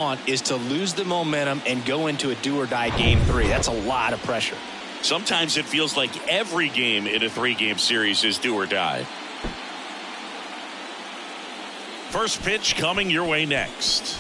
want is to lose the momentum and go into a do-or-die game 3. That's a lot of pressure. Sometimes it feels like every game in a 3-game series is do or die. First pitch coming your way next.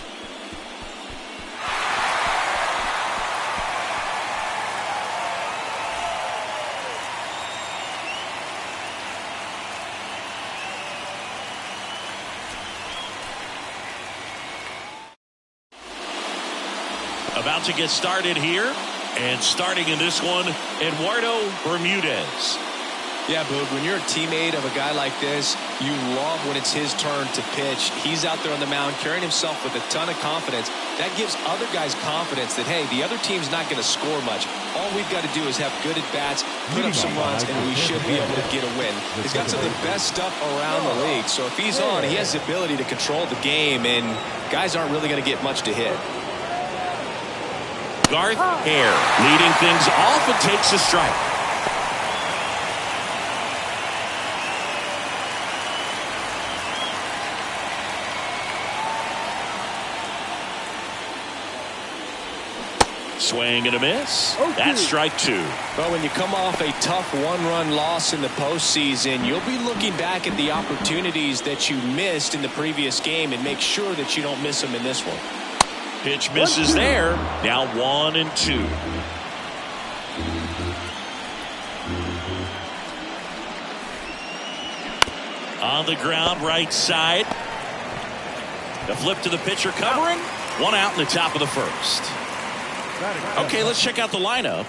About to get started here, and starting in this one, Eduardo Bermudez. Yeah, Boog, when you're a teammate of a guy like this, you love when it's his turn to pitch. He's out there on the mound carrying himself with a ton of confidence. That gives other guys confidence that, hey, the other team's not going to score much. All we've got to do is have good at-bats, put up some runs, and we should be able to get a win. He's got some of the best stuff around the league. So if he's on, he has the ability to control the game, and guys aren't really going to get much to hit. Garth Hare leading things off and takes a strike. Swing and a miss. That's strike 2. But when you come off a tough one-run loss in the postseason, you'll be looking back at the opportunities that you missed in the previous game and make sure that you don't miss them in this one. Pitch misses there. Now 1-2. On the ground, right side. The flip to the pitcher covering. One out in the top of the first. Okay, let's check out the lineup.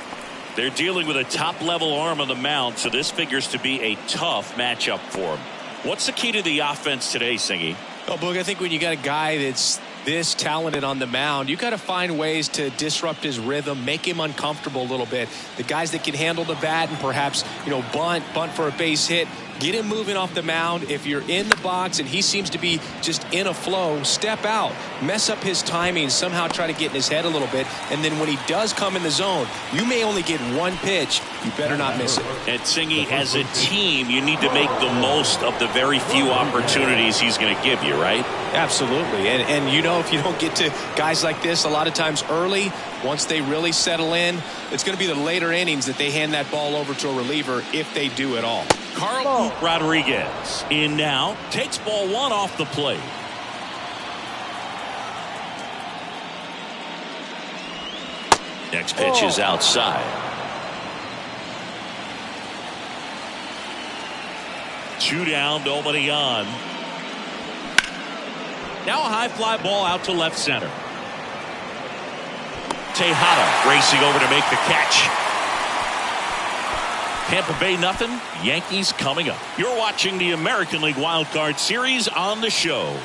They're dealing with a top-level arm on the mound, so this figures to be a tough matchup for him. What's the key to the offense today, Singy? Well, Boog, I think when you got a guy that's this talented on the mound, you got to find ways to disrupt his rhythm, make him uncomfortable a little bit. The guys that can handle the bat and perhaps, bunt for a base hit, get him moving off the mound. If you're in the box and he seems to be just in a flow, step out, mess up his timing, somehow try to get in his head a little bit. And then when he does come in the zone, you may only get one pitch. You better not miss it. And Singy, as a team, you need to make the most of the very few opportunities he's going to give you, right? Absolutely. And if you don't get to guys like this a lot of times early, once they really settle in, it's going to be the later innings that they hand that ball over to a reliever if they do at all. Carl Rodriguez in now, takes ball 1 off the plate. Next pitch is outside. 2 down, nobody on. Now a high fly ball out to left center. Tejada racing over to make the catch. Tampa Bay nothing. Yankees coming up. You're watching the American League Wild Card Series on the show.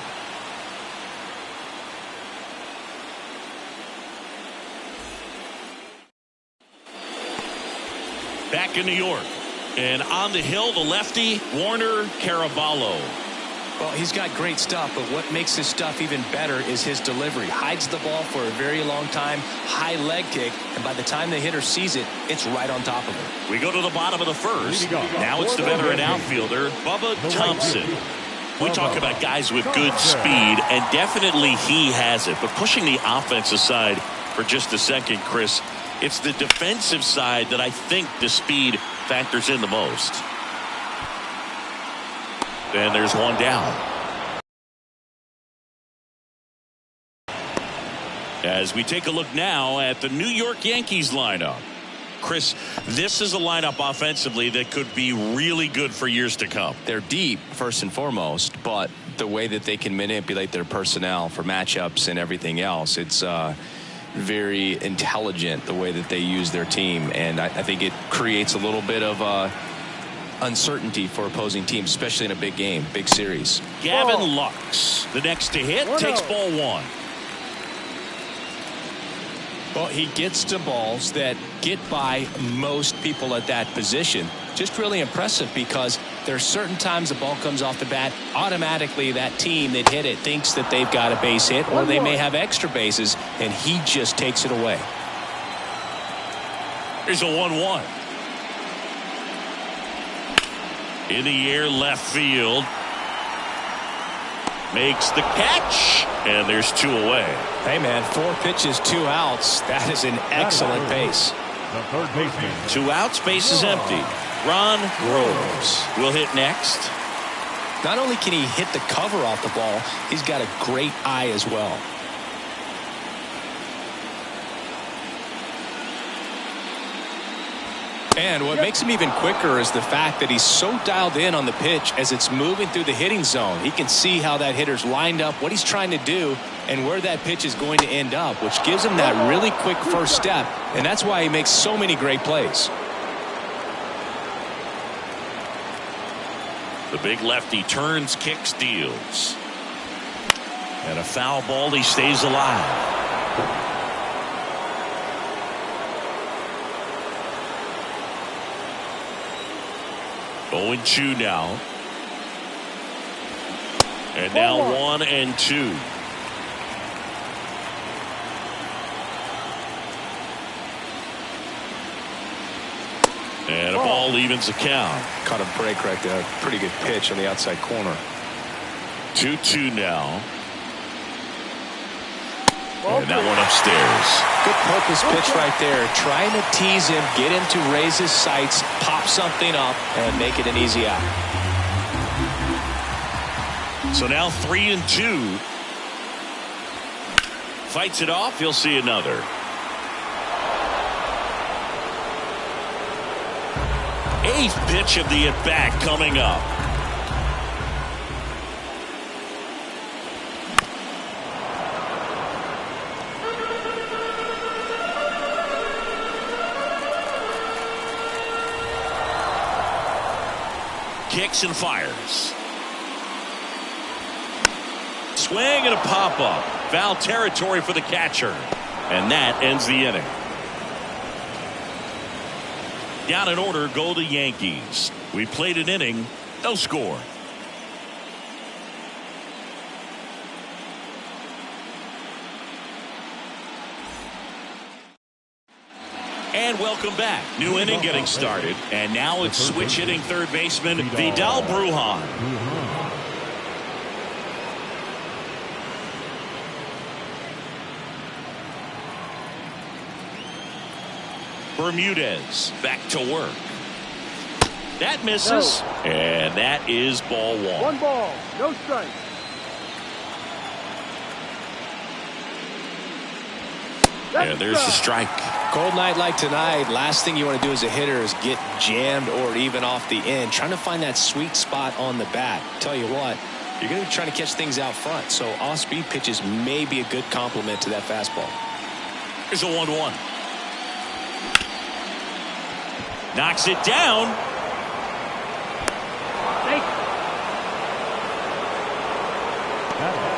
Back in New York. And on the hill, the lefty, Warner Caraballo. Well, he's got great stuff, but what makes his stuff even better is his delivery. Hides the ball for a very long time, high leg kick, and by the time the hitter sees it, it's right on top of him. We go to the bottom of the first. Now it's the veteran outfielder, Bubba Thompson. We talk about guys with good speed, and definitely he has it. But pushing the offense aside for just a second, Chris, it's the defensive side that I think the speed factors in the most. And there's one down. As we take a look now at the New York Yankees lineup. Chris, this is a lineup offensively that could be really good for years to come. They're deep, first and foremost, but the way that they can manipulate their personnel for matchups and everything else, it's very intelligent the way that they use their team. And I think it creates a little bit of uncertainty for opposing teams, especially in a big game, big series. Gavin Lux, the next to hit, takes ball 1. Well, he gets to balls that get by most people at that position. Just really impressive because there's certain times the ball comes off the bat, automatically that team that hit it thinks that they've got a base hit or they may have extra bases, and he just takes it away. Here's a 1-1. In the air, left field. makes the catch, and there's 2 away. Hey, man, 4 pitches, 2 outs. That is an excellent pace. The third baseman. 2 outs, base is empty. Ron Groves will hit next. Not only can he hit the cover off the ball, he's got a great eye as well. And what makes him even quicker is the fact that he's so dialed in on the pitch as it's moving through the hitting zone. He can see how that hitter's lined up, what he's trying to do, and where that pitch is going to end up, which gives him that really quick first step, and that's why he makes so many great plays. The big lefty turns, kicks, deals. And a foul ball, he stays alive. 0-2 now. And now 1-2. And a ball evens the count. Caught a break right there. Pretty good pitch on the outside corner. 2-2 now. And that one upstairs. Good purpose pitch right there. Trying to tease him, get him to raise his sights, pop something up, and make it an easy out. So now 3-2. Fights it off. He'll see another. Eighth pitch of the at-bat coming up. Kicks and fires. Swing and a pop-up. Foul territory for the catcher. And that ends the inning. Down in order go the Yankees. We played an inning, no score. And welcome back. New inning getting started. And now it's switch hitting third baseman Vidal Brujan. Bermudez back to work. That misses. And that is ball 1. 1 ball, no strike. And there's the strike. Cold night like tonight, last thing you want to do as a hitter is get jammed or even off the end. Trying to find that sweet spot on the bat. Tell you what, you're going to be trying to catch things out front. So off-speed pitches may be a good complement to that fastball. Here's a 1-1. Knocks it down.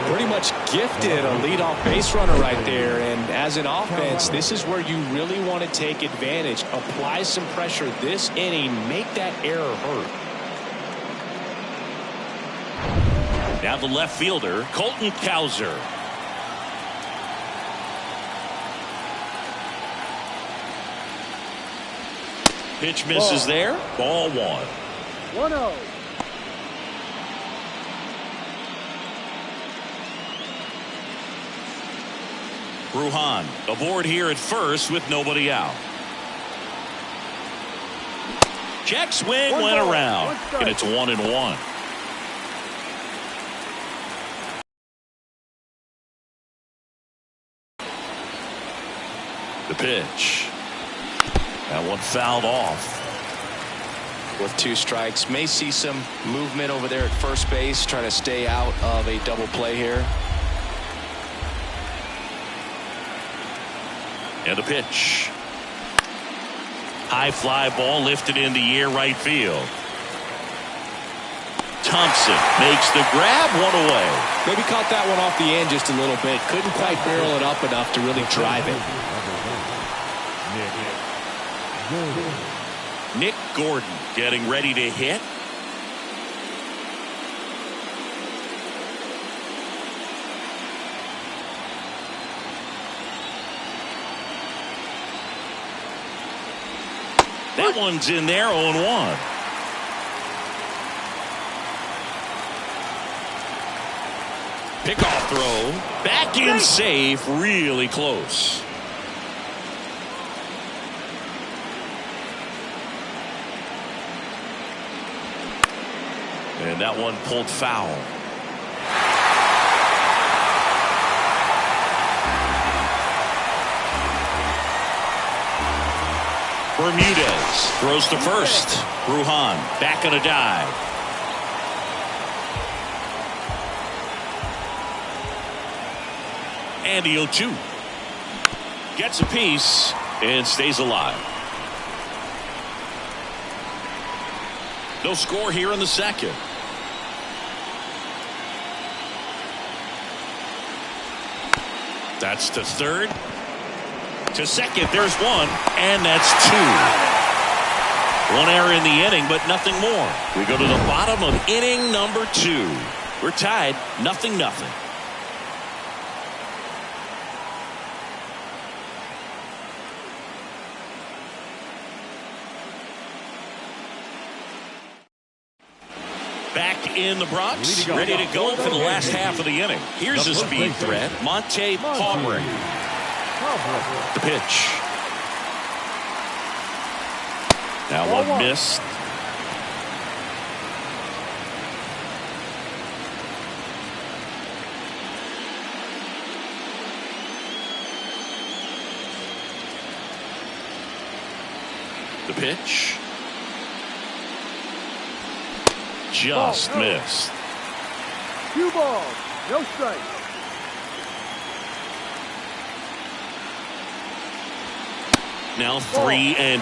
Pretty much gifted a leadoff base runner right there. And as an offense, this is where you really want to take advantage. Apply some pressure this inning. Make that error hurt. Now the left fielder, Colton Cowser. Pitch misses there. Ball 1. 1-0. Brujan aboard here at first with nobody out. Check swing went around. And it's 1-1. The pitch. That one fouled off. With 2 strikes, may see some movement over there at first base, trying to stay out of a double play here. And the pitch. High fly ball lifted in the air right field. Thompson makes the grab, 1 away. Maybe caught that one off the end just a little bit. Couldn't quite barrel it up enough to really drive it. Nick Gordon getting ready to hit. That one's in there, 0-1. Pickoff throw. Back in safe. Really close. And that one pulled foul. Bermudez throws to first. Brujan back on a dive. Andy O'Toole gets a piece and stays alive. No score here in the second. That's to third. To second, there's one, and that's two. One error in the inning, but nothing more. We go to the bottom of inning number 2. We're tied, 0-0. Back in the Bronx, ready to go for the last half of the inning. Here's a speed threat, Monte Haubrich. The pitch. Now one missed. The pitch. Just missed. 2 balls, no strikes. Now 3-0.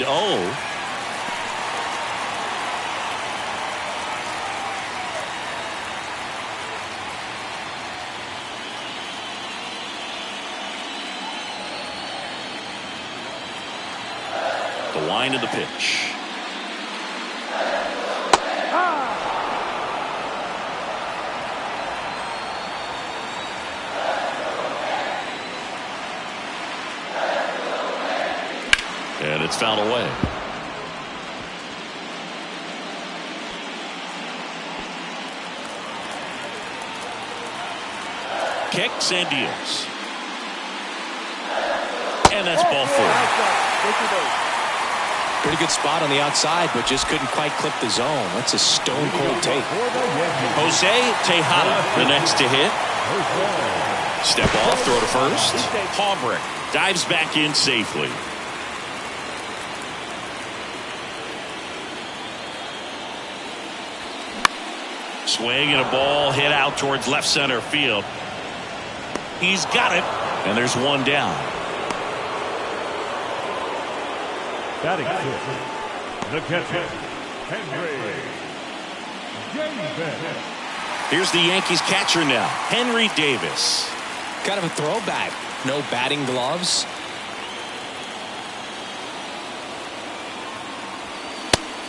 The line of the pitch. And it's fouled away. Kicks and deals. And that's ball 4. Pretty good spot on the outside, but just couldn't quite clip the zone. That's a stone cold take. Jose Tejada, the next to hit. Step off, throw to first. Haubrich dives back in safely. Swing and a ball hit out towards left center field. He's got it, and there's one down. Batting fifth, the catcher, Henry Davis. Here's the Yankees catcher now, Henry Davis. Kind of a throwback. No batting gloves.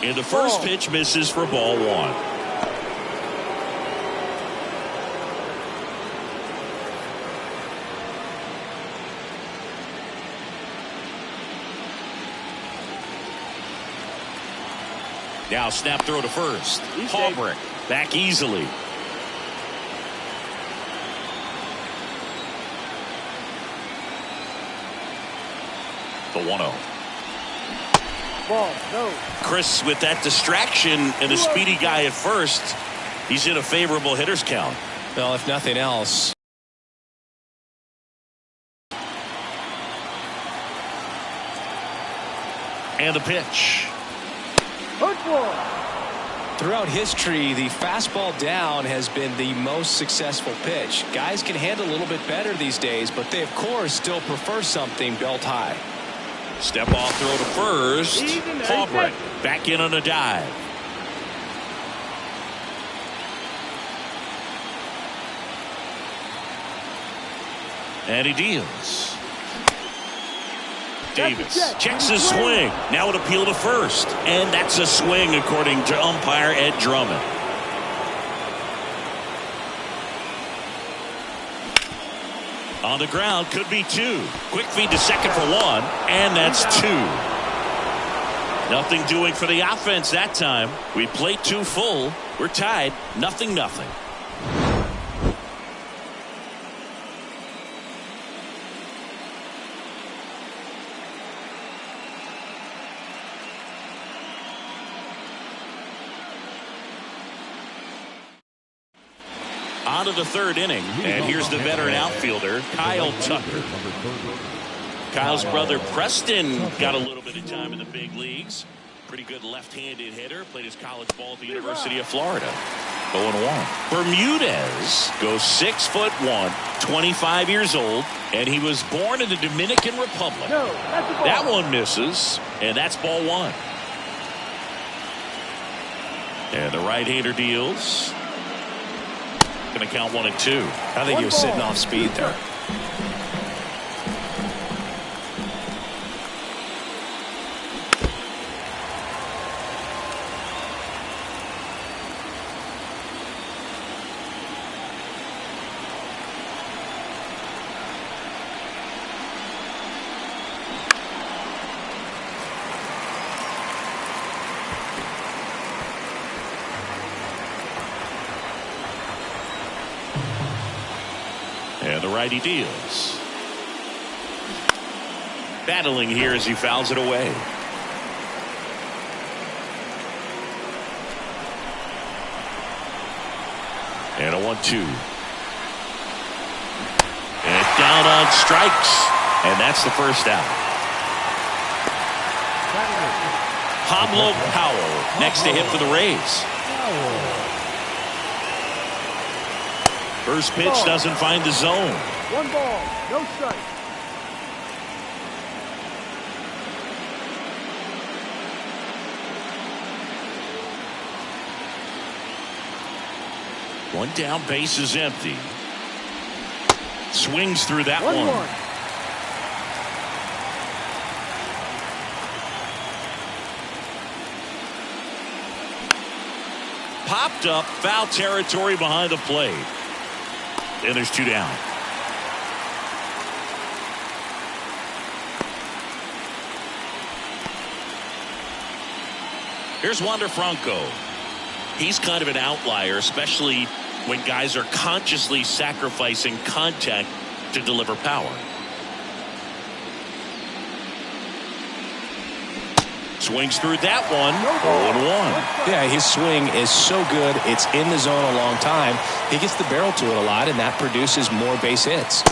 And the first pitch misses for ball 1. Now snap throw to first. Haubrich back easily. The 1-0. Ball, no. Chris with that distraction and a speedy guy at first. He's in a favorable hitter's count. Well, if nothing else. And the pitch. Throughout history, the fastball down has been the most successful pitch. Guys can handle a little bit better these days, but they, of course, still prefer something belt high. Step off throw to first. Haubrich back in on a dive. And he deals. Davis checks his swing. Now an appeal to first. And that's a swing according to umpire Ed Drummond. On the ground, could be 2. Quick feed to second for 1. And that's 2. Nothing doing for the offense that time. We played 2 full. We're tied, 0-0. On to the third inning, and here's the veteran outfielder, Kyle Tucker. Kyle's brother Preston got a little bit of time in the big leagues. Pretty good left-handed hitter. Played his college ball at the University of Florida. 0-1. Bermudez goes 6'1", 25 years old, and he was born in the Dominican Republic. That one misses, and that's ball one. And the right-hander deals. Going to count 1-2. I think he was sitting off speed there. And the righty deals. Battling here as he fouls it away. And a 1-2. And down on strikes. And that's the first out. Pablo Powell next to hit for the Rays. First pitch doesn't find the zone. 1 ball, no strike. One down, base is empty. Swings through that one. 1-1. Popped up, foul territory behind the plate. And there's 2 down. Here's Wander Franco. He's kind of an outlier, especially when guys are consciously sacrificing contact to deliver power. Swings through that one. 0-1. Yeah, his swing is so good. It's in the zone a long time. He gets the barrel to it a lot, and that produces more base hits.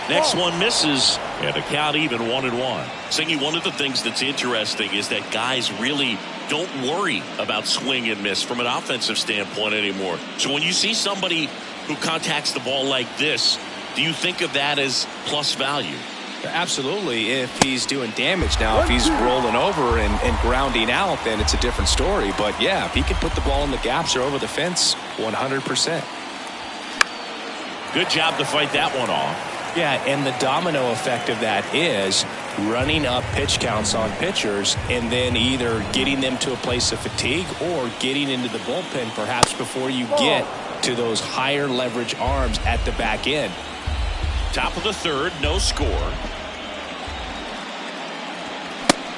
Next one misses, and a count even 1-1. Singy, one of the things that's interesting is that guys really don't worry about swing and miss from an offensive standpoint anymore. So when you see somebody who contacts the ball like this, do you think of that as plus value? Absolutely. If he's doing damage now, if he's rolling over and grounding out, then it's a different story. But yeah, if he can put the ball in the gaps or over the fence, 100%. Good job to fight that one off. Yeah, and the domino effect of that is running up pitch counts on pitchers and then either getting them to a place of fatigue or getting into the bullpen perhaps before you get to those higher leverage arms at the back end. Top of the third, no score.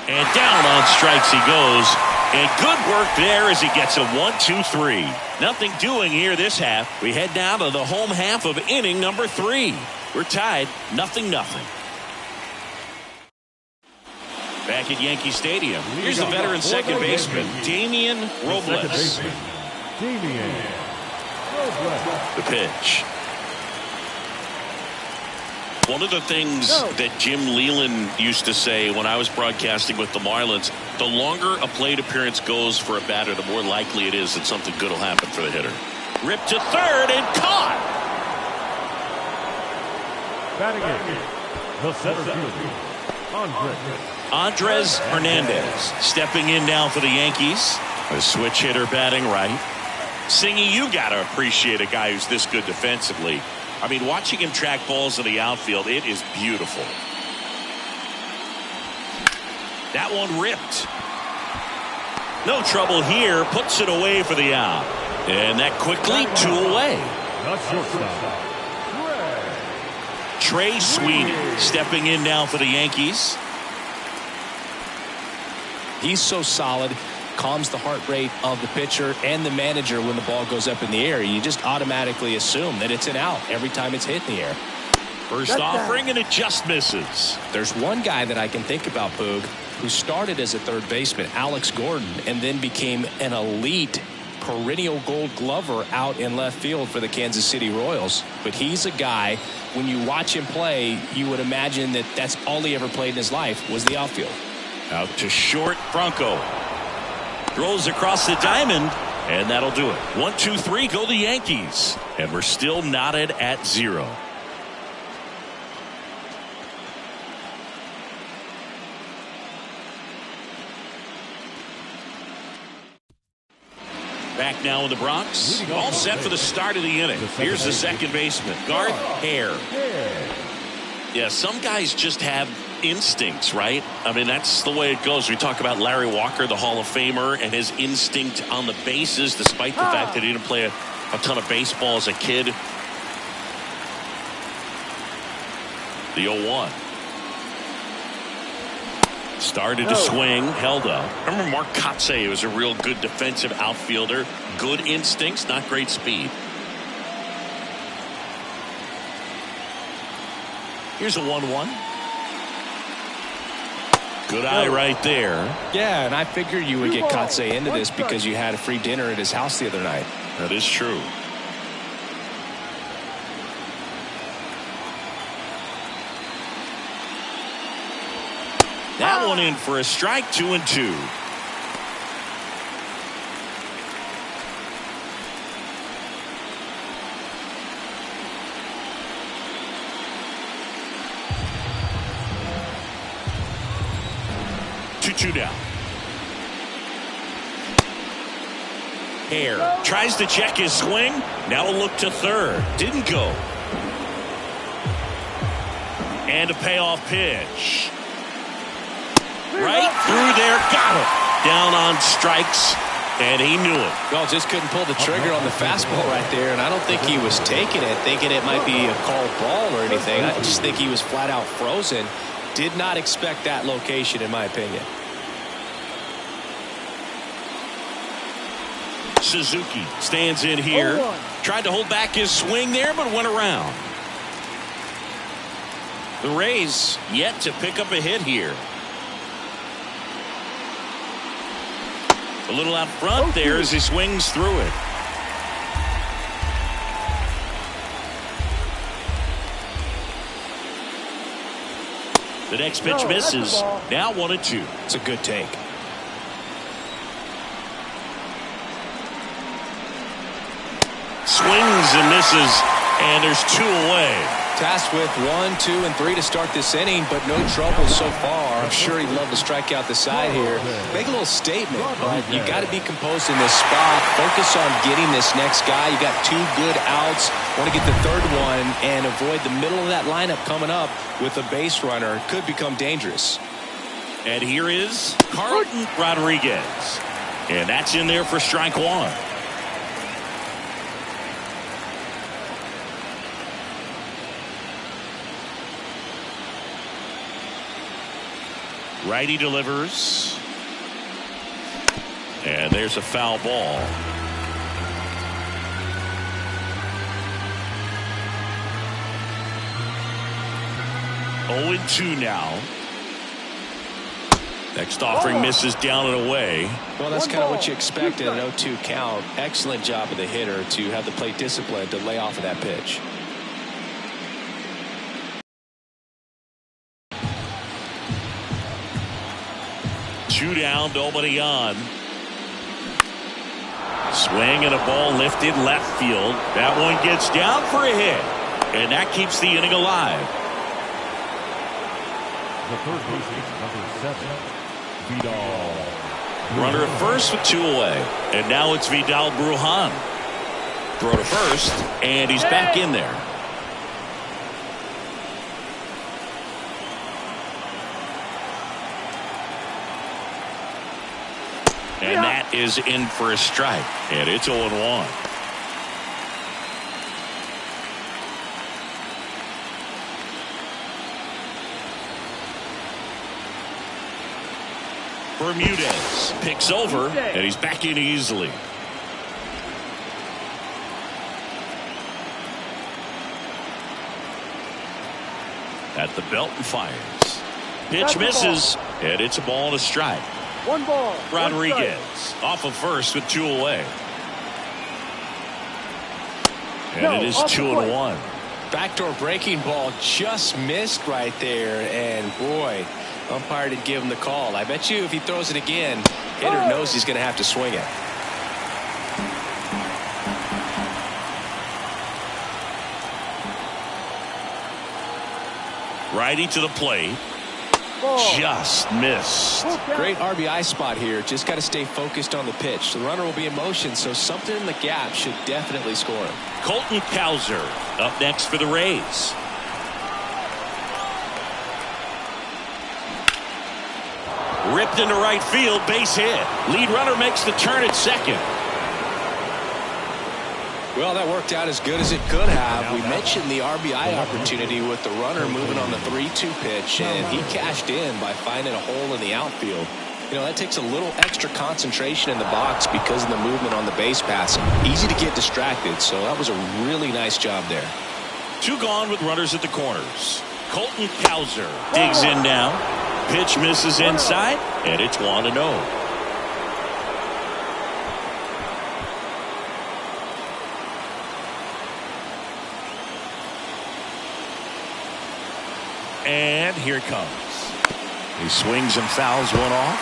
And down on strikes he goes. And good work there as he gets a 1-2-3. Nothing doing here this half. We head down to the home half of inning number 3. We're tied 0-0. Back at Yankee Stadium. Here's the veteran second baseman, Damian Robles. The pitch. One of the things that Jim Leland used to say when I was broadcasting with the Marlins, the longer a plate appearance goes for a batter, the more likely it is that something good will happen for the hitter. Ripped to third and caught. Batting in, the center fielder, Andres Hernandez stepping in now for the Yankees. A switch hitter batting right. Singy, you got to appreciate a guy who's this good defensively. I mean, watching him track balls in the outfield, it is beautiful. That one ripped. No trouble here. Puts it away for the out. And that quickly 2 away. Trey Sweeney stepping in now for the Yankees. He's so solid. Calms the heart rate of the pitcher and the manager when the ball goes up in the air. You just automatically assume that it's an out every time it's hit in the air. First offering, and it just misses. There's one guy that I can think about, Boog, who started as a third baseman, Alex Gordon, and then became an elite perennial Gold Glover out in left field for the Kansas City Royals. But he's a guy, when you watch him play, you would imagine that that's all he ever played in his life was the outfield. Out to short, Franco. Throws across the diamond, and that'll do it. 1, 2, 3, go the Yankees. And we're still knotted at 0. Back now in the Bronx. All set for the start of the inning. Here's the second baseman, Garth Hare. Yeah, some guys just have instincts, right? I mean, that's the way it goes. We talk about Larry Walker, the Hall of Famer, and his instinct on the bases, despite the fact that he didn't play a ton of baseball as a kid. The 0-1. Started to swing, held up. I remember Mark Kotsay was a real good defensive outfielder. Good instincts, not great speed. Here's a 1-1. Good eye right there. Yeah, and I figured you would get Kotsay into this because you had a free dinner at his house the other night. That is true. That one in for a strike, 2-2. Two down. Hare tries to check his swing. Now a look to third. Didn't go. And a payoff pitch. Right through there. Got him. Down on strikes. And he knew it. Well, just couldn't pull the trigger on the fastball right there. And I don't think he was taking it, thinking it might be a called ball or anything. I just think he was flat out frozen. Did not expect that location, in my opinion. Suzuki stands in here. Tried to hold back his swing there, but went around. The Rays yet to pick up a hit here. A little out front there as he swings through it. The next pitch misses. Now 1-2. It's a good take. Swings and misses, and there's 2 away. Tasked with 1, 2, and 3 to start this inning, but no trouble so far. I'm sure he'd love to strike out the side here. Make a little statement, but you got to be composed in this spot. Focus on getting this next guy. You got 2 good outs. Want to get the third one and avoid the middle of that lineup coming up with a base runner. It could become dangerous. And here is Carlton Rodriguez. And that's in there for strike 1. Righty delivers. And there's a foul ball. Oh, 0-2 now. Next offering misses down and away. Well, that's kind of what you expect in an 0-2 count. Excellent job of the hitter to have the plate discipline to lay off of that pitch. Two down, nobody on. Swing and a ball lifted left field. That one gets down for a hit. And that keeps the inning alive. The third baseman, number 7, Vidal. Runner at first with 2 away. And now it's Vidal Brujan. Throw to first, and he's back in there. And that is in for a strike. And it's 0-1. Bermudez picks over, and he's back in easily. At the belt and fires. Pitch misses, and it's a ball and a strike. 1 ball. Rodriguez off of first with 2 away. And it is 2-1. Backdoor breaking ball just missed right there, and boy, umpire didn't give him the call. I bet you if he throws it again, hitter knows he's going to have to swing it. Righty to the plate. Just missed. Great RBI spot here. Just got to stay focused on the pitch. The runner will be in motion, so something in the gap should definitely score him. Colton Cowser up next for the Rays. Ripped into right field, base hit. Lead runner makes the turn at second. Well, that worked out as good as it could have. We mentioned the RBI opportunity with the runner moving on the 3-2 pitch, and he cashed in by finding a hole in the outfield. You know, that takes a little extra concentration in the box because of the movement on the base pass. Easy to get distracted, so that was a really nice job there. 2 gone with runners at the corners. Colton Cowser digs in now. Pitch misses inside, and it's 1-0. And here it comes. He swings and fouls one off.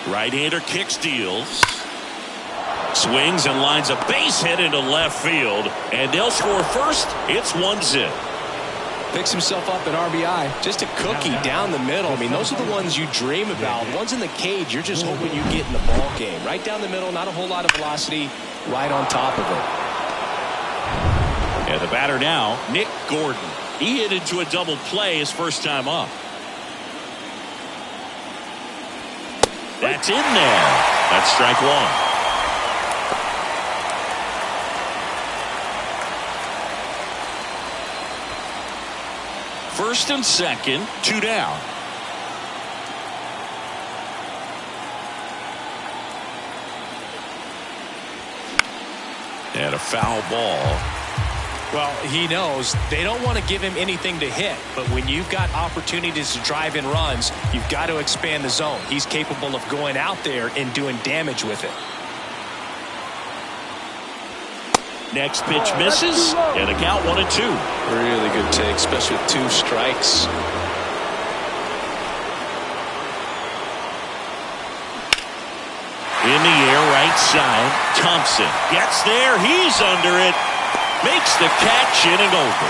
Right-hander kicks, deals. Swings and lines a base hit into left field. And they'll score first. It's 1-0. Picks himself up an RBI. Just a cookie down the middle. I mean, those are the ones you dream about. Ones in the cage, you're just hoping you get in the ball game. Right down the middle, not a whole lot of velocity, right on top of it. And the batter now, Nick Gordon. He hit into a double play his first time up. That's in there. That's strike one. First and second, 2 down. And a foul ball. Well, he knows they don't want to give him anything to hit, but when you've got opportunities to drive in runs, you've got to expand the zone. He's capable of going out there and doing damage with it. Next pitch misses, and a count 1-2. Really good take, especially with 2 strikes. In the air, right side. Thompson gets there. He's under it. Makes the catch, inning over.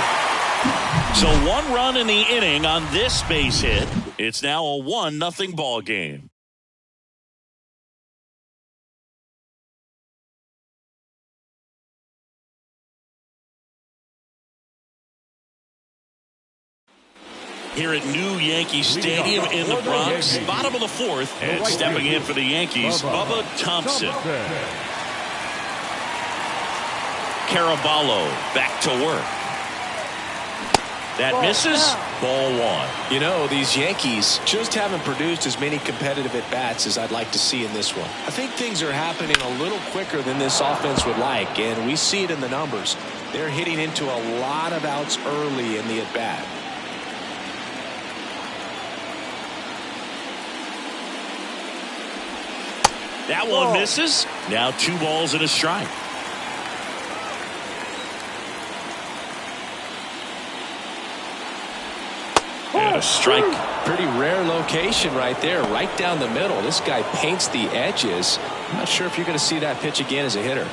So 1 run in the inning on this base hit. It's now a 1-0 ball game. Here at New Yankee Stadium in the Bronx, bottom of the 4th, and stepping in for the Yankees, Bubba Thompson. Caraballo back to work. That misses. Ball 1. You know, these Yankees just haven't produced as many competitive at-bats as I'd like to see in this one. I think things are happening a little quicker than this offense would like, and we see it in the numbers. They're hitting into a lot of outs early in the at-bat. That one misses. Now 2 balls and a strike. And a strike. Pretty rare location right there, right down the middle. This guy paints the edges. I'm not sure if you're going to see that pitch again as a hitter.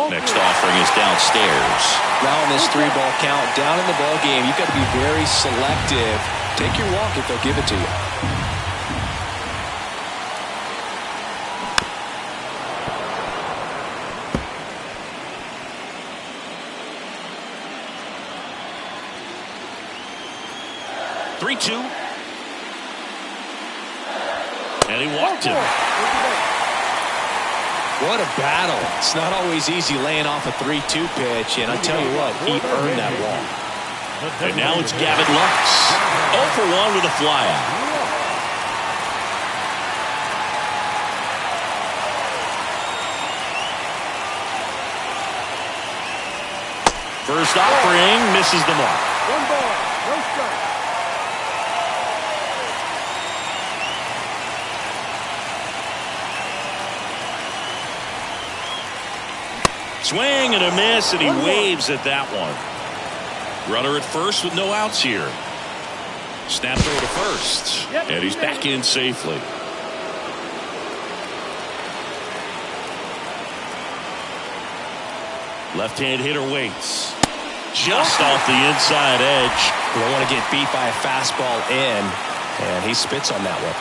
Next offering is downstairs. Now in this 3-ball count, down in the ball game, you've got to be very selective. Take your walk if they'll give it to you. Three-two. And he walked him. What a battle. It's not always easy laying off a 3-2 pitch, and I tell you what, he earned that walk. And now it's Gavin Lux. 0 for 1 with a flyout. First offering misses the mark. 1 ball, no strike. Swing and a miss, and he waves at that one. Runner at first with no outs here. Snap throw to first, and he's back in safely. Left-hand hitter waits. Just off the inside edge. You don't want to get beat by a fastball in, and he spits on that one.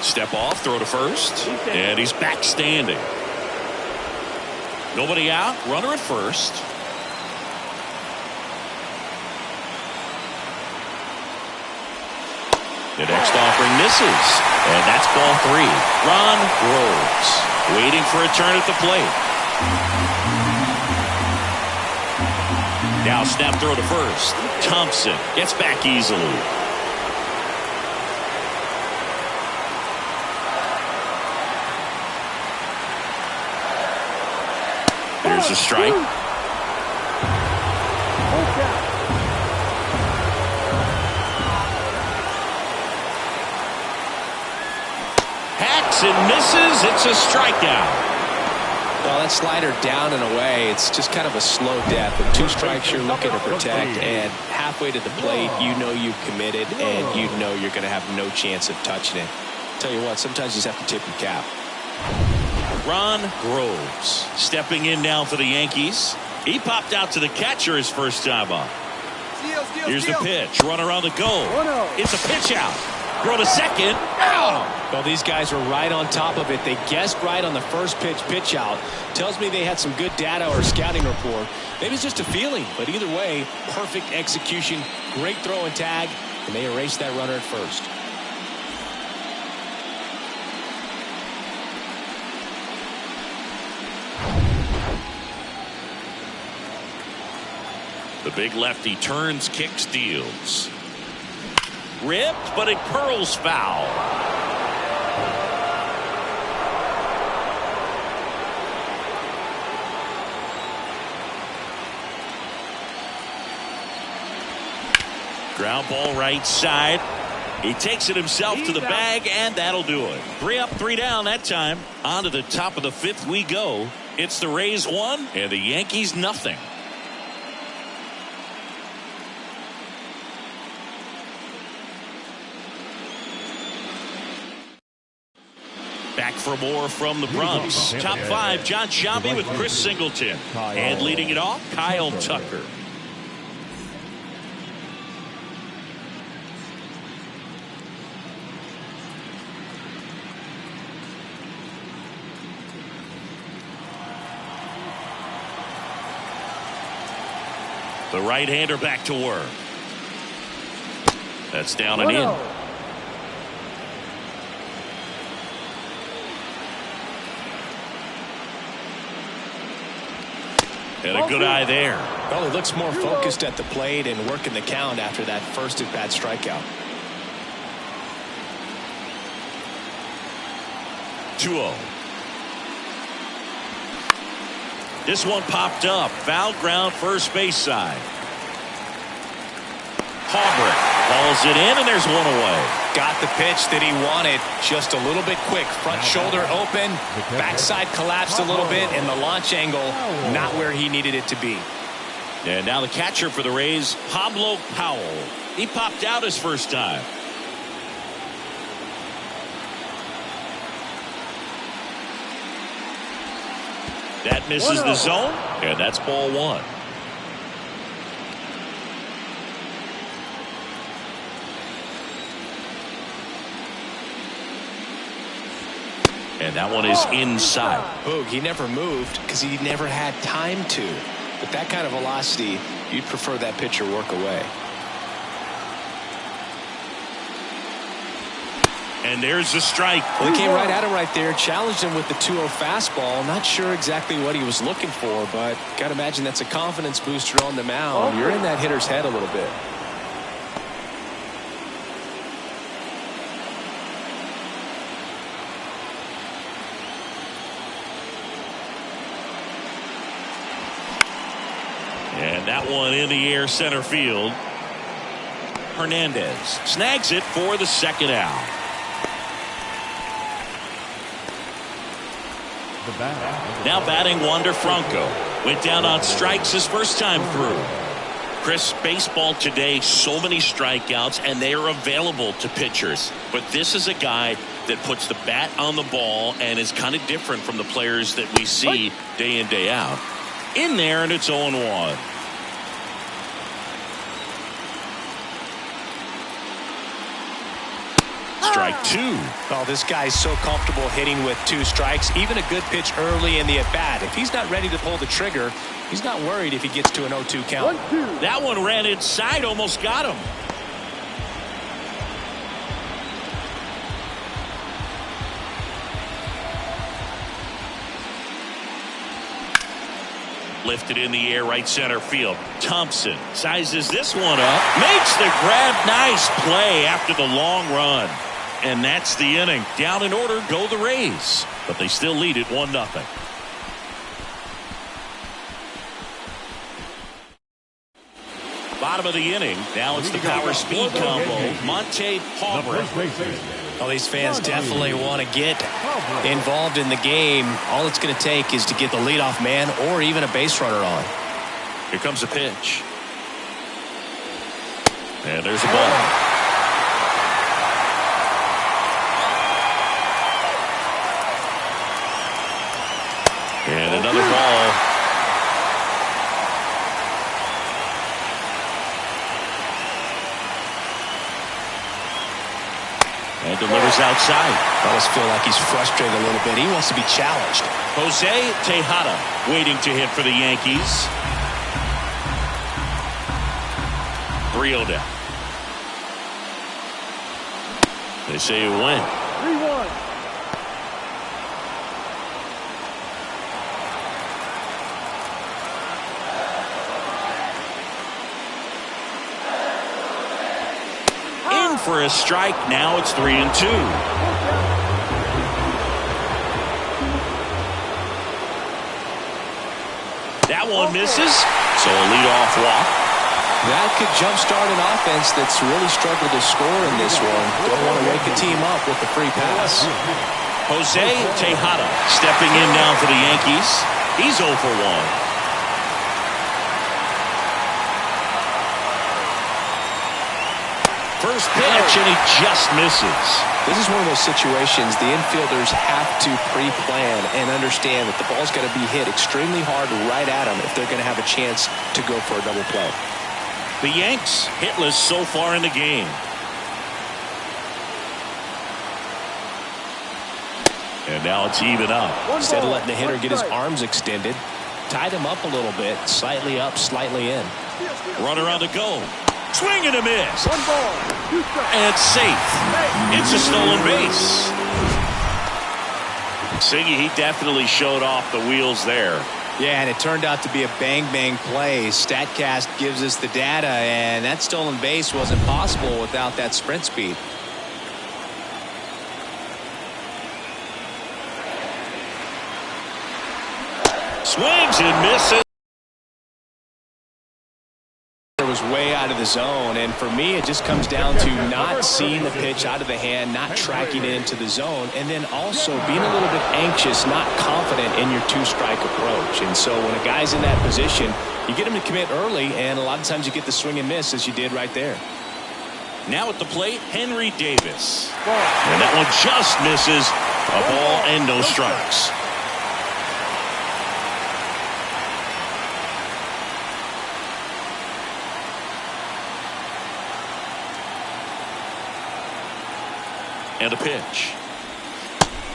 Step off, throw to first, and he's back standing. Nobody out, runner at first. The next offering misses, and that's ball 3. Ron Groves waiting for a turn at the plate. Now snap throw to first. Thompson gets back easily. There's a strike. Hacks and misses. It's a strikeout. Well, that slider down and away, it's just kind of a slow death. With 2 strikes you're looking to protect, and halfway to the plate, you know you've committed, and you know you're going to have no chance of touching it. Tell you what, sometimes you just have to tip your cap. Ron Groves stepping in now for the Yankees. He popped out to the catcher his first time up. Here's the pitch. Runner on the go. It's a pitch out. Throw to second. Well, these guys were right on top of it. They guessed right on the first pitch out. Tells me they had some good data or scouting report. Maybe it's just a feeling, but either way, perfect execution, great throw and tag, and they erased that runner at first. The big lefty turns, kicks, deals. Ripped, but it curls foul. Ground ball right side. He takes it himself to the bag, and that'll do it. 3 up, 3 down that time. On to the top of the 5th we go. It's the Rays 1 and the Yankees nothing. Back for more from the Bronx. Top 5, John Sciambi with Chris Singleton. And leading it off, Kyle Tucker. The right-hander back to work. That's down and in. And a good eye there. Well, he looks more focused at the plate and working the count after that first at-bat strikeout. 2-0. This one popped up. Foul ground, first base side. Haubrich balls it in, and there's one away. Got the pitch that he wanted, just a little bit quick. Front shoulder open, backside collapsed a little bit, and the launch angle not where he needed it to be. And now the catcher for the Rays, Pablo Powell. He popped out his first time. That misses the zone, and that's ball 1. And that one is inside. Boog, he never moved because he never had time to. With that kind of velocity, you'd prefer that pitcher work away. And there's the strike. Well, he came right at him right there, challenged him with the 2-0 fastball. Not sure exactly what he was looking for, but got to imagine that's a confidence booster on the mound. You're in that hitter's head a little bit. that one in the air center field. Hernandez snags it for the second out. Now batting Wander Franco. Went down on strikes his first time through. Chris, baseball today, so many strikeouts, and they are available to pitchers. But this is a guy that puts the bat on the ball and is kind of different from the players that we see day in, day out. In there, and it's 0-1. Strike two. Oh, this guy's so comfortable hitting with 2 strikes. Even a good pitch early in the at-bat. If he's not ready to pull the trigger, he's not worried if he gets to an 0-2 count. That one ran inside, almost got him. Lifted in the air, right center field. Thompson sizes this one up. Makes the grab. Nice play after the long run. And that's the inning. Down in order, go the Rays. But they still lead it 1-0. Bottom of the inning. Now it's the power speed combo. Monte Haubrey. Well, these fans definitely want to get involved in the game. All it's going to take is to get the leadoff man or even a base runner on. Here comes a pitch. And there's a ball. And another ball. And delivers outside. I almost feel like he's frustrated a little bit. He wants to be challenged. Jose Tejada waiting to hit for the Yankees. 3-0 down. They say a win. 3-1. For a strike. Now it's 3-2. That one misses. So a leadoff walk. That could jumpstart an offense that's really struggled to score in this one. Don't want to wake a team up with the free pass. Jose Tejada stepping in now for the Yankees. He's 0 for 1. First pitch, and he just misses. This is one of those situations the infielders have to pre-plan and understand that the ball's got to be hit extremely hard right at them if they're going to have a chance to go for a double play. The Yanks hitless so far in the game. And now it's even up. Instead of letting the hitter get his arms extended, tied him up a little bit, slightly up, slightly in. Runner on the go. Swing and a miss. 1 ball, 2 strikes. And safe. It's a stolen base. Siggy, he definitely showed off the wheels there. Yeah, and it turned out to be a bang-bang play. StatCast gives us the data, and that stolen base wasn't possible without that sprint speed. Swings and misses. Was way out of the zone, and for me it just comes down to not seeing the pitch out of the hand, not tracking it into the zone, and then also being a little bit anxious, not confident in your 2-strike approach. And so when a guy's in that position, you get him to commit early, and a lot of times you get the swing and miss as you did right there. Now at the plate, Henry Davis. And that one just misses. A ball and no strikes. And a pitch.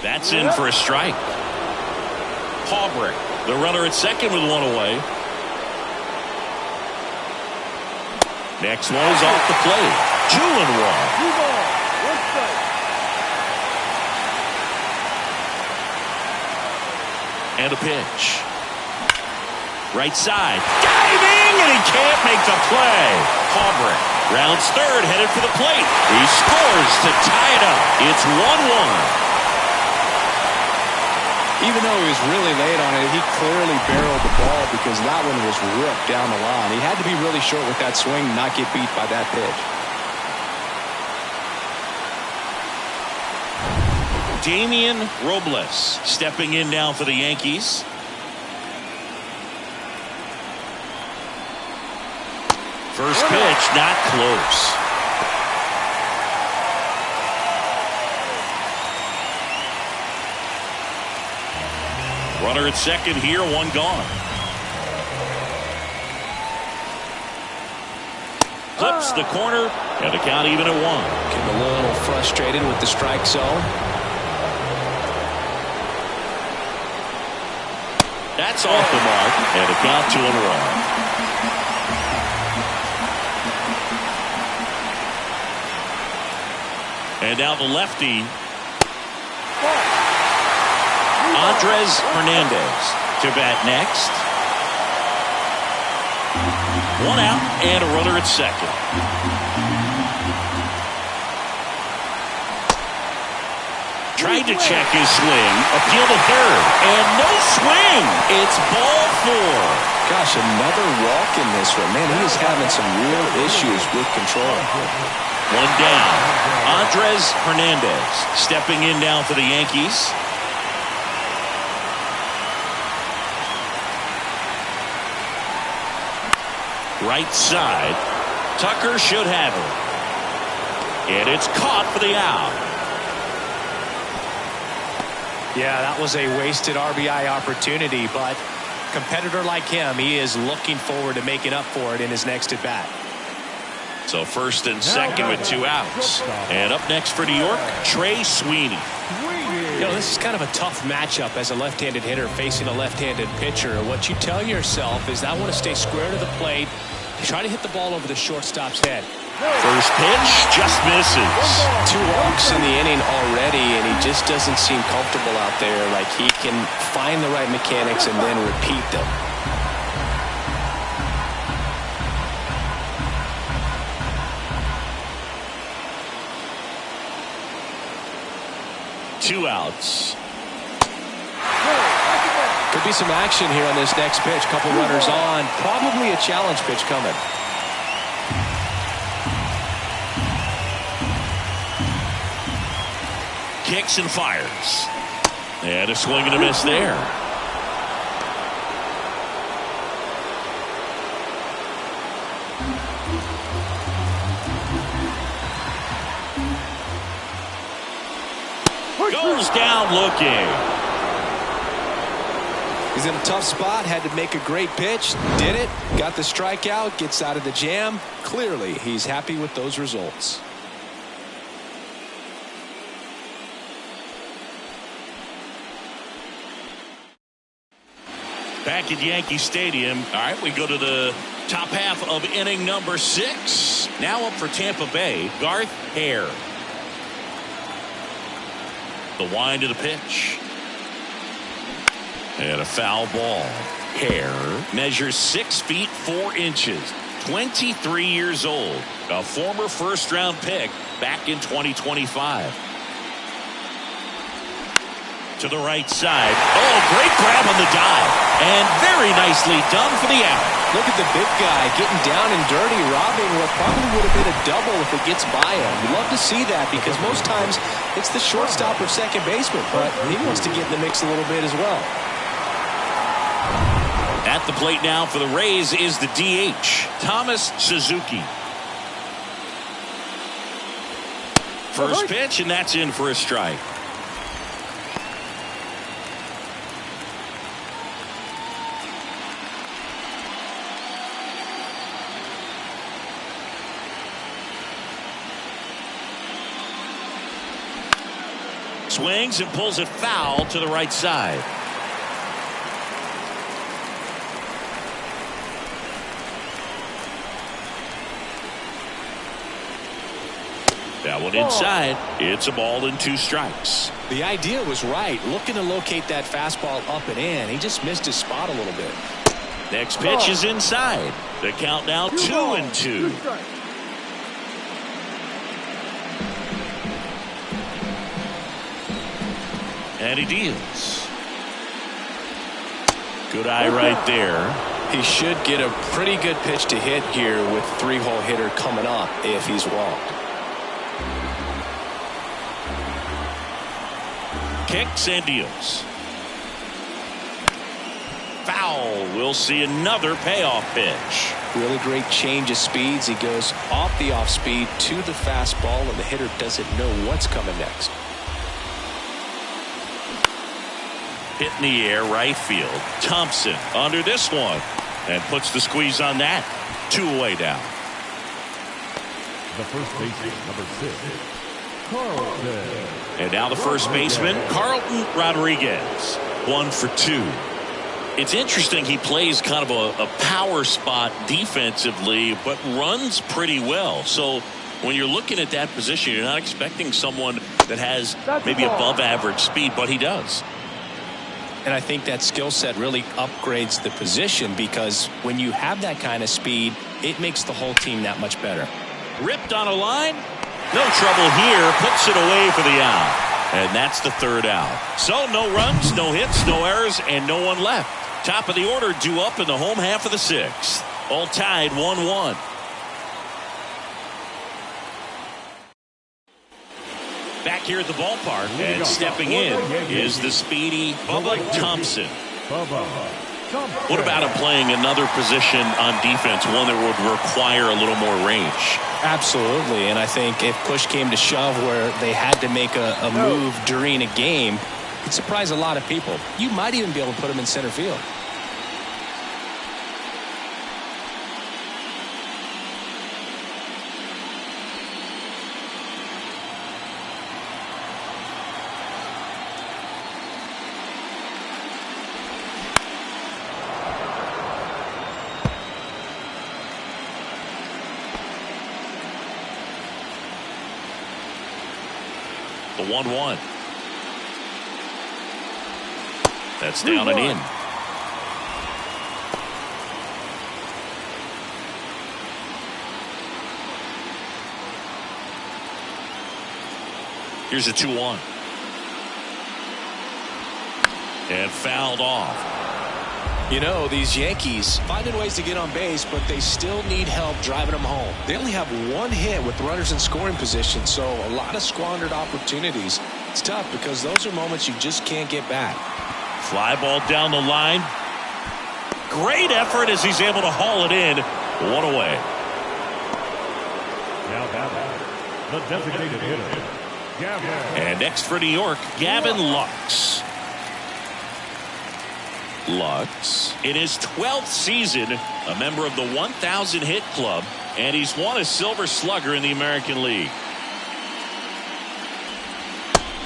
That's in for a strike. Haubrey, the runner at second with 1 away. Next one is off the plate. 2-1. 2 balls, 1 strike. And a pitch. Right side. Diving, and he can't make the play. Haubrey rounds third, headed for the plate. He scores to tie it up. It's 1-1. Even though he was really late on it, he clearly barreled the ball because that one was ripped down the line. He had to be really short with that swing, not get beat by that pitch. Damian Robles stepping in now for the Yankees. First pitch, not close. Runner at second here, one gone. Flips the corner, and the count even at one. Getting a little frustrated with the strike zone. That's off the mark, and a count 2-1. And now the lefty, Andres Hernandez to bat next. One out and a runner at second. Tried to check his swing, appeal to third, and no swing. It's ball 4. Gosh, another walk in this one. Man, he is having some real issues with control. One down. Andres Hernandez stepping in now for the Yankees. Right side. Tucker should have it. And it's caught for the out. Yeah, that was a wasted RBI opportunity, but a competitor like him, he is looking forward to making up for it in his next at-bat. So first and second with 2 outs. And up next for New York, Trey Sweeney. You know, this is kind of a tough matchup as a left-handed hitter facing a left-handed pitcher. What you tell yourself is, I want to stay square to the plate, try to hit the ball over the shortstop's head. First pitch just misses. 2 walks in the inning already, and he just doesn't seem comfortable out there. Like he can find the right mechanics and then repeat them. Two outs. Could be some action here on this next pitch. Couple runners on. Probably a challenge pitch coming. Kicks and fires. And a swing and a miss there. Goes down looking. He's in a tough spot, had to make a great pitch, did it, got the strikeout, gets out of the jam. Clearly, he's happy with those results. Back at Yankee Stadium. All right, we go to the top half of inning number 6. Now up for Tampa Bay, Garth Hare. The wind of the pitch. And a foul ball. Hare measures 6 feet 4 inches. 23 years old. A former first-round pick back in 2025. To the right side. Oh, great grab on the dive. And very nicely done for the out. Look at the big guy getting down and dirty, robbing what probably would have been a double if it gets by him. We love to see that because most times it's the shortstop or second baseman, but he wants to get in the mix a little bit as well. At the plate now for the Rays is the DH, Thomas Suzuki. First pitch, and that's in for a strike. Swings and pulls it foul to the right side. That one inside. It's a ball and 2 strikes. The idea was right, looking to locate that fastball up and in. He just missed his spot a little bit. Next pitch is inside. The count now 2-2. And he deals. Good eye right there. He should get a pretty good pitch to hit here with 3-hole hitter coming up if he's walked. Kicks and deals. Foul. We'll see another payoff pitch. Really great change of speeds. He goes off the off speed to the fastball, and the hitter doesn't know what's coming next. Hit in the air, right field. Thompson under this one and puts the squeeze on that. 2 away down. The first baseman, number 6, Carlton. And now the first baseman, Carlton Rodriguez. 1 for 2. It's interesting, he plays kind of a power spot defensively, but runs pretty well. So when you're looking at that position, you're not expecting someone that has maybe above average speed, but he does. And I think that skill set really upgrades the position, because when you have that kind of speed, it makes the whole team that much better. Ripped on a line. No trouble here. Puts it away for the out. And that's the 3rd out. So no runs, no hits, no errors, and no one left. Top of the order due up in the home half of the 6th. All tied 1-1. Back here at the ballpark, and stepping in is the speedy Bubba Thompson. What about him playing another position on defense, one that would require a little more range? Absolutely, and I think if push came to shove where they had to make a move during a game, it'd surprise a lot of people. You might even be able to put him in center field. The 1-1. That's down and in. Here's a 2-1. And fouled off. You know, these Yankees finding ways to get on base, but they still need help driving them home. They only have 1 hit with runners in scoring position, so a lot of squandered opportunities. It's tough because those are moments you just can't get back. Fly ball down the line. Great effort as he's able to haul it in. 1 away. Now batting, the designated hitter, Gavin. And next for New York, Gavin Lux. Lux in his 12th season, a member of the 1,000 hit club, and he's won a Silver Slugger in the American League.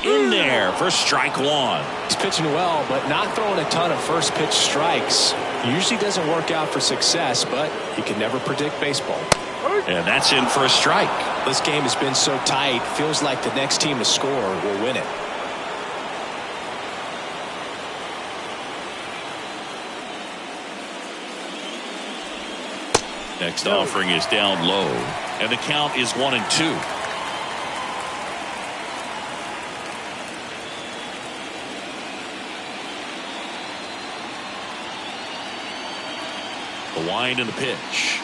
In there for strike 1. He's pitching well, but not throwing a ton of first pitch strikes. Usually doesn't work out for success, but you can never predict baseball. And that's in for a strike. This game has been so tight, feels like the next team to score will win it. Next offering is down low, and the count is 1-2. The wind and the pitch.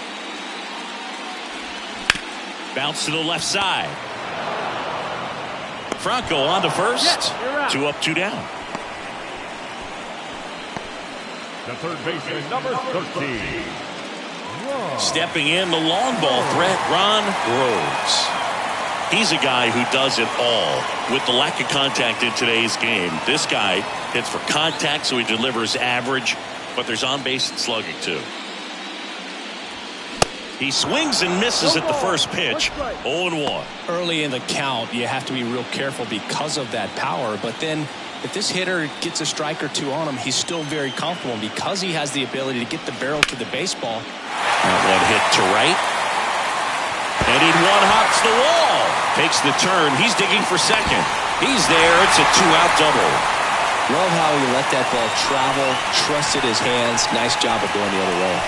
Bounce to the left side. Franco on to first. 2 up, 2 down. The third baseman, number 13. Stepping in, the long ball threat, Ron Rhodes. He's a guy who does it all. With the lack of contact in today's game, this guy hits for contact, so he delivers average, but there's on-base and slugging too. He swings and misses at the first pitch. 0-1. Early in the count, you have to be real careful because of that power, but then if this hitter gets a strike or 2 on him, he's still very comfortable because he has the ability to get the barrel to the baseball. That one hit to right. And he one-hops the wall. Takes the turn. He's digging for second. He's there. It's a 2-out double. Love how he let that ball travel, trusted his hands. Nice job of going the other way.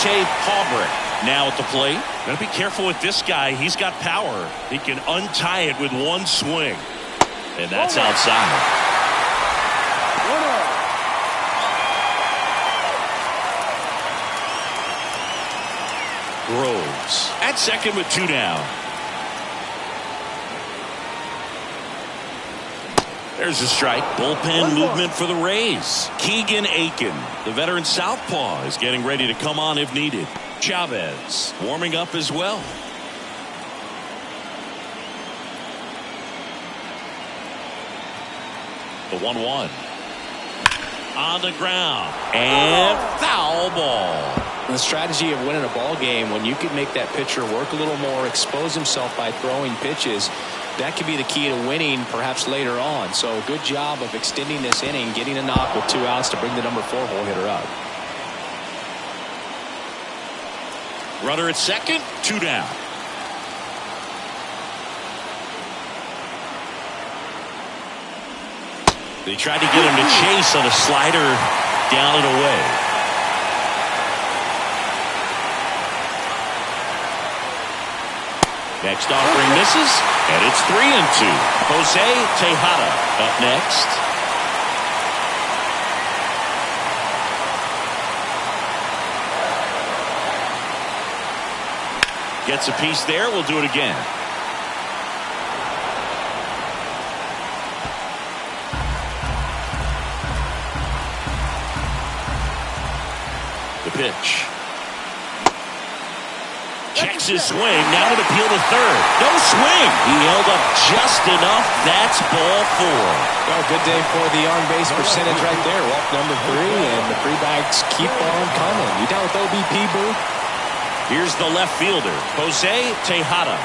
Dante Paubrick now at the plate. Gotta be careful with this guy. He's got power. He can untie it with one swing. And that's outside. 1 out. Groves at second with 2 down. There's a strike. Bullpen movement for the Rays. Keegan Aiken, the veteran southpaw, is getting ready to come on if needed. Chavez warming up as well. The 1-1 on the ground and foul ball. The strategy of winning a ball game, when you can make that pitcher work a little more, expose himself by throwing pitches, that could be the key to winning perhaps later on. So good job of extending this inning, getting a knock with 2 outs to bring the number 4 hole hitter up. Runner at second, 2 down. They tried to get him to chase on a slider down and away. Next offering misses, and it's 3-2. Jose Tejada up next. Gets a piece there. We'll do it again. The pitch. Checks his swing. Now an appeal to third. No swing. He held up just enough. That's ball 4. Well, good day for the on-base percentage right there. Walk number 3, and the free bags keep on coming. You down with OBP, Boo? Here's the left fielder, Jose Tejada.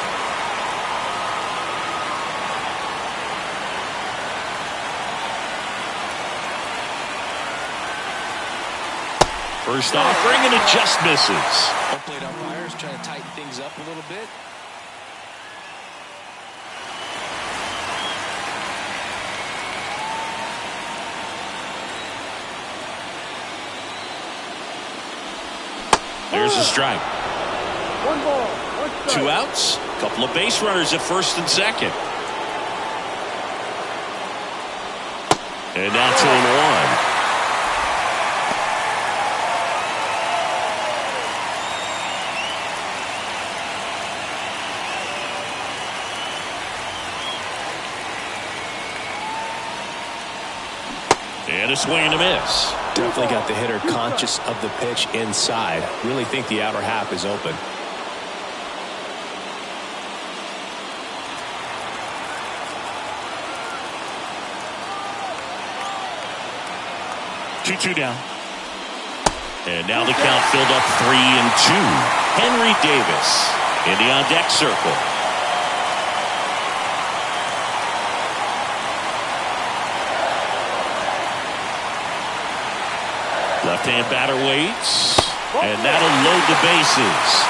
First offering, and it just misses. Home plate umpires trying to tighten things up a little bit. There's a strike. 1 ball, 1 strike. 2 outs. Couple of base runners at first and second. And now 2-1. And a swing and a miss. Definitely got the hitter conscious of the pitch inside. Really think the outer half is open. Two down. And now the count filled up 3-2. Henry Davis in the on-deck circle. Left-hand batter waits, and that'll load the bases.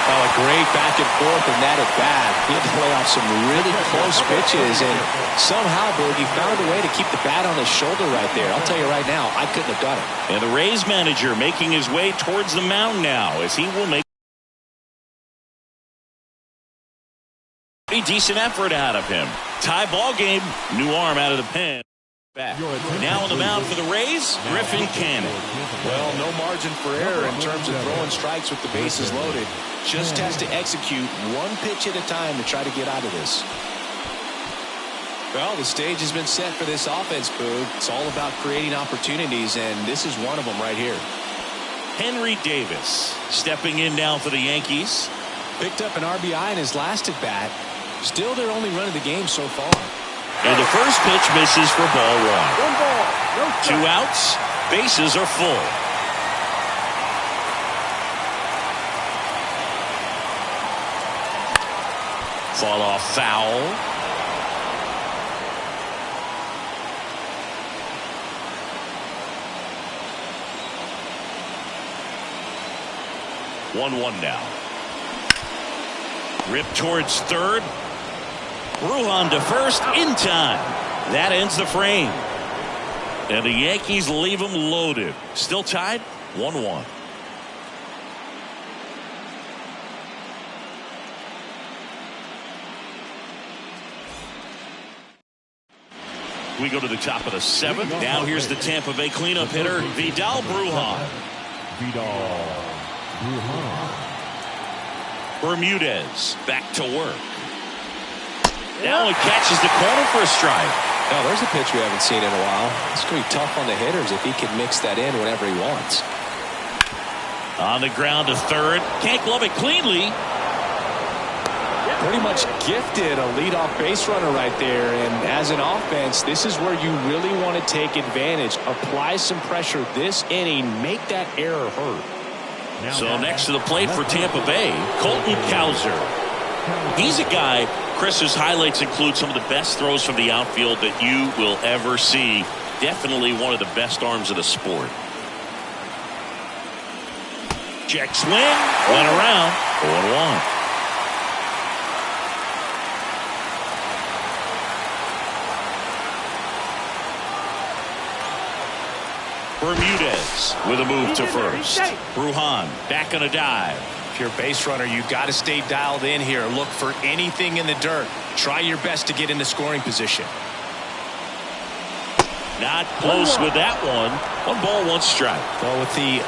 Oh, a great back and forth in that at bat. He had to play off some really close pitches, and somehow, Boogie found a way to keep the bat on his shoulder right there. I'll tell you right now, I couldn't have done it. And the Rays manager making his way towards the mound now, as he will make a decent effort out of him. Tie ball game, new arm out of the pen. Back. Now on the mound for the Rays, Griffin Canning. Well, no margin for error in terms of throwing strikes with the bases loaded. Just has to execute one pitch at a time to try to get out of this. Well, the stage has been set for this offense, Boog. It's all about creating opportunities, and this is one of them right here. Henry Davis stepping in now for the Yankees. Picked up an RBI in his last at bat. Still their only run of the game so far. And the first pitch misses for ball 1. 1 ball, no strike. 2 outs. Bases are full. Fall off foul. One now. Rip towards third. Brujan to first in time. That ends the frame. And the Yankees leave them loaded. Still tied 1-1. We go to the top of the 7th. Now here's the Tampa Bay cleanup hitter, Vidal Brujan. Vidal Brujan. Bermudez back to work. Now he catches the corner for a strike. Oh, there's a pitch we haven't seen in a while. It's going to be tough on the hitters if he can mix that in whenever he wants. On the ground to third. Can't glove it cleanly. Pretty much gifted a leadoff base runner right there. And as an offense, this is where you really want to take advantage. Apply some pressure this inning. Make that error hurt. So next to the plate for Tampa Bay, Colton Cowser. He's a guy, Chris's highlights include some of the best throws from the outfield that you will ever see. Definitely one of the best arms of the sport. Check swing. Went around. 0-1. Bermudez with a move to first. Brujan back on a dive. If you're a base runner, you got to stay dialed in here. Look for anything in the dirt. Try your best to get into scoring position. Not close with that one. 1 ball, 1 strike. Well, with the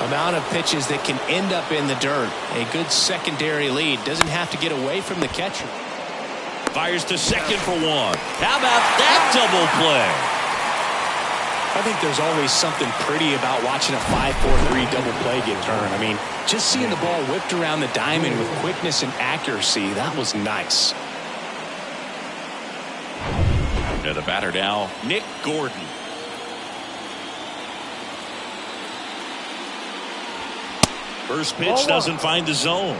amount of pitches that can end up in the dirt, a good secondary lead doesn't have to get away from the catcher. Fires to second for 1. How about that double play? I think there's always something pretty about watching a 5-4-3 double play get turned. I mean, just seeing the ball whipped around the diamond with quickness and accuracy, that was nice. And the batter now, Nick Gordon. First pitch doesn't find the zone.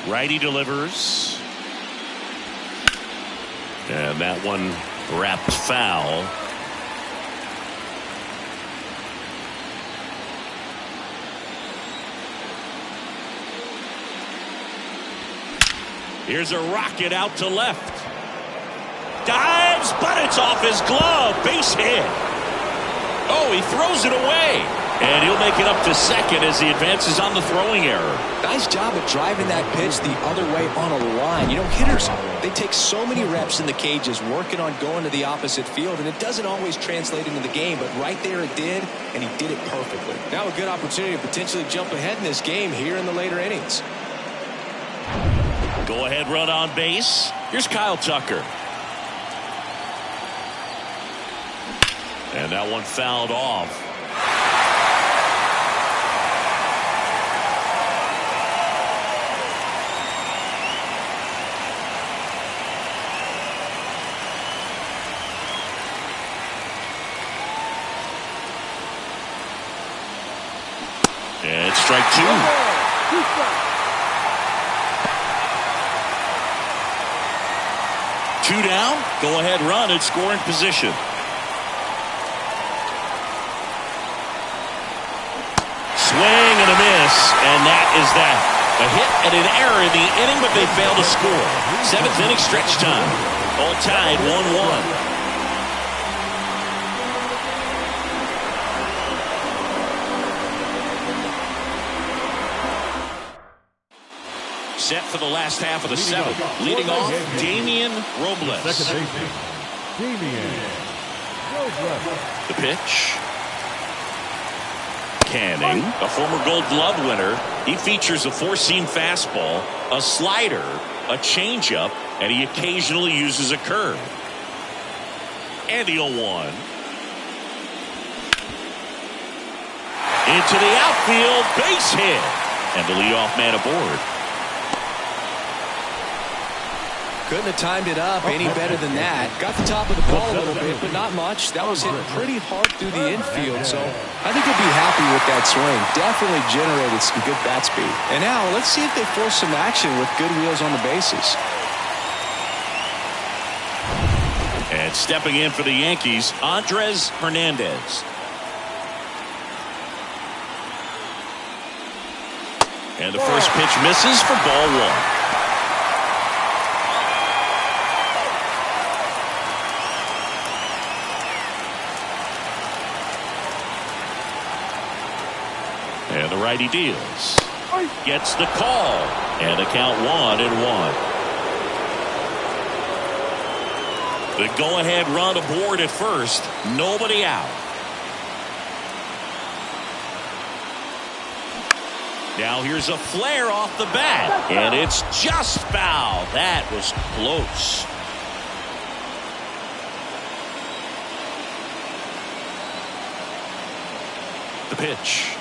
Righty delivers. And that one wrapped foul. Here's a rocket out to left. Dives, but it's off his glove. Base hit. Oh, he throws it away. And he'll make it up to second as he advances on the throwing error. Nice job of driving that pitch the other way on a line. You know, hitters, they take so many reps in the cages working on going to the opposite field, and it doesn't always translate into the game, but right there it did, and he did it perfectly. Now a good opportunity to potentially jump ahead in this game here in the later innings. Go ahead run on base. Here's Kyle Tucker. And that one fouled off. And it's strike 2. Two down. Go ahead run at scoring position. Swing and a miss, and that is that. A hit and an error in the inning, but they fail to score. 7th inning stretch time. All tied 1-1. Set for the last half of the 7th. Leading off, Damian Robles. Second baseman, Damian Robles. The pitch. Canning, a former Gold Glove winner. He features a 4-seam fastball, a slider, a changeup, and he occasionally uses a curve. And the 0-1. Into the outfield, base hit. And the leadoff man aboard. Couldn't have timed it up any better than that. Got the top of the ball a little bit, but not much. That was hit pretty hard through the infield, so I think he'll be happy with that swing. Definitely generated some good bat speed. And now let's see if they force some action with good wheels on the bases. And stepping in for the Yankees, Andres Hernandez. And the first pitch misses for ball 1. And the righty deals. Gets the call. And a count 1-1. The go-ahead run aboard at first. Nobody out. Now here's a flare off the bat. And it's just foul. That was close. The pitch.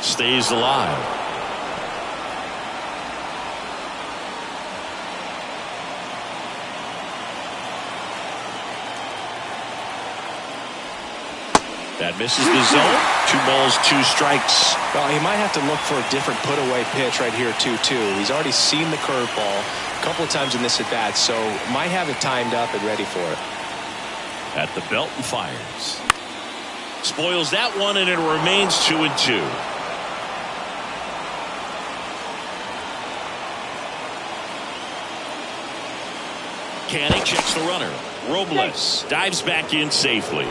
Stays alive. That misses the zone. 2 balls, 2 strikes. Well, he might have to look for a different put-away pitch right here, too. He's already seen the curveball a couple of times in this at-bat, so might have it timed up and ready for it. At the belt and fires. Spoils that one, and it remains 2-2. Canning checks the runner. Robles dives back in safely.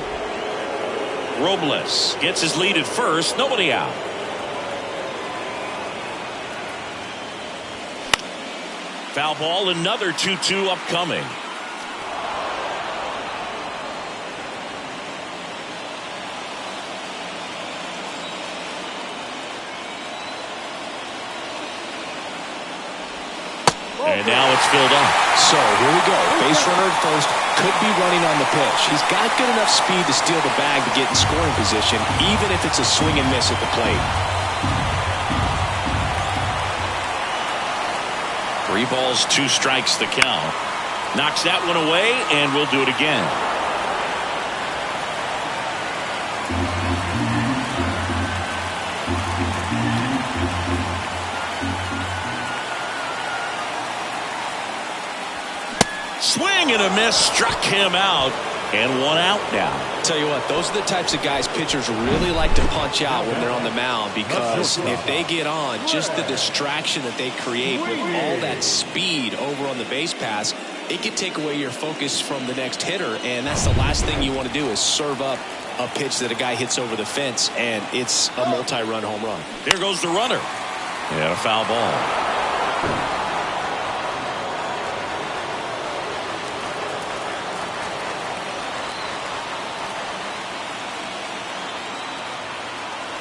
Robles gets his lead at first. Nobody out. Foul ball. Another 2-2 upcoming. And now it's filled up. So here we go. Base runner at first. Could be running on the pitch. He's got good enough speed to steal the bag to get in scoring position, even if it's a swing and miss at the plate. 3 balls, 2 strikes the count. Knocks that one away, and we'll do it again. Swing and a miss, struck him out, and 1 out now. Tell you what, those are the types of guys pitchers really like to punch out when they're on the mound, because if they get on, just the distraction that they create with all that speed over on the base pass, it can take away your focus from the next hitter, and that's the last thing you want to do is serve up a pitch that a guy hits over the fence, and it's a multi-run home run. There goes the runner. And a foul ball.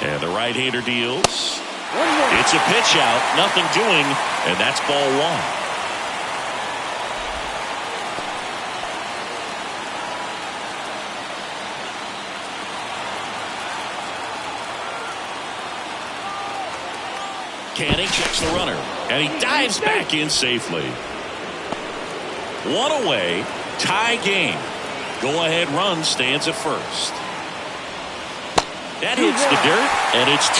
And the right-hander deals. It's a pitch out, nothing doing, and that's ball 1. Canning checks the runner, and he dives back in safely. 1 away, tie game. Go-ahead run stands at first. That hits the dirt, and it's 2-1.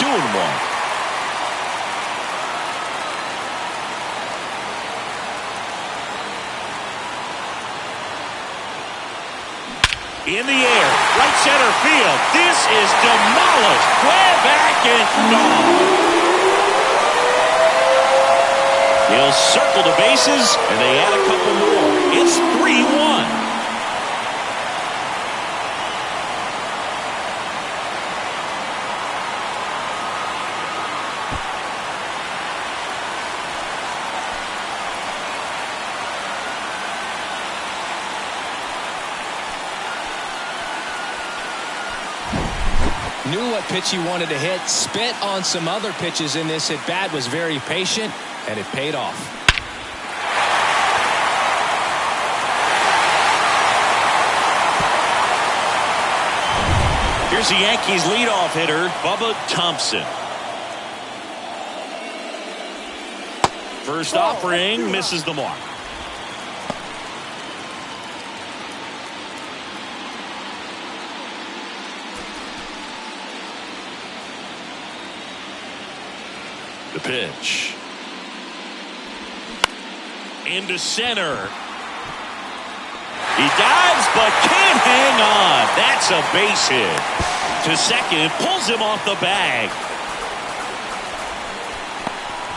In the air, right center field. This is demolished. Way back and gone. He'll circle the bases, and they add a couple more. It's 3-1. Knew what pitch he wanted to hit, spit on some other pitches in this at bat, was very patient, and it paid off. Here's the Yankees leadoff hitter, Bubba Thompson. First offering misses the mark. The pitch. Into center. He dives but can't hang on. That's a base hit. To second, pulls him off the bag.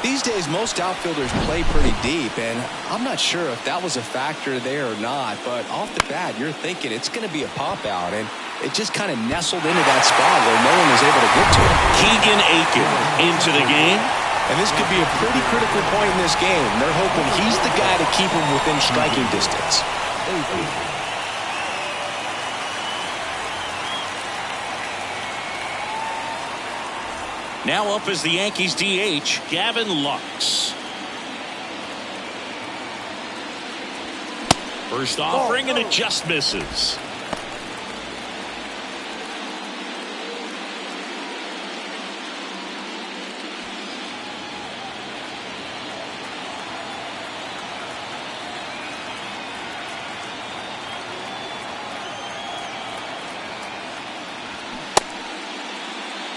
These days, most outfielders play pretty deep, and I'm not sure if that was a factor there or not, but off the bat, you're thinking it's going to be a pop-out, and it just kind of nestled into that spot where no one was able to get to it. Keegan Akin into the game. And this could be a pretty critical point in this game. They're hoping he's the guy to keep him within striking distance. Now up is the Yankees DH, Gavin Lux. First offering, and it just misses.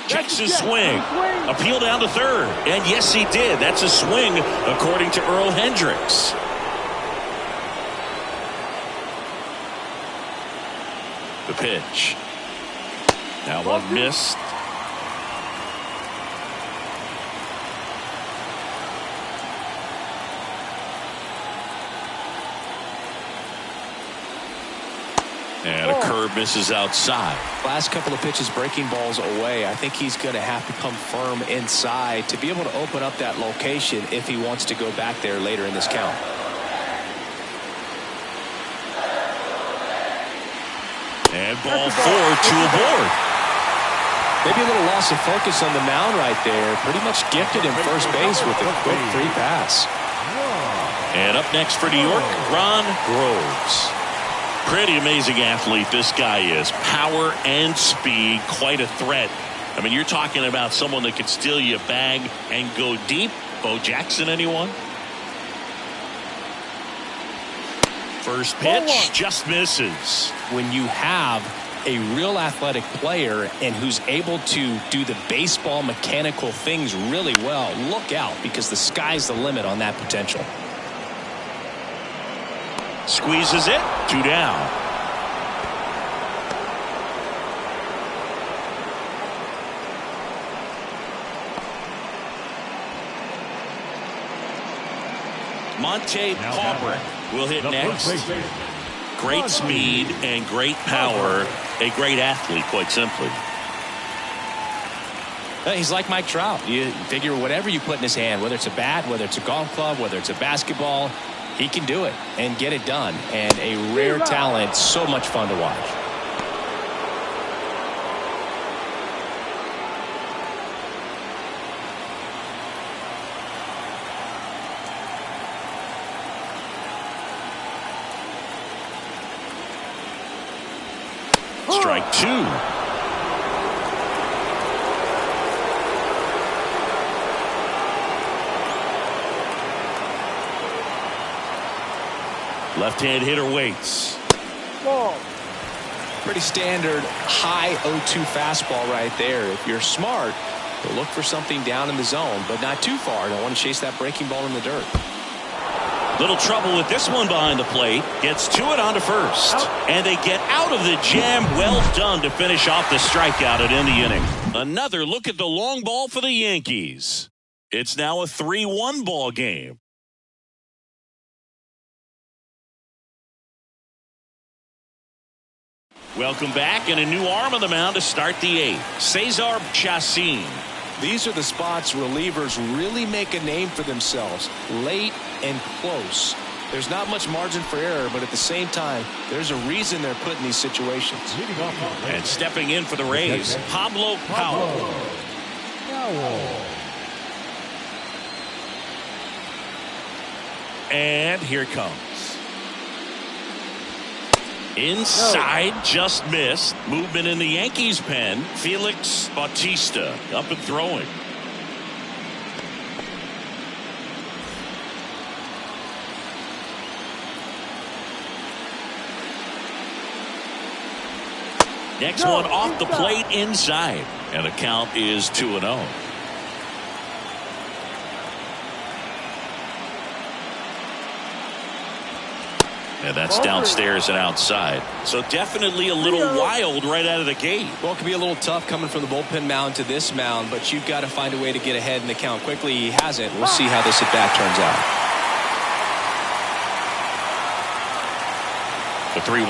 Checks his swing. Appeal down to third. And yes, he did. That's a swing, according to Earl Hendricks. The pitch. Now one missed. And a curve misses outside. Last couple of pitches breaking balls away. I think he's going to have to come firm inside to be able to open up that location if he wants to go back there later in this count. And ball 4, 2 aboard. Maybe a little loss of focus on the mound right there. Pretty much gifted in first base with a quick free pass. And up next for New York, Ron Groves. Pretty amazing athlete this guy is. Power and speed, quite a threat. I mean, you're talking about someone that could steal you a bag and go deep. Bo Jackson, anyone? First pitch just misses. When you have a real athletic player and who's able to do the baseball mechanical things really well, look out, because the sky's the limit on that potential. Squeezes it. 2 down. Monte Paubrick will hit next. Great speed and great power. A great athlete, quite simply. He's like Mike Trout. You figure whatever you put in his hand, whether it's a bat, whether it's a golf club, whether it's a basketball, he can do it and get it done. And a rare talent, so much fun to watch. Strike 2. Left-hand hitter waits. Ball. Pretty standard high 0-2 fastball right there. If you're smart, you'll look for something down in the zone, but not too far. Don't want to chase that breaking ball in the dirt. Little trouble with this one behind the plate. Gets to it onto first. And they get out of the jam. Well done to finish off the strikeout at end the inning. Another look at the long ball for the Yankees. It's now a 3-1 ball game. Welcome back, and a new arm on the mound to start the 8th. Cesar Chacin. These are the spots relievers really make a name for themselves. Late and close. There's not much margin for error, but at the same time, there's a reason they're put in these situations. And stepping in for the Rays, Pablo Powell. And here it comes. Inside, just missed. Movement in the Yankees pen. Felix Bautista up and throwing. Next one off the plate inside. And the count is 2-0. And that's downstairs and outside. So definitely a little wild right out of the gate. Well, it can be a little tough coming from the bullpen mound to this mound, but you've got to find a way to get ahead in the count quickly. He hasn't. We'll see how this at-bat turns out. The 3-1.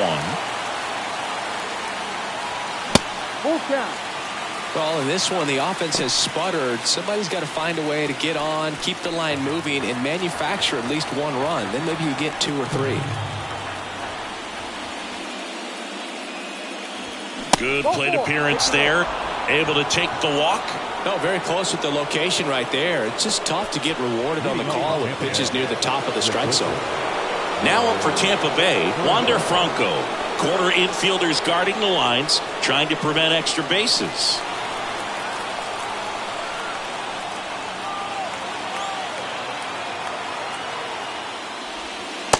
Full count. Well, in this one, the offense has sputtered. Somebody's got to find a way to get on, keep the line moving, and manufacture at least one run. Then maybe you get 2 or 3. Good plate appearance there. Able to take the walk. No, very close with the location right there. It's just tough to get rewarded on the call with pitches near the top of the strike zone. Now up for Tampa Bay, Wander Franco. Corner infielders guarding the lines, trying to prevent extra bases.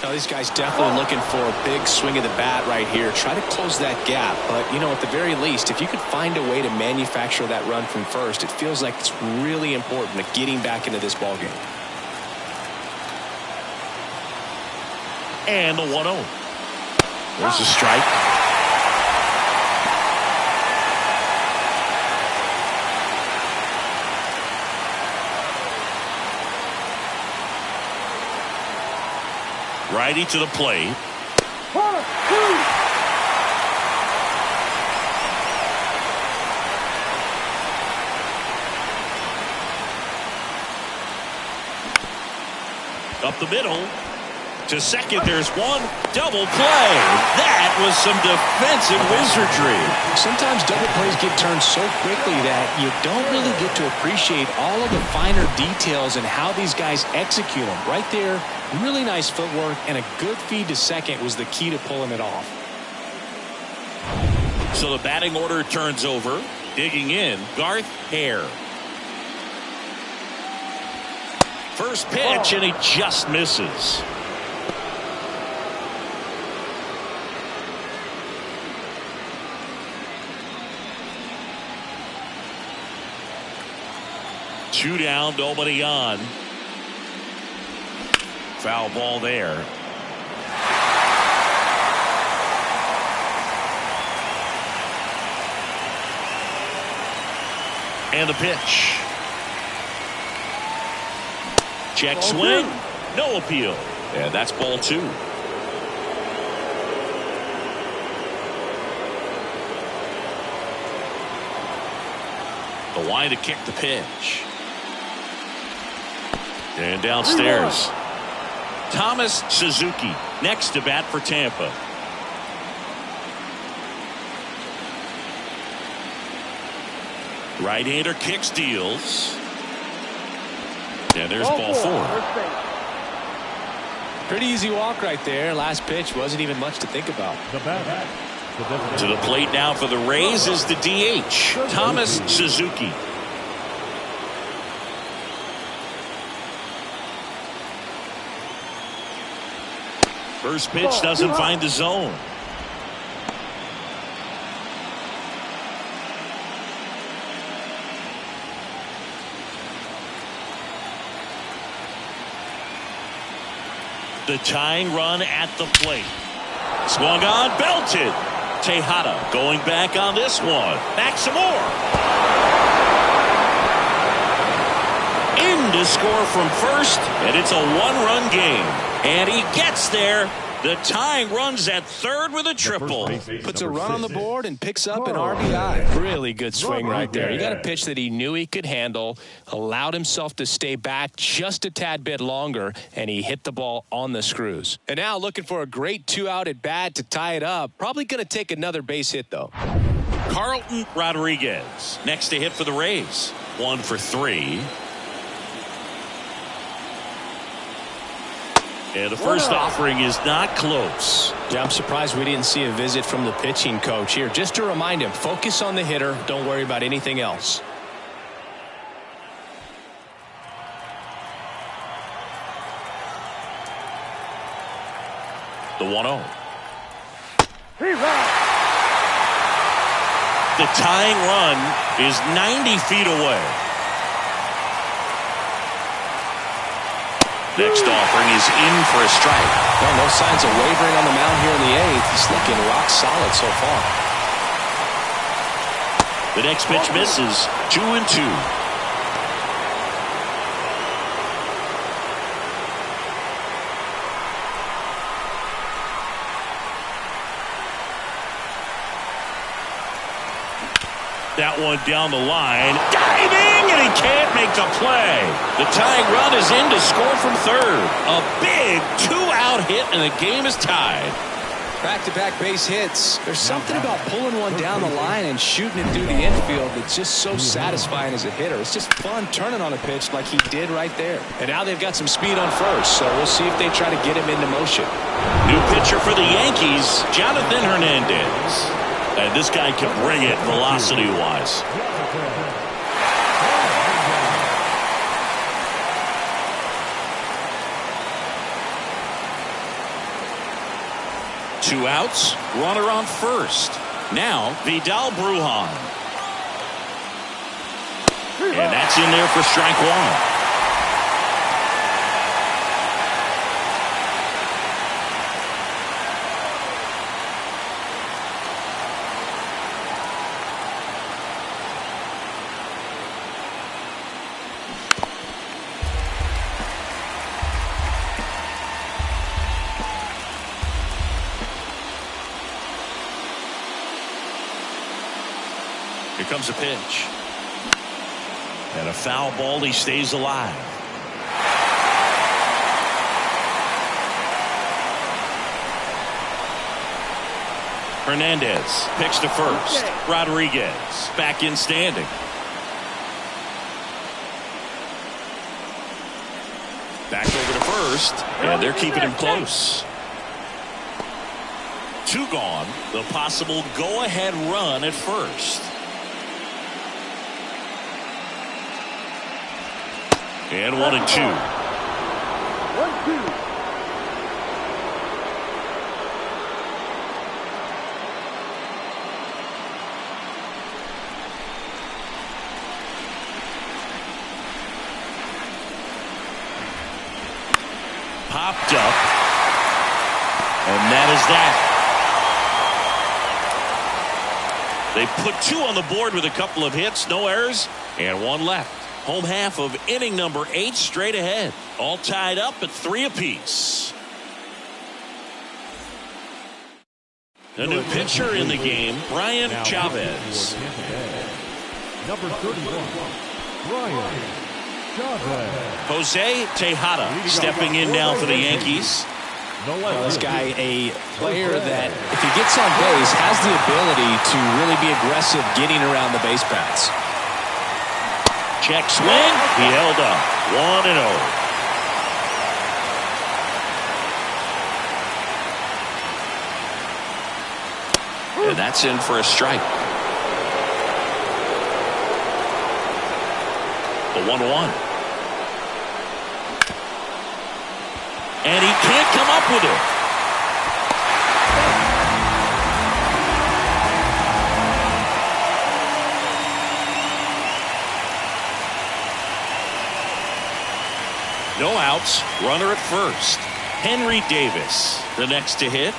Now, these guys definitely looking for a big swing of the bat right here. Try to close that gap. But, you know, at the very least, if you could find a way to manufacture that run from first, it feels like it's really important to getting back into this ballgame. And the 1-0. There's a strike. Righty to the plate. Corner, 2. Up the middle. To second, there's one. Double play. That was some defensive wizardry. Sometimes double plays get turned so quickly that you don't really get to appreciate all of the finer details and how these guys execute them. Right there, really nice footwork, and a good feed to second was the key to pulling it off. So the batting order turns over. Digging in, Garth Hare. First pitch, and he just misses. Two down, nobody on. Foul ball there. And the pitch. Check swing. No appeal. Yeah, that's ball 2. The line to kick the pitch. And downstairs. Thomas Suzuki next to bat for Tampa. Right-hander kicks, deals. And there's ball 4. Pretty easy walk right there. Last pitch wasn't even much to think about. To the plate now for the Rays is the DH, Thomas Suzuki. First pitch doesn't find the zone. The tying run at the plate. Swung on, belted. Tejada going back on this one. Back some more. In to score from first, and it's a 1-run game. And he gets there. The tying runs at third with a triple. Puts a run on the board and picks up an RBI. Really good swing right there. He got a pitch that he knew he could handle, allowed himself to stay back just a tad bit longer, and he hit the ball on the screws. And now looking for a great 2-out at bat to tie it up. Probably going to take another base hit, though. Carlton Rodriguez next to hit for the Rays. 1 for 3. And the first offering is not close. Yeah, I'm surprised we didn't see a visit from the pitching coach here. Just to remind him, focus on the hitter. Don't worry about anything else. The 1-0. The tying run is 90 feet away. Next offering is in for a strike. Well, no signs of wavering on the mound here in the eighth. He's looking rock solid so far. The next pitch misses. 2-2. That one down the line. Diving, and he can't make the play. The tying run is in to score from third. A big two-out hit, and the game is tied. Back-to-back base hits. There's something about pulling one down the line and shooting it through the infield that's just so satisfying as a hitter. It's just fun turning on a pitch like he did right there. And now they've got some speed on first, so we'll see if they try to get him into motion. New pitcher for the Yankees, Jonathan Hernandez. And this guy can bring it velocity-wise. Two outs, runner on first. Now, Vidal Brujan. And that's in there for strike one. Here comes a pitch. And a foul ball. He stays alive. Hernandez picks to first. Rodriguez back in standing. Back over to first. And they're keeping him close. Two gone. The possible go-ahead run at first. And 1-2. 1-2. Popped up. And that is that. They put two on the board with a couple of hits, no errors, and one left. Home half of inning number 8 straight ahead. All tied up at 3 apiece. The new pitcher in the game, Brian Chavez. Number 31, Brian Chavez. Jose Tejada stepping in now for the Yankees. Well, this guy, a player that, if he gets on base, has the ability to really be aggressive getting around the base paths. Check swing. He held up. 1-0. And that's in for a strike. The 1-1. And he can't come up with it. No outs, runner at first. Henry Davis, the next to hit.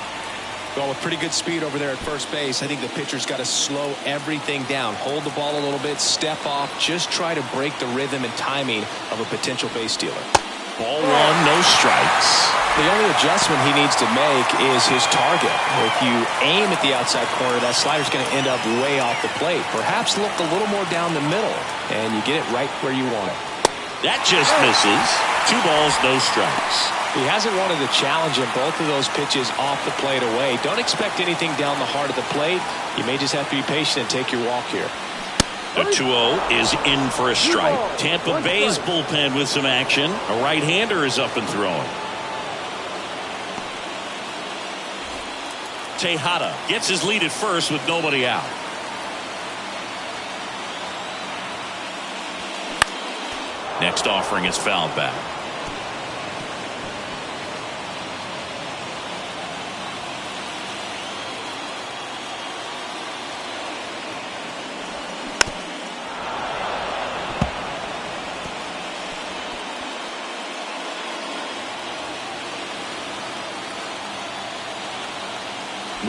Well, with pretty good speed over there at first base, I think the pitcher's got to slow everything down. Hold the ball a little bit, step off, just try to break the rhythm and timing of a potential base stealer. Ball one, no strikes. The only adjustment he needs to make is his target. If you aim at the outside corner, that slider's going to end up way off the plate. Perhaps look a little more down the middle, and you get it right where you want it. That just misses. 2 balls, no strikes. He hasn't wanted to challenge him. Both of those pitches off the plate away. Don't expect anything down the heart of the plate. You may just have to be patient and take your walk here. The 2-0 is in for a strike. Tampa Bay's bullpen with some action. A right-hander is up and throwing. Tejada gets his lead at first with nobody out. Next offering is fouled back.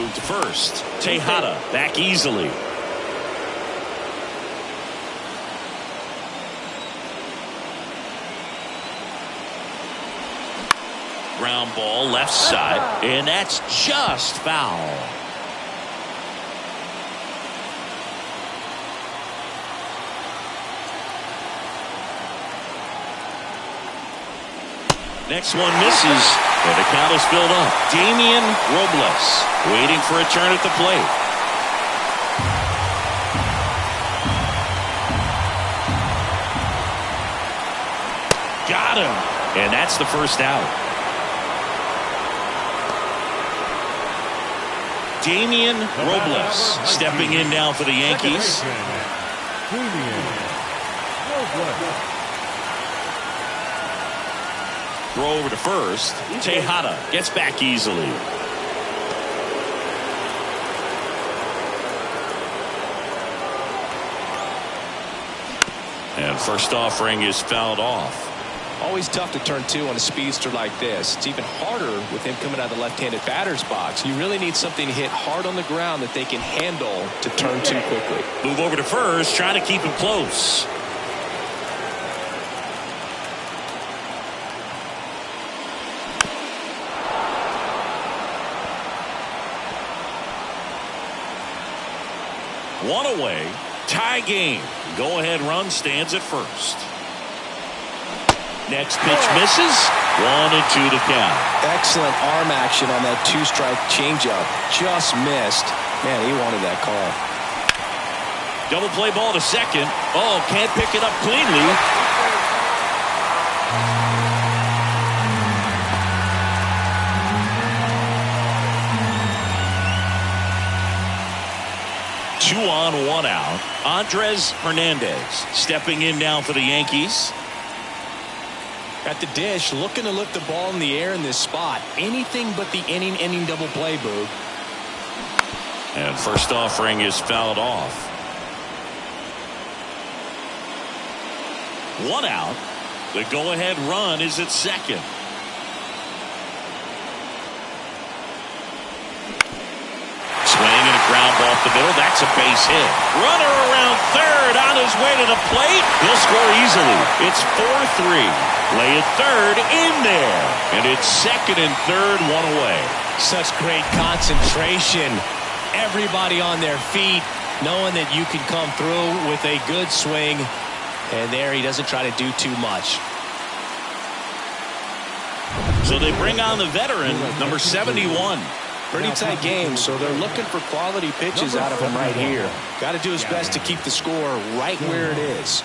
Move to first. Tejada back easily. Ground ball left side, and that's just foul. Next one misses, and the count is filled up. Damian Robles waiting for a turn at the plate. Got him, and that's the first out. Damian Robles stepping in now for the Yankees. Damian Robles. Throw over to first. Tejada gets back easily. And first offering is fouled off. Always tough to turn two on a speedster like this. It's even harder with him coming out of the left-handed batter's box. You really need something to hit hard on the ground that they can handle to turn two quickly. Move over to first, trying to keep him close. One away, tie game. Go-ahead run stands at first. Next pitch misses. 1-2 to count. Excellent arm action on that two-strike changeup. Just missed. Man, he wanted that call. Double play ball to second. Oh, can't pick it up cleanly. Two on, one out. Andres Hernandez stepping in now for the Yankees. At the dish, looking to lift the ball in the air in this spot. Anything but the inning double play, Boog. And first offering is fouled off. One out. The go-ahead run is at second. Swing and a ground ball off the middle. That's a base hit. Runner around third on his way to the plate. He'll score easily. It's 4-3. Play at third in there. And it's second and third, one away. Such great concentration. Everybody on their feet, knowing that you can come through with a good swing. And there he doesn't try to do too much. So they bring on the veteran, number 71. Pretty tight game, so they're looking for quality pitches out of him right here. Got to do his best to keep the score right where it is.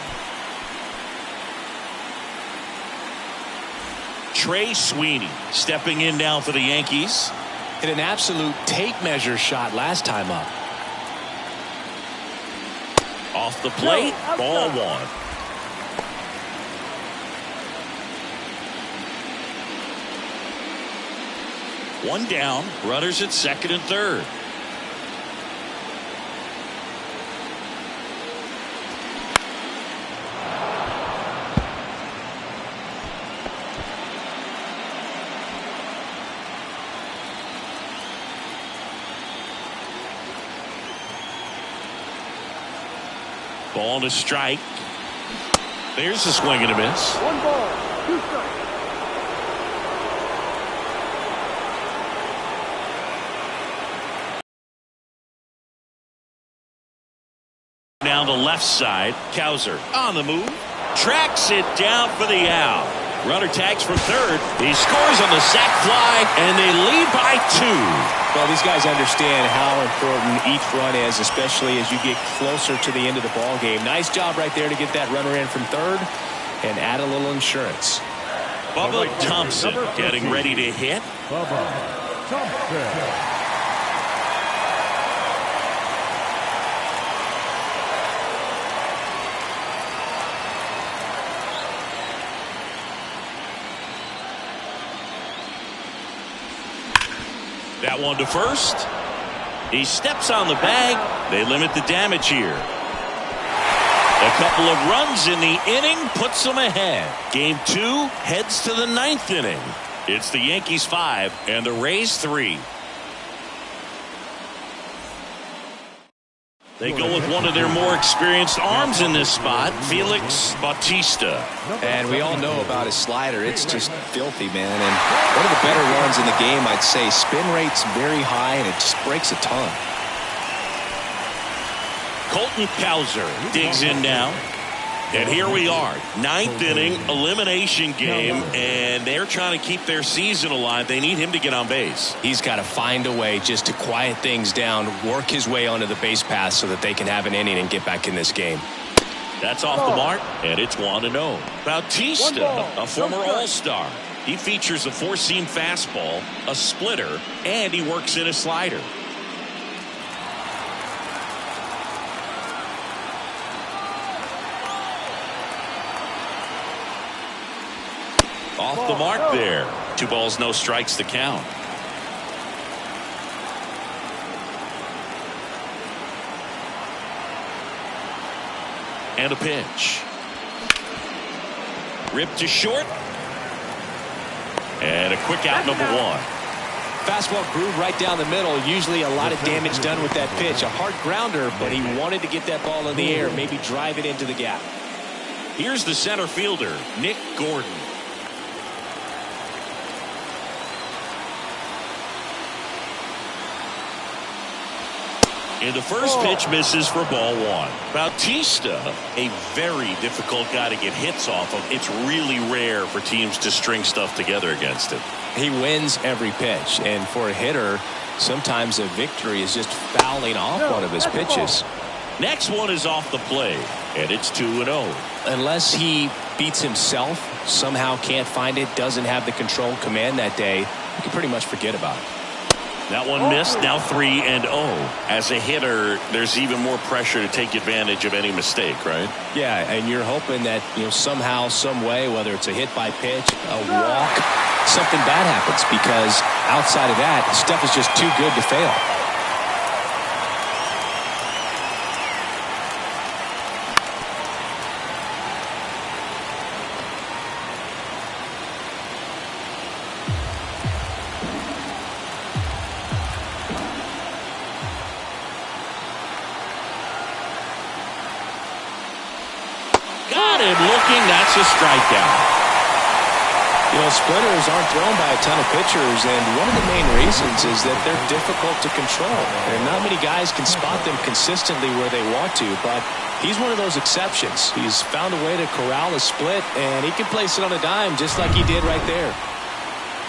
Trey Sweeney stepping in now for the Yankees. Hit an absolute tape measure shot last time up. Off the plate, ball one. One down, runners at second and third. Ball to strike. There's a swing and a miss. 1 ball, 2 strikes. Down the left side. Cowser on the move. Tracks it down for the out. Runner tags for third. He scores on the sac fly, and they lead by 2. Well, these guys understand how important each run is, especially as you get closer to the end of the ball game. Nice job right there to get that runner in from third and add a little insurance. Bubba Thompson getting ready to hit. Bubba Thompson. That one to first. He steps on the bag. They limit the damage here. A couple of runs in the inning puts them ahead. Game 2 heads to the 9th inning. It's the Yankees 5 and the Rays 3. They go with one of their more experienced arms in this spot, Felix Bautista. And we all know about his slider. It's just filthy, man. And one of the better ones in the game, I'd say. Spin rate's very high, and it just breaks a ton. Colton Cowser digs in now. And here we are, 9th inning, elimination game, and they're trying to keep their season alive. They need him to get on base. He's got to find a way just to quiet things down, work his way onto the base path so that they can have an inning and get back in this game. That's off the mark, and it's 1-0. Bautista, a former All-Star. He features a four-seam fastball, a splitter, and he works in a slider. Off the mark there. 2 balls, no strikes to count. And a pitch. Ripped to short. And a quick out, number 1. Fastball groove right down the middle. Usually a lot of damage done with that pitch. A hard grounder, but he wanted to get that ball in the air, maybe drive it into the gap. Here's the center fielder, Nick Gordon. And the first pitch misses for ball 1. Bautista, a very difficult guy to get hits off of. It's really rare for teams to string stuff together against him. He wins every pitch, and for a hitter, sometimes a victory is just fouling off one of his pitches. Next one is off the plate, and it's 2-0. Unless he beats himself, somehow can't find it, doesn't have the control command that day, you can pretty much forget about it. That one missed, now 3-0. As a hitter, there's even more pressure to take advantage of any mistake, right? Yeah, and you're hoping that, somehow, some way, whether it's a hit by pitch, a walk, something bad happens, because outside of that, stuff is just too good to fail. That's a strikeout. Splitters aren't thrown by a ton of pitchers, and one of the main reasons is that they're difficult to control. And not many guys can spot them consistently where they want to, but he's one of those exceptions. He's found a way to corral a split, and he can place it on a dime just like he did right there.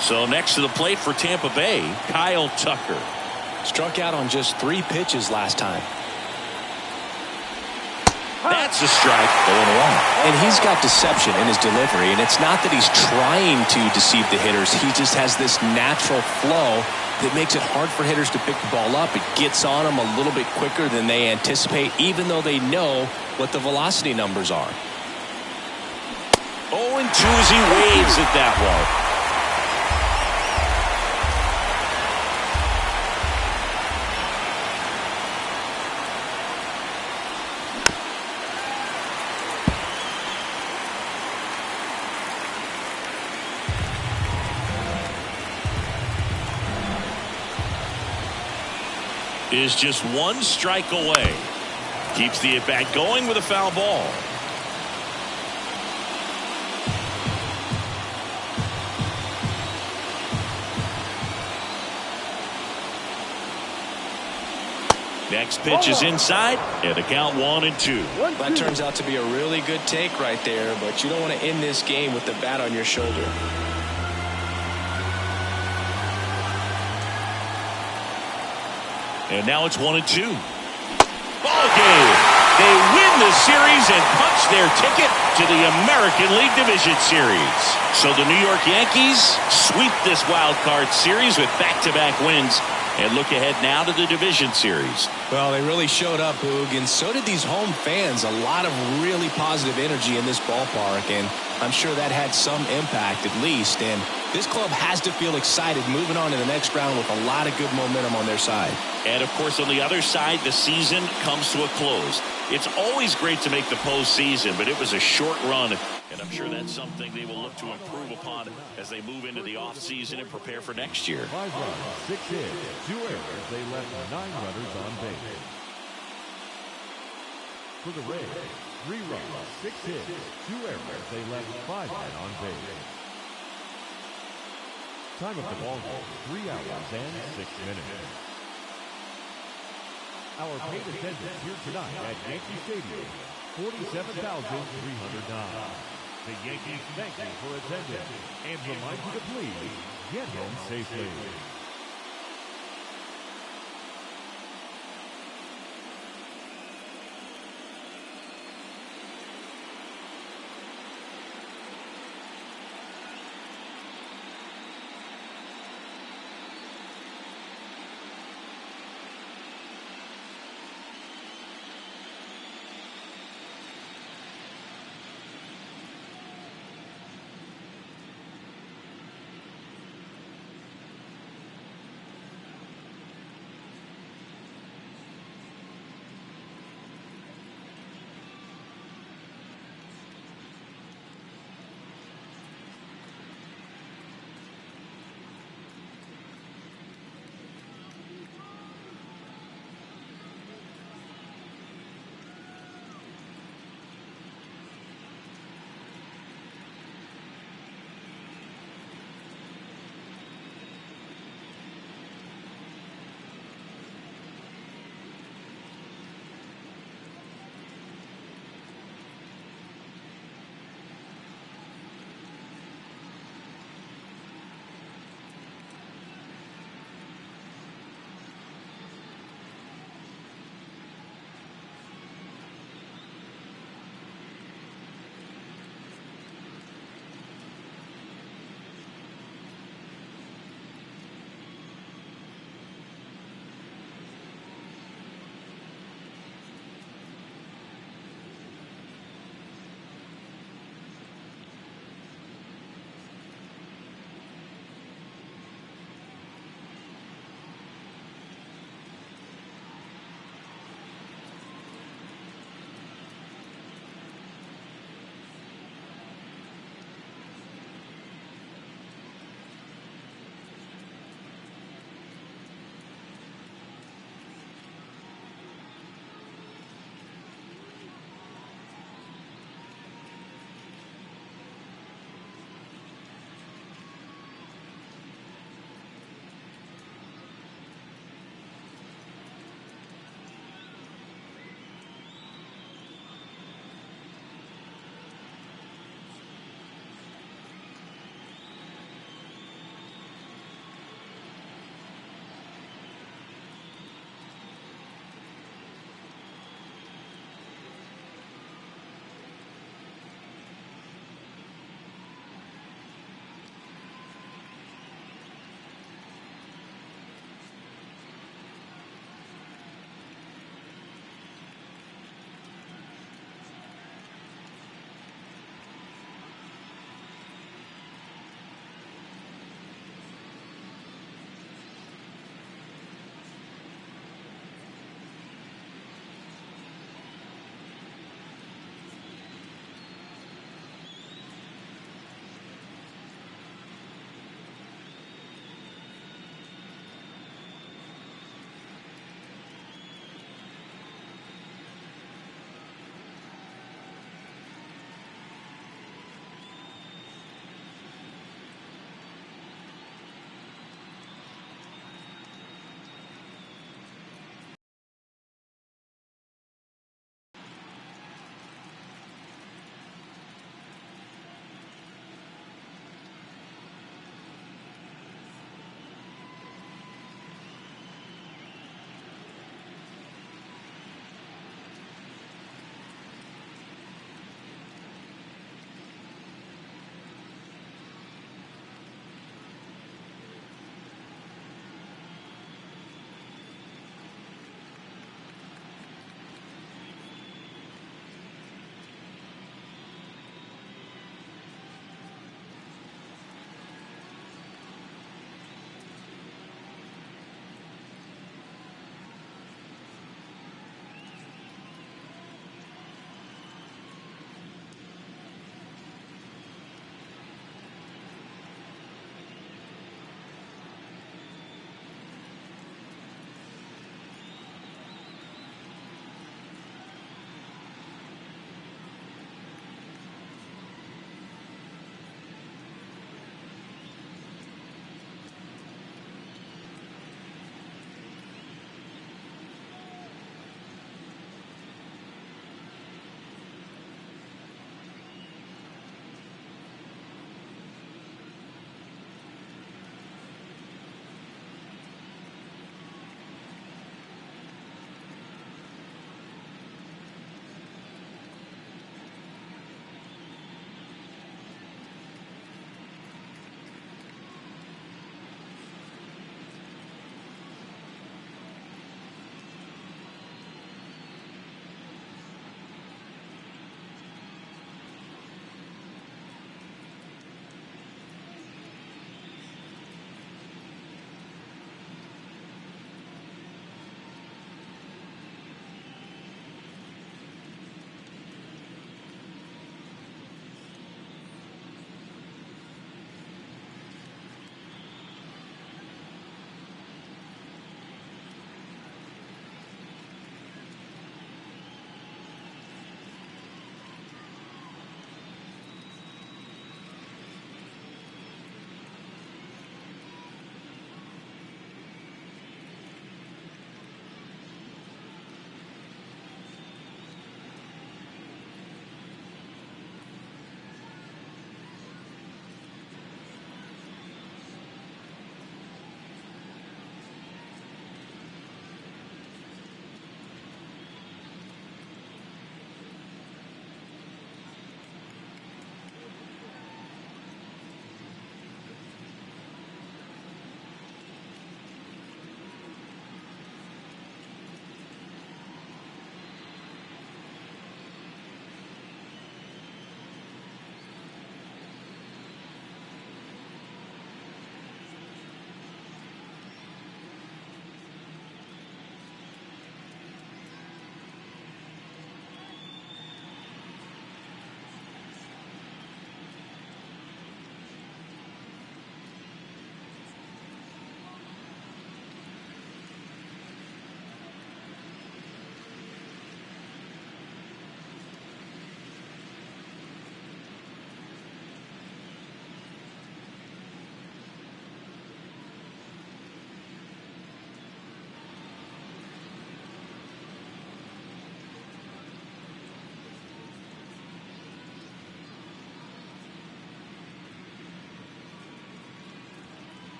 So next to the plate for Tampa Bay, Kyle Tucker. Struck out on just 3 pitches last time. That's a strike, 0-1. And he's got deception in his delivery, and it's not that he's trying to deceive the hitters. He just has this natural flow that makes it hard for hitters to pick the ball up. It gets on them a little bit quicker than they anticipate, even though they know what the velocity numbers are. 0-2 as he waves at that one. Is just 1 strike away. Keeps the at-bat going with a foul ball. Next pitch is inside, and the count 1-2. That turns out to be a really good take right there, but you don't want to end this game with the bat on your shoulder. And now it's 1-2. Ball game. They win the series and punch their ticket to the American League Division Series. So the New York Yankees sweep this wild card series with back-to-back wins and look ahead now to the Division Series. Well, they really showed up, Boog, and so did these home fans. A lot of really positive energy in this ballpark, and I'm sure that had some impact at least. And this club has to feel excited moving on to the next round with a lot of good momentum on their side. And, of course, on the other side, the season comes to a close. It's always great to make the postseason, but it was a short run, and I'm sure that's something they will look to improve upon as they move into the offseason and prepare for next year. 5 runs, 6 hits, 2 errors. They left 9 runners on base. For the Rays, 3 runs, 6 hits, 2 errors. They left 5 men on base. Time of the ball game, 3 hours and 6 minutes. Our paid attendance here tonight at Yankee Stadium, 47,309. The Yankees thank you for attending and remind you to please get home safely.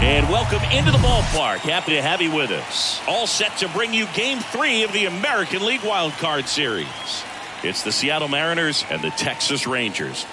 And welcome into the ballpark. Happy to have you with us. All set to bring you Game 3 of the American League Wild Card Series. It's the Seattle Mariners and the Texas Rangers.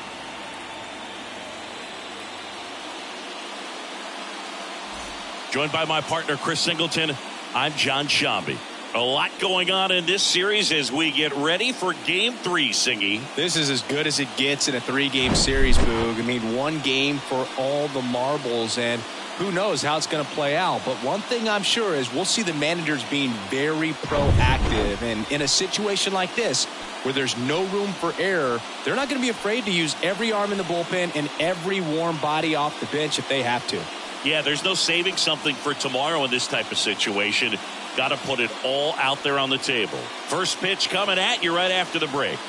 Joined by my partner, Chris Singleton, I'm John Shambi. A lot going on in this series as we get ready for Game 3, Singy. This is as good as it gets in a 3-game series, Boog. I mean, 1 game for all the marbles, and who knows how it's going to play out. But one thing I'm sure is we'll see the managers being very proactive. And in a situation like this, where there's no room for error, they're not going to be afraid to use every arm in the bullpen and every warm body off the bench if they have to. Yeah, there's no saving something for tomorrow in this type of situation. Got to put it all out there on the table. First pitch coming at you right after the break.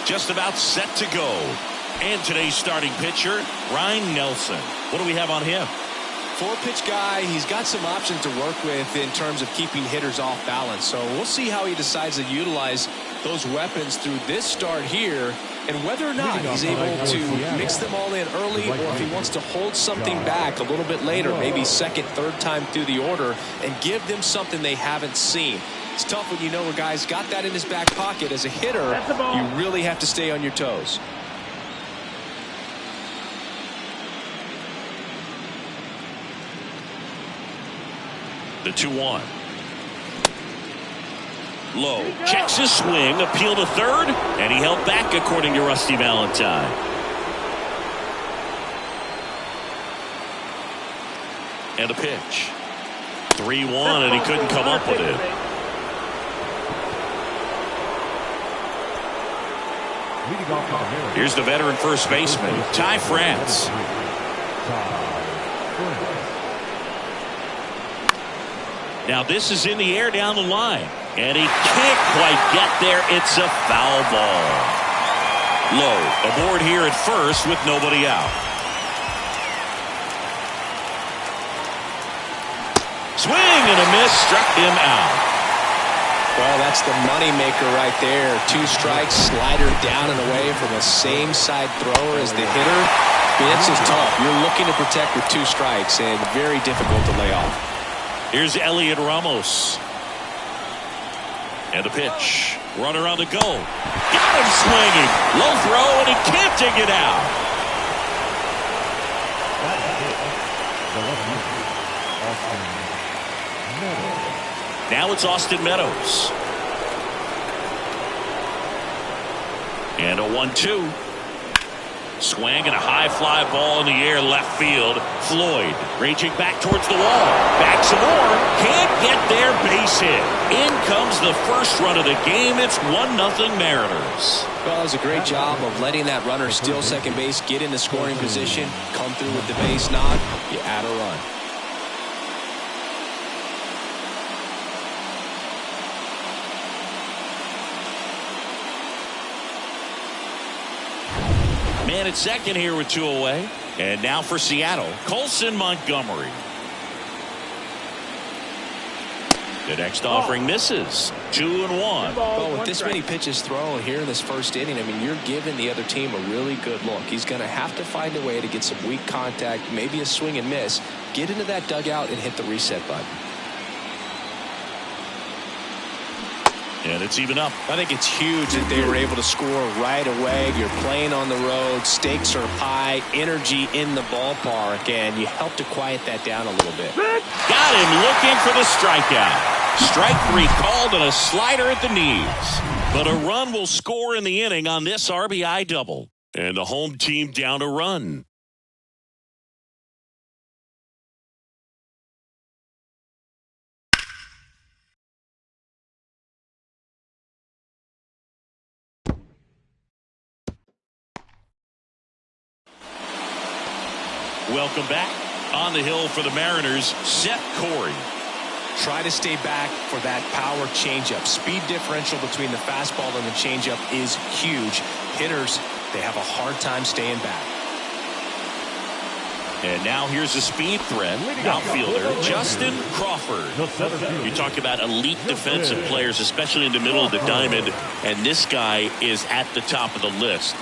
Just about set to go. And today's starting pitcher, Ryne Nelson. What do we have on him? 4-pitch guy. He's got some options to work with in terms of keeping hitters off balance. So we'll see how he decides to utilize those weapons through this start here, and whether or not he's able to mix them all in early, or if he wants to hold something back a little bit later, maybe second, third time through the order, and give them something they haven't seen. It's tough when you know a guy's got that in his back pocket. As a hitter, you really have to stay on your toes. The 2-1. Low. Checks his swing. Appeal to third. And he held back, according to Rusty Valentine. And a pitch. 3-1, and he couldn't come up with it. Here's the veteran first baseman, Ty France. Now this is in the air down the line, and he can't quite get there. It's a foul ball. Low aboard here at first with nobody out. Swing and a miss, struck him out. Well, that's the moneymaker right there. 2 strikes, slider down and away from the same side thrower as the hitter. I mean, this is tough. You're looking to protect with 2 strikes, and very difficult to lay off. Here's Elliot Ramos. And the pitch. Runner on the go. Got him swinging. Low throw, and he can't dig it out. Now it's Austin Meadows. And a 1-2. Swing and a high fly ball in the air left field. Floyd raging back towards the wall. Back some more. Can't get there. Base hit. In comes the first run of the game. It's 1-0 Mariners. Well, it was a great job of letting that runner steal second base, get in the scoring position, come through with the base knock. You add a run. Man at second here with 2 away. And now for Seattle, Colson Montgomery. The next offering misses. 2-1. Well, with this many pitches thrown here in this first inning, I mean, you're giving the other team a really good look. He's going to have to find a way to get some weak contact, maybe a swing and miss, get into that dugout and hit the reset button. And it's even up. I think it's huge that they were able to score right away. You're playing on the road. Stakes are high. Energy in the ballpark. And you help to quiet that down a little bit. Got him looking for the strikeout. Strike 3 called and a slider at the knees. But a run will score in the inning on this RBI double. And the home team down a run. Welcome back. On the hill for the Mariners, Seth Corey. Try to stay back for that power changeup. Speed differential between the fastball and the changeup is huge. Hitters, they have a hard time staying back. And now here's a speed threat. Outfielder Justin Crawford. You talk about elite defensive players, especially in the middle of the diamond, and this guy is at the top of the list.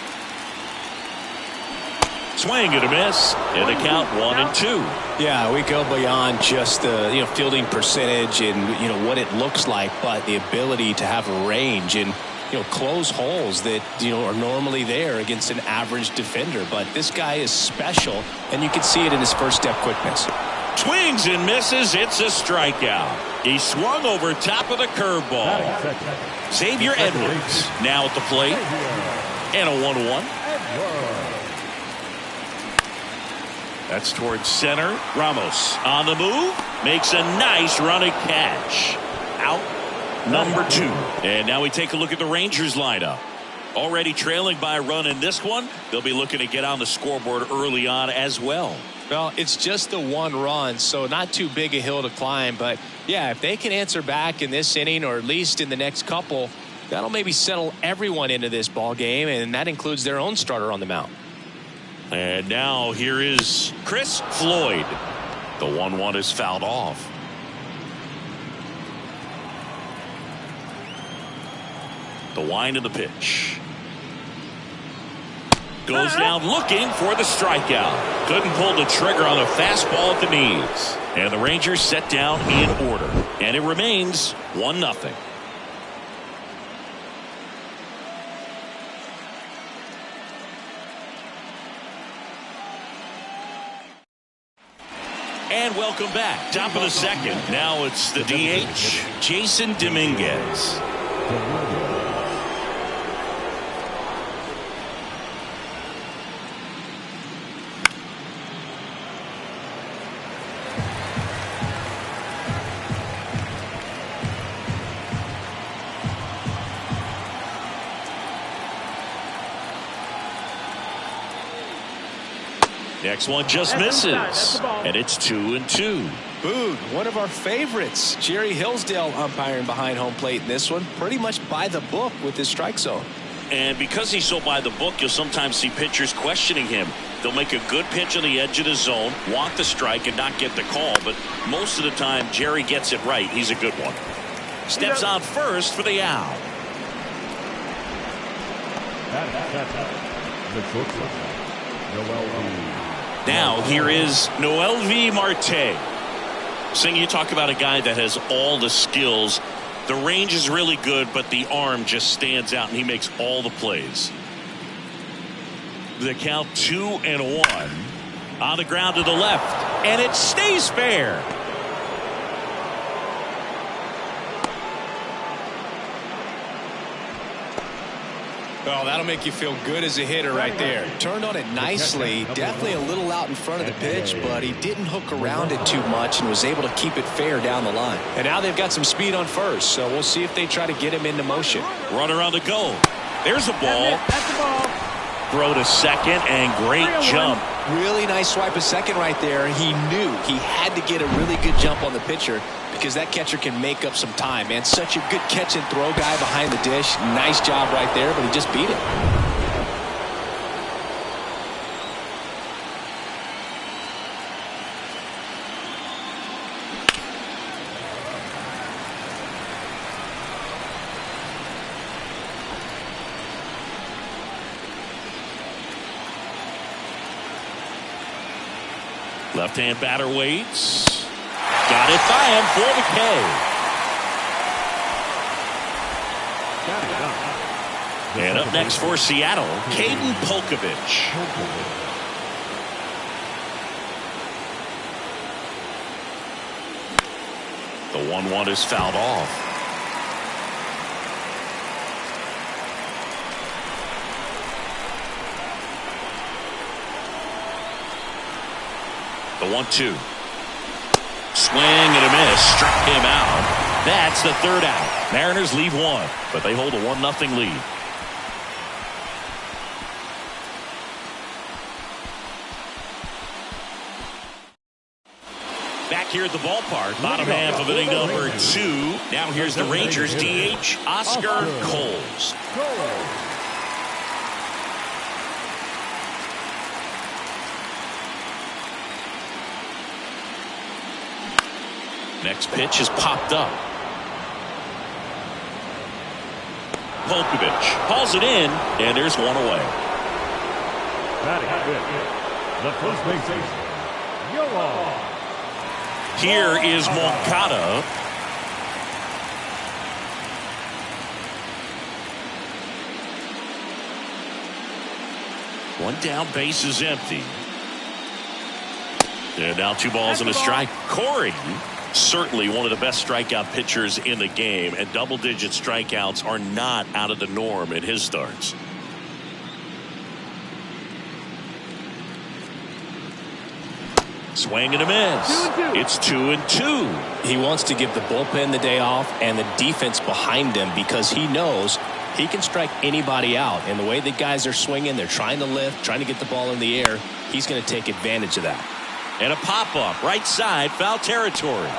Swing and a miss, and a count 1-2. Yeah, we go beyond just the fielding percentage and what it looks like, but the ability to have range and close holes that are normally there against an average defender. But this guy is special, and you can see it in his first step quickness. Swings and misses. It's a strikeout. He swung over top of the curveball. Xavier Edwards now at the plate, and a 1-1. That's towards center. Ramos on the move. Makes a nice running catch. Out number 2. And now we take a look at the Rangers lineup. Already trailing by a run in this one. They'll be looking to get on the scoreboard early on as well. Well, it's just the 1 run, so not too big a hill to climb. But, yeah, if they can answer back in this inning or at least in the next couple, that'll maybe settle everyone into this ball game, and that includes their own starter on the mound. And now here is Chris Floyd. The 1-1 is fouled off. The wind of the pitch. Goes down looking for the strikeout. Couldn't pull the trigger on a fastball at the knees. And the Rangers set down in order. And it remains 1-0. And welcome back. Top of the second. Now it's the DH, Jason Dominguez. Next one just misses, and it's 2-2. Boog, one of our favorites. Jerry Hillsdale umpiring behind home plate in this one. Pretty much by the book with his strike zone. And because he's so by the book, you'll sometimes see pitchers questioning him. They'll make a good pitch on the edge of the zone, want the strike, and not get the call. But most of the time, Jerry gets it right. He's a good one. Steps on first for the out. Now here is Noelvi Marte. Sing, you talk about a guy that has all the skills. The range is really good, but the arm just stands out, and he makes all the plays. The count 2-1. On the ground to the left, and it stays fair. Well, that'll make you feel good as a hitter right there. Turned on it nicely. Definitely a little out in front of the pitch, but he didn't hook around it too much and was able to keep it fair down the line. And now they've got some speed on first, so we'll see if they try to get him into motion. Runner on the go. There's a ball. That's the ball. Throw to second, and great jump. Really nice swipe of second right there. He knew he had to get a really good jump on the pitcher because that catcher can make up some time, man. Such a good catch and throw guy behind the dish. Nice job right there, but he just beat it. Left-hand batter waits. Got it by him for the K. And up next for Seattle, Caden Polkovich. The 1-1 is fouled off. The 1-2. Swing and a miss. Struck him out. That's the third out. Mariners leave one, but they hold a 1-0 lead. Back here at the ballpark, bottom half of inning number 2. Now here's the Rangers DH, Oscar Coles. Next pitch is popped up. Polkovich hauls it in, and there's one away. Batting fifth, the first baseman, Yoan. Here is Moncada. One down, base is empty. And now 2 balls and a strike. Corey, certainly one of the best strikeout pitchers in the game, and double-digit strikeouts are not out of the norm in his starts. Swing and a miss. It's 2-2. He wants to give the bullpen the day off and the defense behind him because he knows he can strike anybody out. And the way the guys are swinging, they're trying to lift, trying to get the ball in the air. He's going to take advantage of that. And a pop-up, right side, foul territory.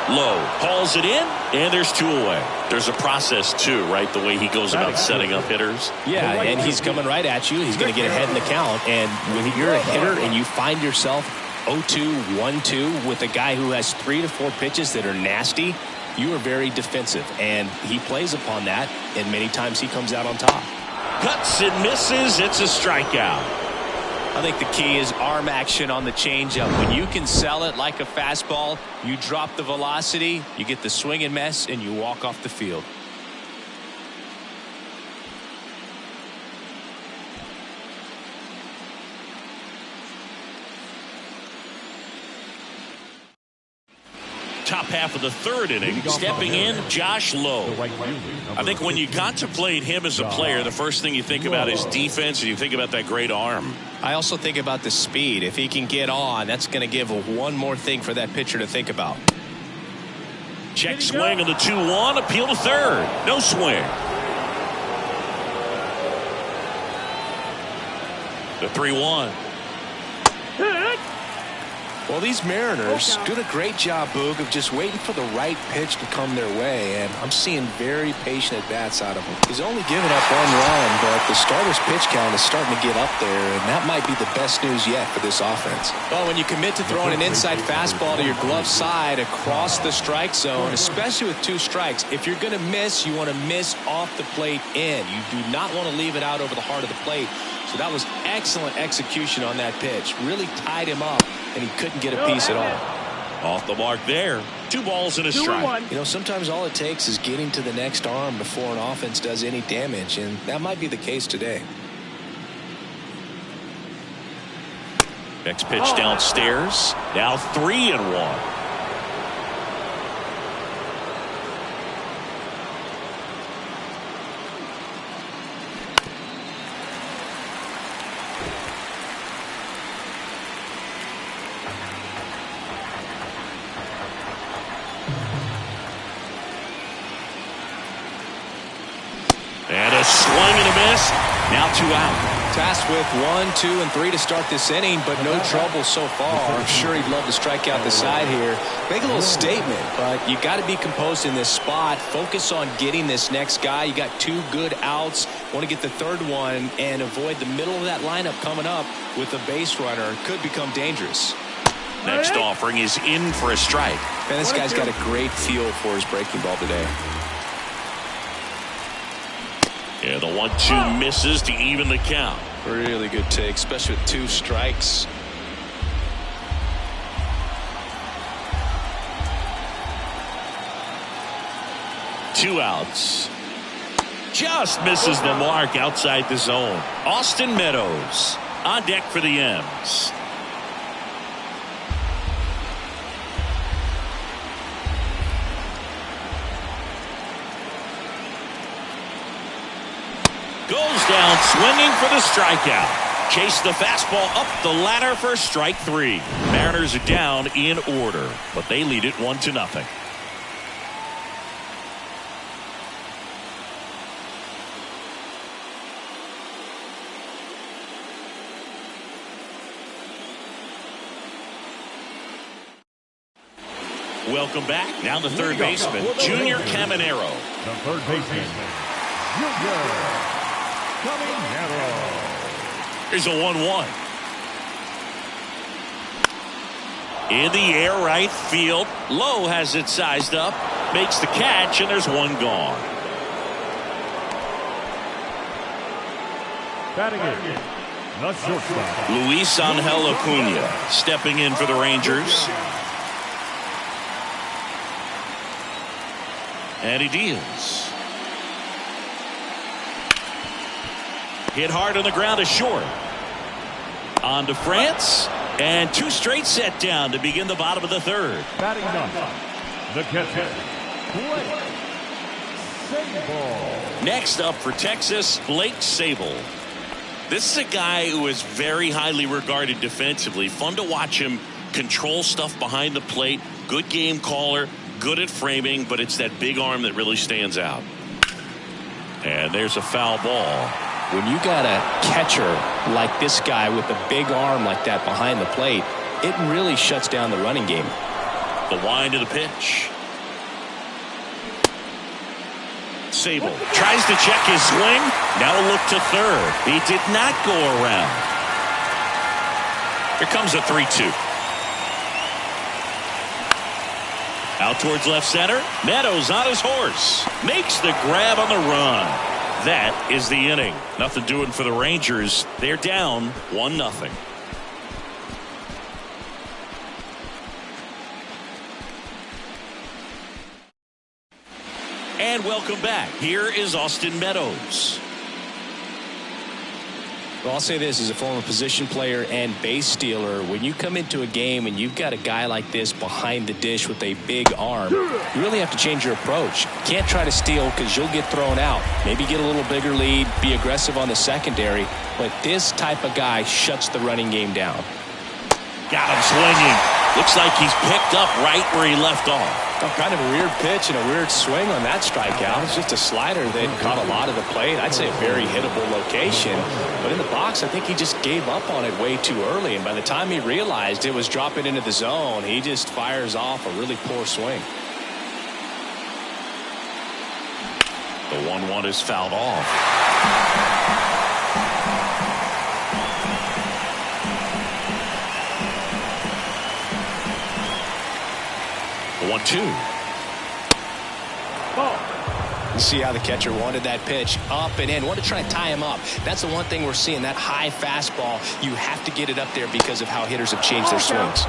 Low, hauls it in, and there's 2 away. There's a process, too, right, the way he goes about setting up hitters. Yeah, and he's coming right at you. He's going to get ahead in the count. And when you're a hitter and you find yourself 0-2, 1-2 with a guy who has 3 to 4 pitches that are nasty, you are very defensive. And he plays upon that, and many times he comes out on top. Cuts and misses. It's a strikeout. I think the key is arm action on the changeup. When you can sell it like a fastball, you drop the velocity, you get the swing and miss, and you walk off the field. Top half of the 3rd inning, stepping in, Josh Lowe. I think when you contemplate him as a player, the first thing you think about is defense, and you think about that great arm. I also think about the speed. If he can get on, that's going to give one more thing for that pitcher to think about. Check swing on the 2-1, appeal to third. No swing. The 3-1. Well, these Mariners did a great job, Boog, of just waiting for the right pitch to come their way, and I'm seeing very patient at-bats out of him. He's only given up 1 run, but the starter's pitch count is starting to get up there, and that might be the best news yet for this offense. Well, when you commit to throwing an inside fastball to your glove side across the strike zone, especially with 2 strikes, if you're going to miss, you want to miss off the plate in. You do not want to leave it out over the heart of the plate. So that was excellent execution on that pitch. Really tied him up, and he couldn't get a piece at all. Off the mark there. 2 balls and a strike. You know, sometimes all it takes is getting to the next arm before an offense does any damage, and that might be the case today. Next pitch downstairs. Now 3-1. And a swing and a miss. Now 2 out. Tasked with 1, 2, and 3 to start this inning, but no trouble so far. I'm sure he'd love to strike out the side here. Make a little statement, but you got to be composed in this spot. Focus on getting this next guy. You got 2 good outs. Want to get the 3rd one and avoid the middle of that lineup coming up with a base runner. Could become dangerous. Next offering is in for a strike. Man, this guy's got a great feel for his breaking ball today. Yeah, the 1-2 misses to even the count. Really good take, especially with 2 strikes. Two outs. Just misses the mark outside the zone. Austin Meadows on deck for the M's. Goes down swinging for the strikeout. Chase the fastball up the ladder for strike 3. Mariners are down in order, but they lead it 1-0. Welcome back. Now the third baseman, Junior Caminero. The third baseman, Junior Caminero. Here's a 1-1. In the air, right field. Lowe has it sized up, makes the catch, and there's one gone. Batting in, the shortstop, Luis Angel Acuna stepping in for the Rangers. And he deals. Hit hard on the ground, is short. On to France. And two straight set down to begin the bottom of the third. batting ninth, the catcher, Blake Sabol. Next up for Texas, Blake Sabol. This is a guy who is very highly regarded defensively. Fun to watch him control stuff behind the plate. Good game caller, good at framing, but it's that big arm that really stands out. And there's a foul ball. When you got a catcher like this guy with a big arm like that behind the plate, it really shuts down the running game. The wind of the pitch. Sabol tries to check his swing. Now a look to third. He did not go around. Here comes a 3-2. Out towards left center. Meadows on his horse. Makes the grab on the run. That is the inning. Nothing doing for the Rangers. They're down 1-0. And welcome back. Here is Austin Meadows. Well, I'll say this as a former position player and base stealer. When you come into a game and you've got a guy like this behind the dish with a big arm, you really have to change your approach. You can't try to steal because you'll get thrown out. Maybe get a little bigger lead, be aggressive on the secondary. But this type of guy shuts the running game down. Got him swinging. Looks like he's picked up right where he left off. Oh, kind of a weird pitch and a weird swing on that strikeout. It's just a slider that caught a lot of the plate. I'd say a very hittable location. But in the box, I think he just gave up on it way too early. And by the time he realized it was dropping into the zone, he just fires off a really poor swing. The 1-1 is fouled off. The 1-2. You see how the catcher wanted that pitch up and in. Want to try and tie him up. That's the one thing we're seeing, that high fastball. You have to get it up there because of how hitters have changed their swings.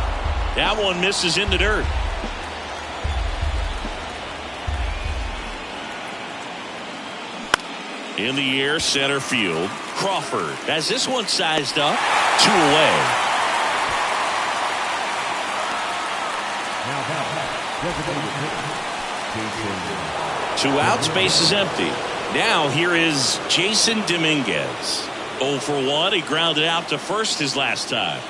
That one misses in the dirt. In the air, center field. Crawford has this one sized up. 2 away. Now batting, Jason. 2 outs, base is empty. Now here is Jason Dominguez. 0 for 1. He grounded out to first his last time.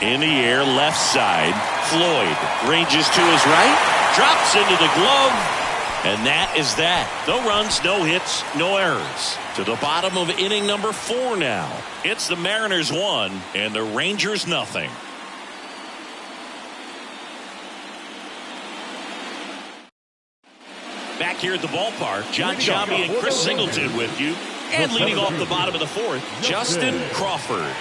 In the air, left side. Floyd ranges to his right, drops into the glove, and that is that. No runs, no hits, no errors. To the bottom of inning number 4 now. It's the Mariners 1 and the Rangers nothing. Back here at the ballpark, John Sciambi and Chris Singleton with you. And leading off the bottom of the 4th, Justin Crawford.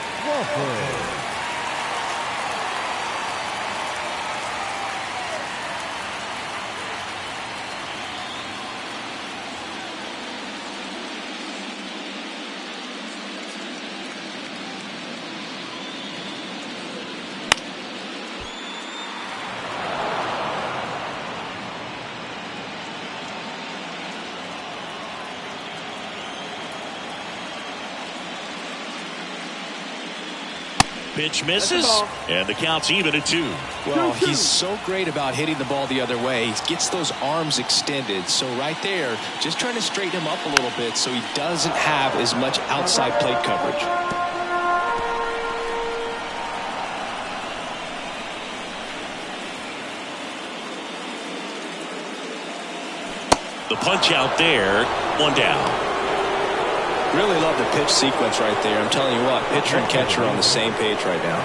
Pitch misses, and the count's even at 2. Well, he's so great about hitting the ball the other way. He gets those arms extended. So right there, just trying to straighten him up a little bit so he doesn't have as much outside plate coverage. The punch out there, 1 down. Really love the pitch sequence right there. I'm telling you what, pitcher and catcher are on the same page right now.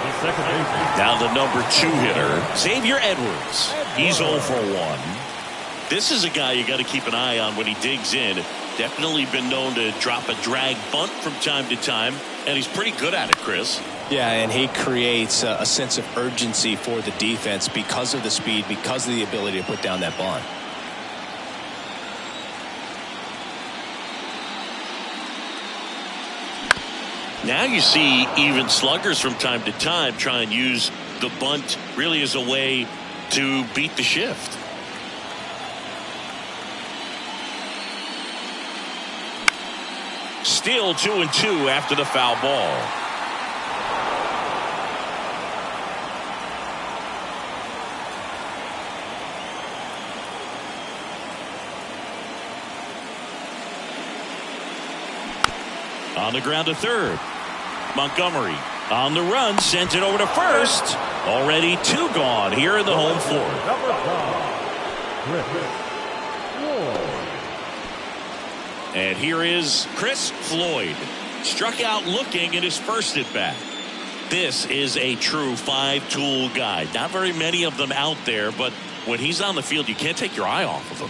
Now the number 2 hitter, Xavier Edwards. He's 0 for 1. This is a guy you got to keep an eye on when he digs in. Definitely been known to drop a drag bunt from time to time, and he's pretty good at it, Chris. Yeah, and he creates a sense of urgency for the defense because of the speed, because of the ability to put down that bunt. Now you see even sluggers from time to time try and use the bunt really as a way to beat the shift. Still 2-2 after the foul ball. On the ground to third. Montgomery on the run, sends it over to first. Already 2 gone here in the home fourth. Number 5, Chris Floyd. And here is Chris Floyd. Struck out looking in his first at bat. This is a true 5-tool guy. Not very many of them out there, but when he's on the field, you can't take your eye off of him.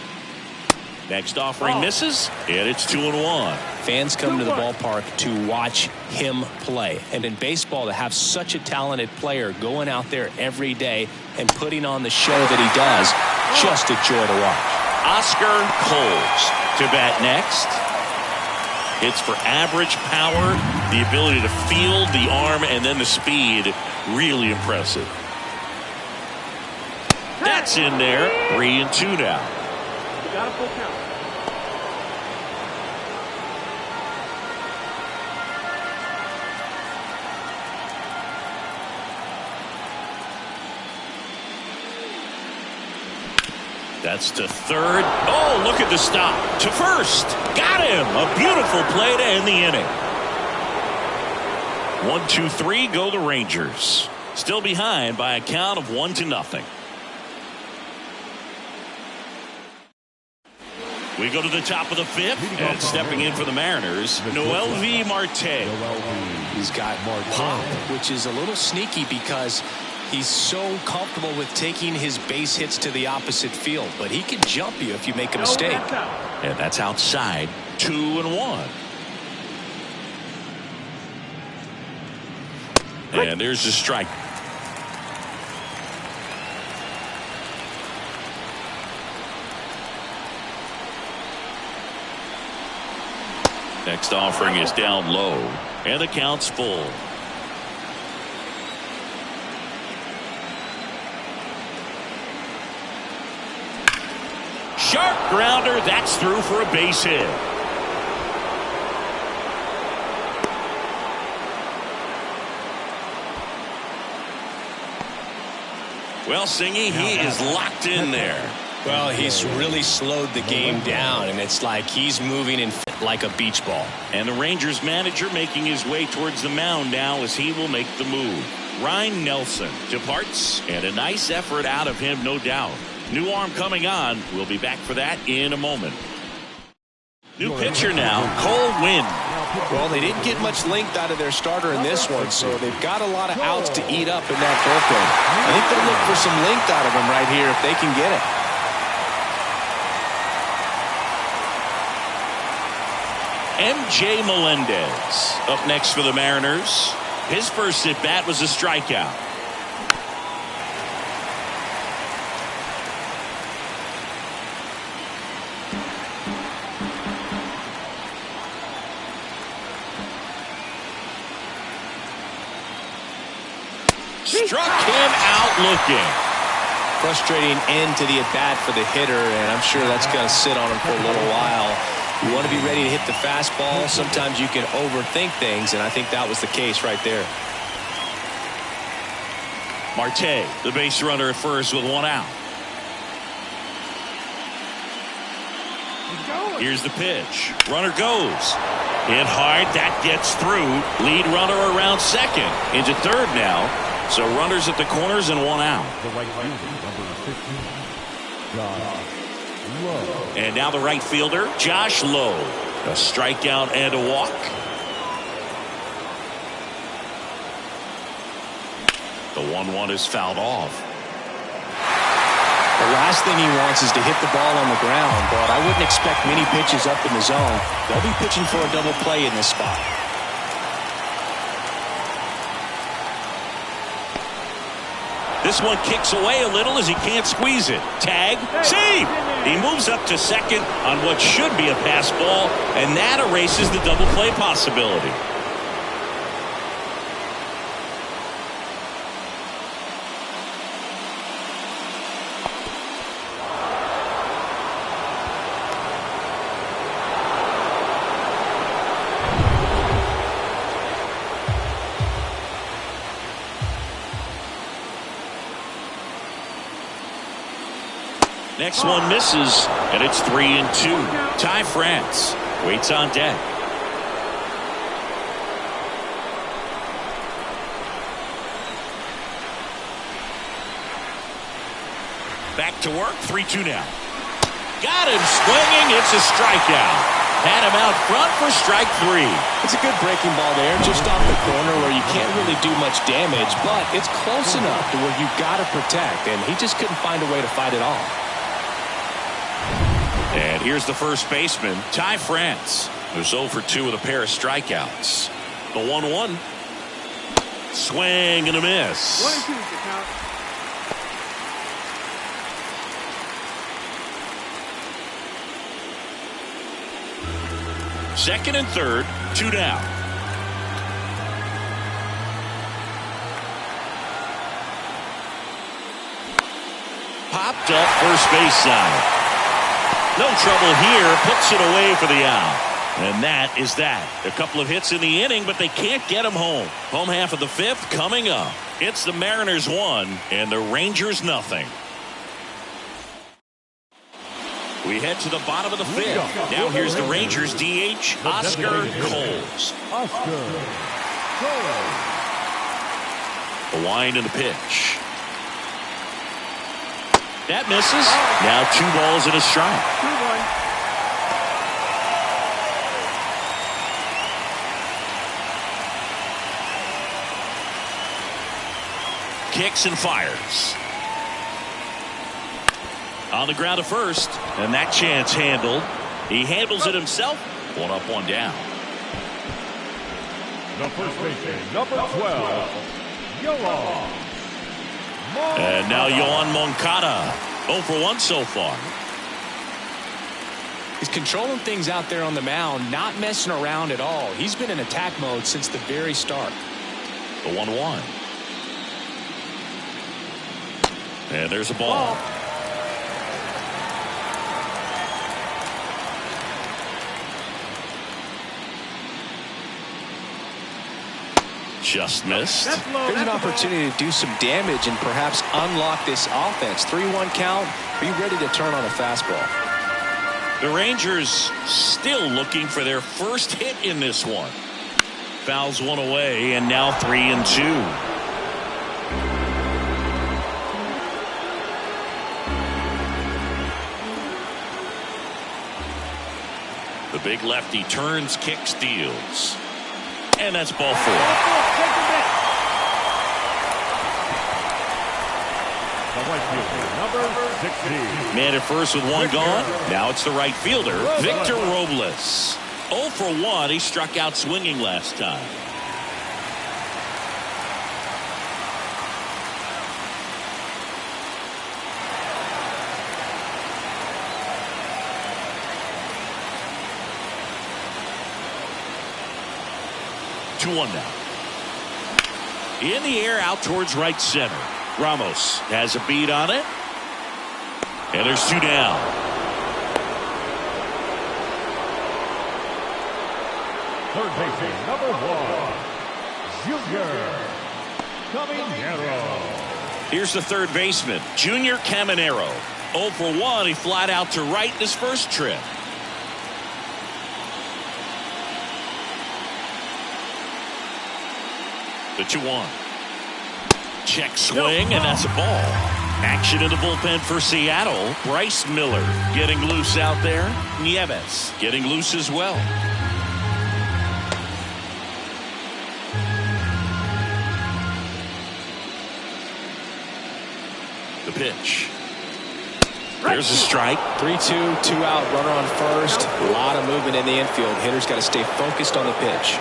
Next offering misses, and it's 2-1. Fans come to the ballpark to watch him play. And in baseball, to have such a talented player going out there every day and putting on the show that he does, just a joy to watch. Oscar Coles to bat next. Hits for average power, the ability to field the arm, and then the speed. Really impressive. That's in there. 3-2 now. Got a full count. That's to third. Oh, look at the stop. To first. Got him. A beautiful play to end the inning. 1-2-3 go the Rangers. Still behind by a count of 1-0. We go to the top of the 5th, and stepping in for the Mariners, Noelvi Marte. He's got pop, which is a little sneaky because he's so comfortable with taking his base hits to the opposite field, but he can jump you if you make a mistake. And that's outside. 2-1. And there's the strike. Next offering is down low, and the count's full. Sharp grounder, that's through for a base hit. Well, Singy, he is locked in there. Well, he's really slowed the game down, and it's like he's moving in like a beach ball. And the Rangers manager making his way towards the mound now as he will make the move. Ryan Nelson departs, and a nice effort out of him, no doubt. New arm coming on. We'll be back for that in a moment. New pitcher now, Cole Winn. Well, they didn't get much length out of their starter in this one, so they've got a lot of outs to eat up in that bullpen. I think they'll look for some length out of him right here if they can get it. MJ Melendez up next for the Mariners. His first at bat was a strikeout. Struck him out looking. Frustrating end to the at-bat for the hitter, and I'm sure that's going to sit on him for a little while. You want to be ready to hit the fastball. Sometimes you can overthink things, and I think that was the case right there. Marte, the base runner at first with 1 out. Here's the pitch. Runner goes. Hit hard. That gets through. Lead runner around second. Into third now. So runners at the corners and 1 out. The right fielder, number 15, Josh Lowe. And now the right fielder, Josh Lowe. A strikeout and a walk. The 1-1 is fouled off. The last thing he wants is to hit the ball on the ground, but I wouldn't expect many pitches up in the zone. They'll be pitching for a double play in this spot. This one kicks away a little as he can't squeeze it. Tag, save! He moves up to second on what should be a pass ball, and that erases the double play possibility. Next one misses, and it's 3-2. Ty France waits on deck. Back to work, 3-2 now. Got him swinging, it's a strikeout. Had him out front for strike 3. It's a good breaking ball there, just off the corner where you can't really do much damage, but it's close enough to where you've got to protect, and he just couldn't find a way to fight it off. And here's the first baseman, Ty France, who's 0 for 2 with a pair of strikeouts. The 1-1. Swing and a miss. 1-2 is the count. Second and third, 2 down. Popped up first base side. No trouble here, puts it away for the out. And that is that. A couple of hits in the inning, but they can't get him home. Home half of the 5th coming up. It's the Mariners 1 and the Rangers nothing. We head to the bottom of the 5th. Now here's the Rangers DH, Oscar Coles. Oscar Coles. The wind and the pitch. That misses. Now 2 balls and a strike. 2-1. Kicks and fires. On the ground to first, and that chance handled. He handles it himself. 1 up, 1 down. The first baseman, number 12, Yoan. And now Yoan Moncada, 0 for 1 so far. He's controlling things out there on the mound, not messing around at all. He's been in attack mode since the very start. The 1-1. And there's a ball. Just missed. There's an opportunity to do some damage and perhaps unlock this offense. 3-1 count. Be ready to turn on a fastball. The Rangers still looking for their first hit in this one. Fouls one away, and now 3-2. The big lefty turns, kicks, deals. And that's ball 4. The right fielder, number 16. Man at first with 1 gone. Now it's the right fielder, Victor Robles. 0 for 1. He struck out swinging last time. One now. In the air out towards right center. Ramos has a beat on it. And there's 2 down. Third baseman, number 1, Junior Caminero. Here's the third baseman, Junior Caminero. 0 for 1. He flied out to right in his first trip. The 2-1. Check swing, and that's a ball. Action in the bullpen for Seattle. Bryce Miller getting loose out there. Nieves getting loose as well. The pitch. There's a strike. 3-2, 2 out, runner on first. A lot of movement in the infield. Hitter's got to stay focused on the pitch.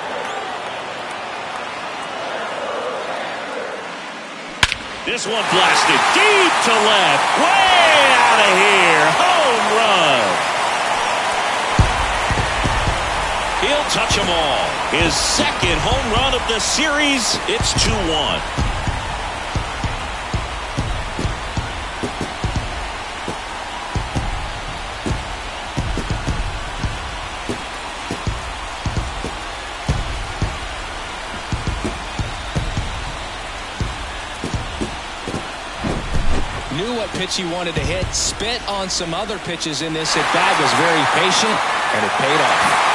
This one blasted deep to left. Way out of here. Home run. He'll touch them all. His second home run of the series. It's 2-1. Knew what pitch he wanted to hit, spit on some other pitches in this at bat, was very patient, and it paid off.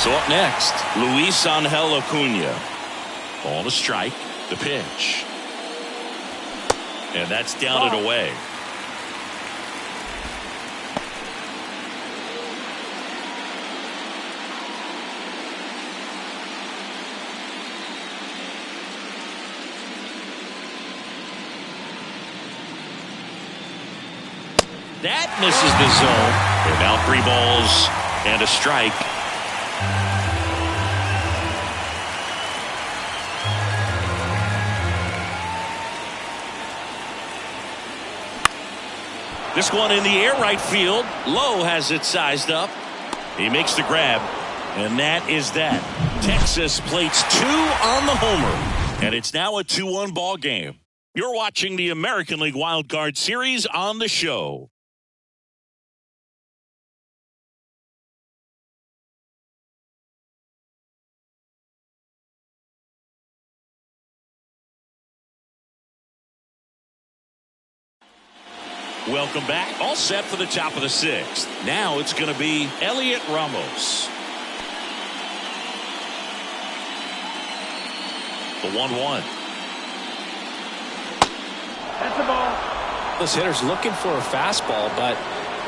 So up next, Luis Angel Acuna. Ball to strike, the pitch. And that's down and away. That misses the zone. And now 3 balls and a strike. This one in the air right field. Lowe has it sized up. He makes the grab. And that is that. Texas plates 2 on the homer. And it's now a 2-1 ball game. You're watching the American League Wild Card Series on the show. Welcome back. All set for the top of the 6th. Now it's going to be Elliot Ramos. The 1-1. That's the ball. This hitter's looking for a fastball, but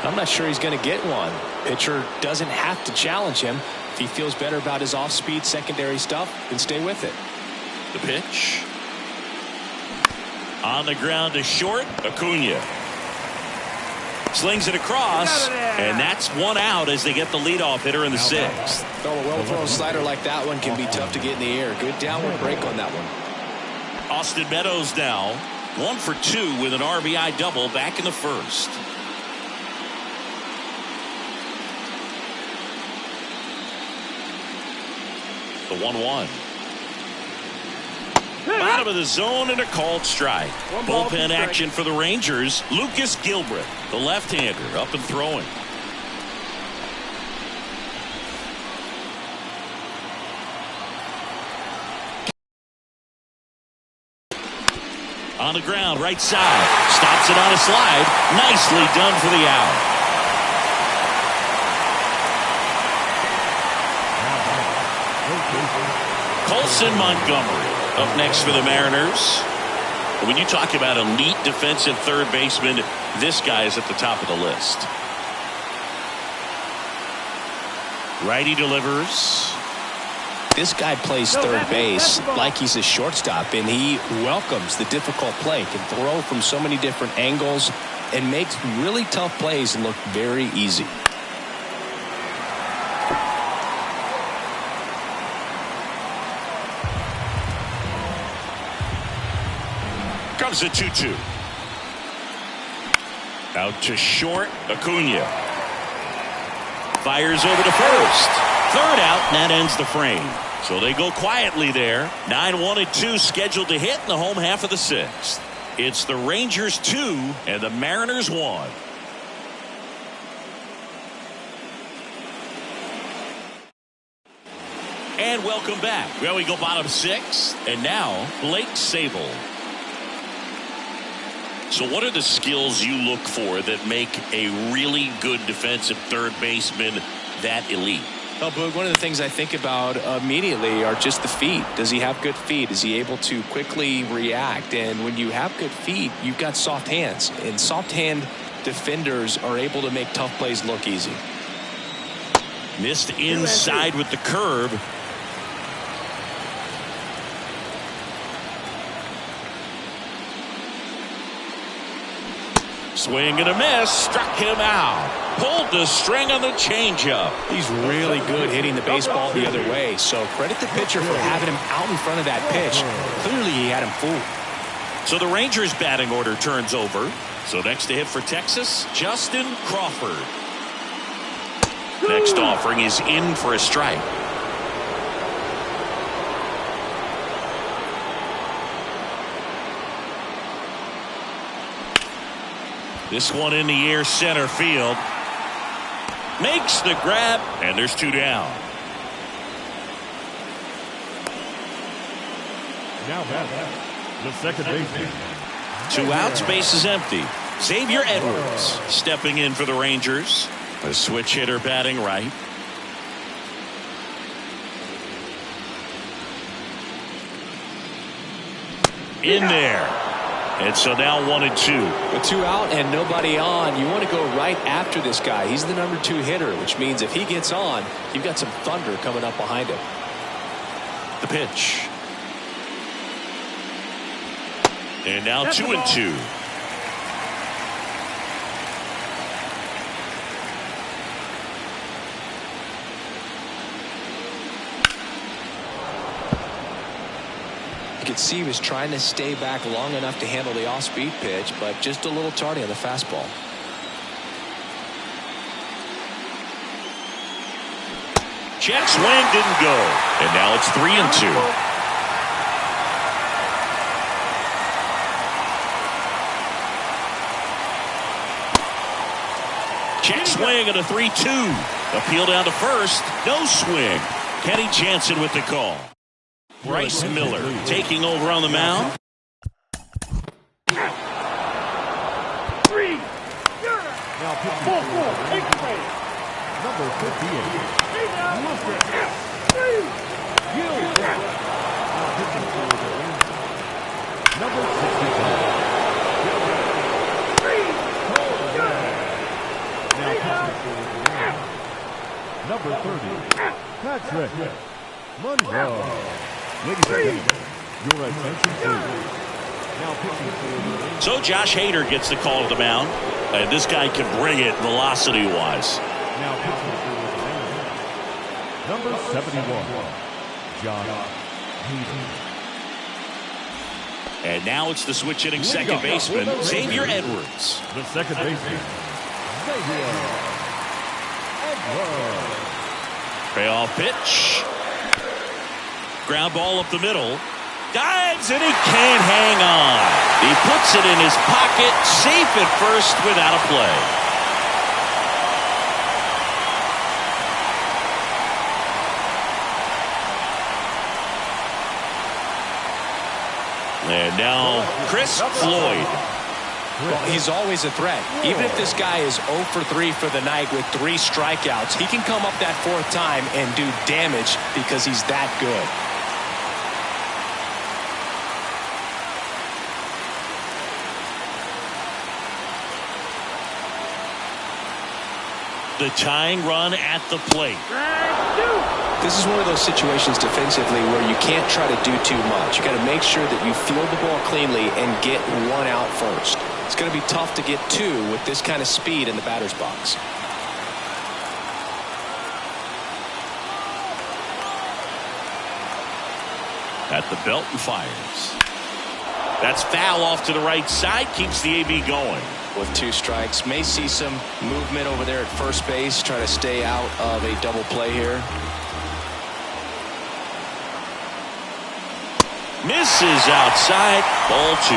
I'm not sure he's going to get one. Pitcher doesn't have to challenge him. If he feels better about his off-speed secondary stuff, then stay with it. The pitch. On the ground to short, Acuna. Slings it across, and that's 1 out as they get the leadoff hitter in the 6th. Oh, a well-thrown slider like that one can be tough to get in the air. Good downward break on that one. Austin Meadows now 1 for 2 with an RBI double back in the 1st. The 1-1. Bottom of the zone and a called strike. Bullpen action for the Rangers. Lucas Gilbert, the left-hander, up and throwing. On the ground, right side. Stops it on a slide. Nicely done for the out. Colson Montgomery up next for the Mariners. When you talk about elite defensive third baseman, this guy is at the top of the list. Righty delivers. This guy plays third base like he's a shortstop, and he welcomes the difficult play. Can throw from so many different angles and makes really tough plays look very easy. Comes a 2-2. Out to short, Acuna. Fires over to first. Third out, and that ends the frame. So they go quietly there. 9-1-2 scheduled to hit in the home half of the 6th. It's the Rangers 2 and the Mariners 1. And welcome back. Well, we go bottom 6, and now Blake Sabol. So what are the skills you look for that make a really good defensive third baseman that elite? Well, Boog, one of the things I think about immediately are just the feet. Does he have good feet? Is he able to quickly react? And when you have good feet, you've got soft hands. And soft hand defenders are able to make tough plays look easy. Missed inside with the curve. Swing and a miss. Struck him out. Pulled the string on the changeup. He's really good hitting the baseball the other way. So credit the pitcher for having him out in front of that pitch. Clearly he had him fooled. So the Rangers batting order turns over. So next to hit for Texas, Justin Crawford. Next offering is in for a strike. This one in the air center field. Makes the grab, and there's two down. Now batting, the second baseman. 2 outs, base is empty. Xavier Edwards stepping in for the Rangers. A switch hitter batting right. In there. And so now 1-2. With 2 out and nobody on, you want to go right after this guy. He's the number 2 hitter, which means if he gets on, you've got some thunder coming up behind him. The pitch. And now 2-2. You could see he was trying to stay back long enough to handle the off-speed pitch, but just a little tardy on the fastball. Check swing didn't go. And now it's 3-2. Check swing at a 3-2. Appeal down to first. No swing. Kenny Jansen with the call. Bryce Miller taking over on the mound. Now pitching number 58. Number 65. Number 30. Patrick Monroe. Ladies and gentlemen, your attention please. Now pitching for. So Josh Hader gets the call to the mound. And this guy can bring it velocity-wise. Now pitching for number 71, Josh Hader. And now it's the switch hitting second baseman, Xavier Edwards. The second baseman, Xavier Edwards. Payoff pitch. Ground ball up the middle. Dives and he can't hang on. He puts it in his pocket, safe at first without a play. And now Chris Floyd. Well, he's always a threat. Even if this guy is 0 for 3 for the night with 3 strikeouts, he can come up that 4th time and do damage because he's that good. The tying run at the plate. This is one of those situations defensively where you can't try to do too much. You got to make sure that you field the ball cleanly and get 1 out first. It's going to be tough to get 2 with this kind of speed in the batter's box. At the belt and fires. That's foul off to the right side. Keeps the AB going. With 2 strikes, may see some movement over there at first base, try to stay out of a double play here. Misses outside. Ball 2.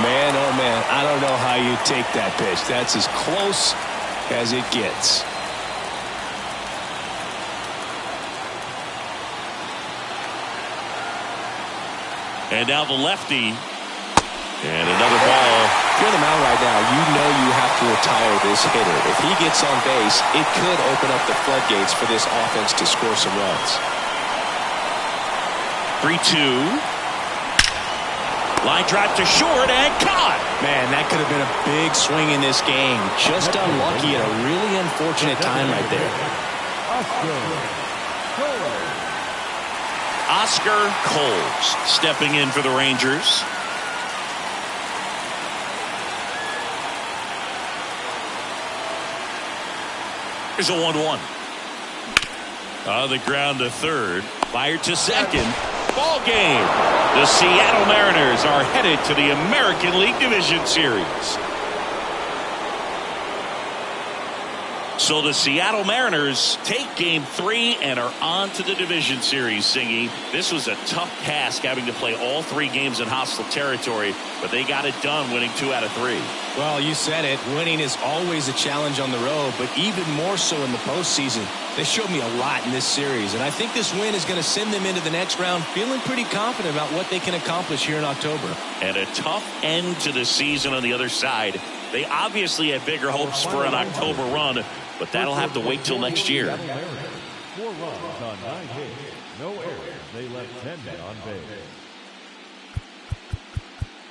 Man, oh man, I don't know how you take that pitch. That's as close as it gets. And now the lefty. And another ball you're on the mound right now, you know you have to retire this hitter. If he gets on base, it could open up the floodgates for this offense to score some runs. 3-2. Line drive to short and caught. Man, that could have been a big swing in this game. Just unlucky at a really unfortunate time right there. Oscar Coles stepping in for the Rangers. Here's a 1-1. On the ground to third. Fired to second. Ball game. The Seattle Mariners are headed to the American League Division Series. So the Seattle Mariners take game 3 and are on to the division series, Singy. This was a tough task having to play all 3 games in hostile territory, but they got it done winning 2 out of 3. Well, you said it. Winning is always a challenge on the road, but even more so in the postseason. They showed me a lot in this series, and I think this win is going to send them into the next round feeling pretty confident about what they can accomplish here in October. And a tough end to the season on the other side. They obviously had bigger hopes for an October run, but that'll have to wait till next year. 4 runs on 9 hits, no errors. They left 10 men on base.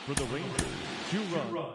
For the Rangers, 2 runs.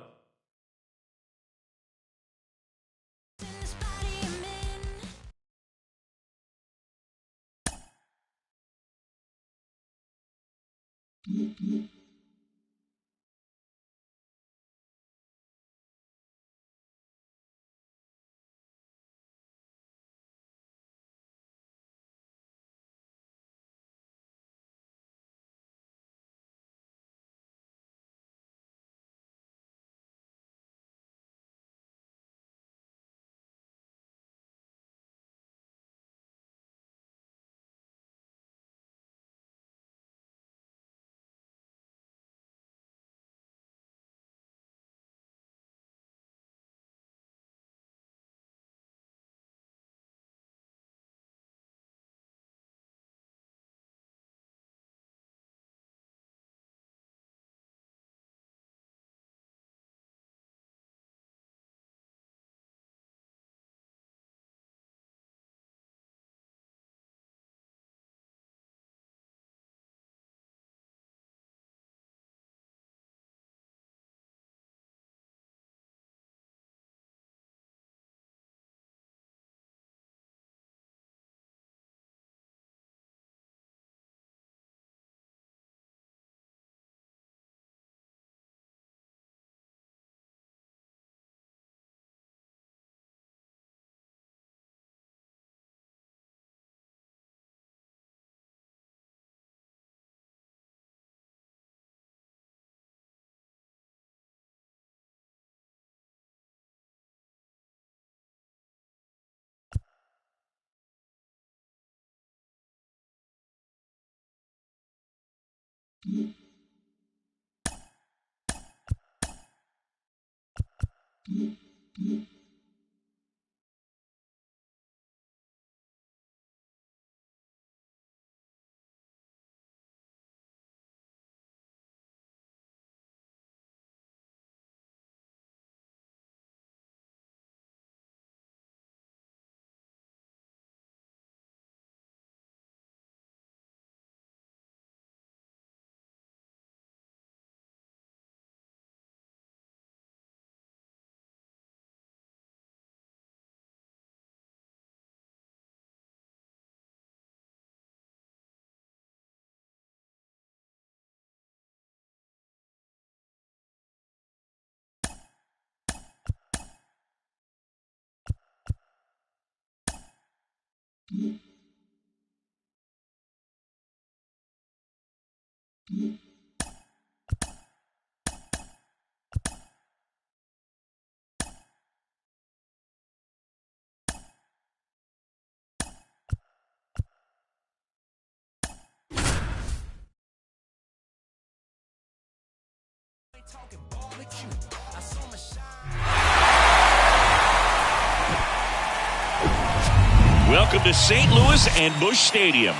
Welcome to St. Louis and Busch Stadium.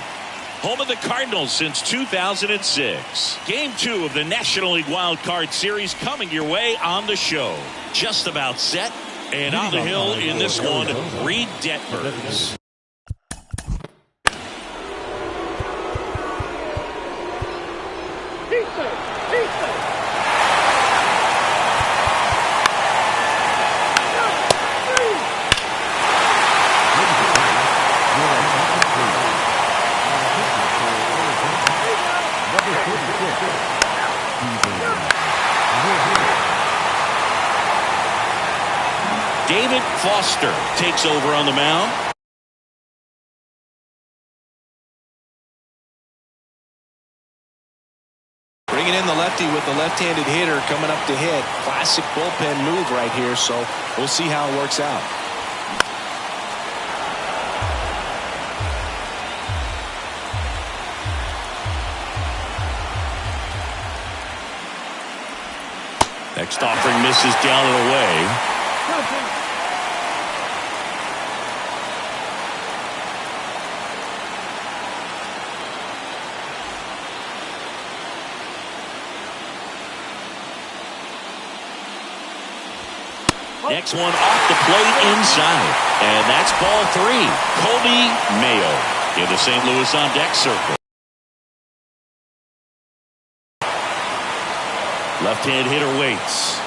Home of the Cardinals since 2006. Game 2 of the National League Wild Card Series coming your way on the show. Just about set. And on the hill in this one, Reed Detmers. David Foster takes over on the mound. Bringing in the lefty with the left-handed hitter coming up to hit. Classic bullpen move right here, so we'll see how it works out. Next offering misses down and away. Next one off the plate inside. And that's ball 3. Colby Mayo in the St. Louis on deck circle. Left-hand hitter waits.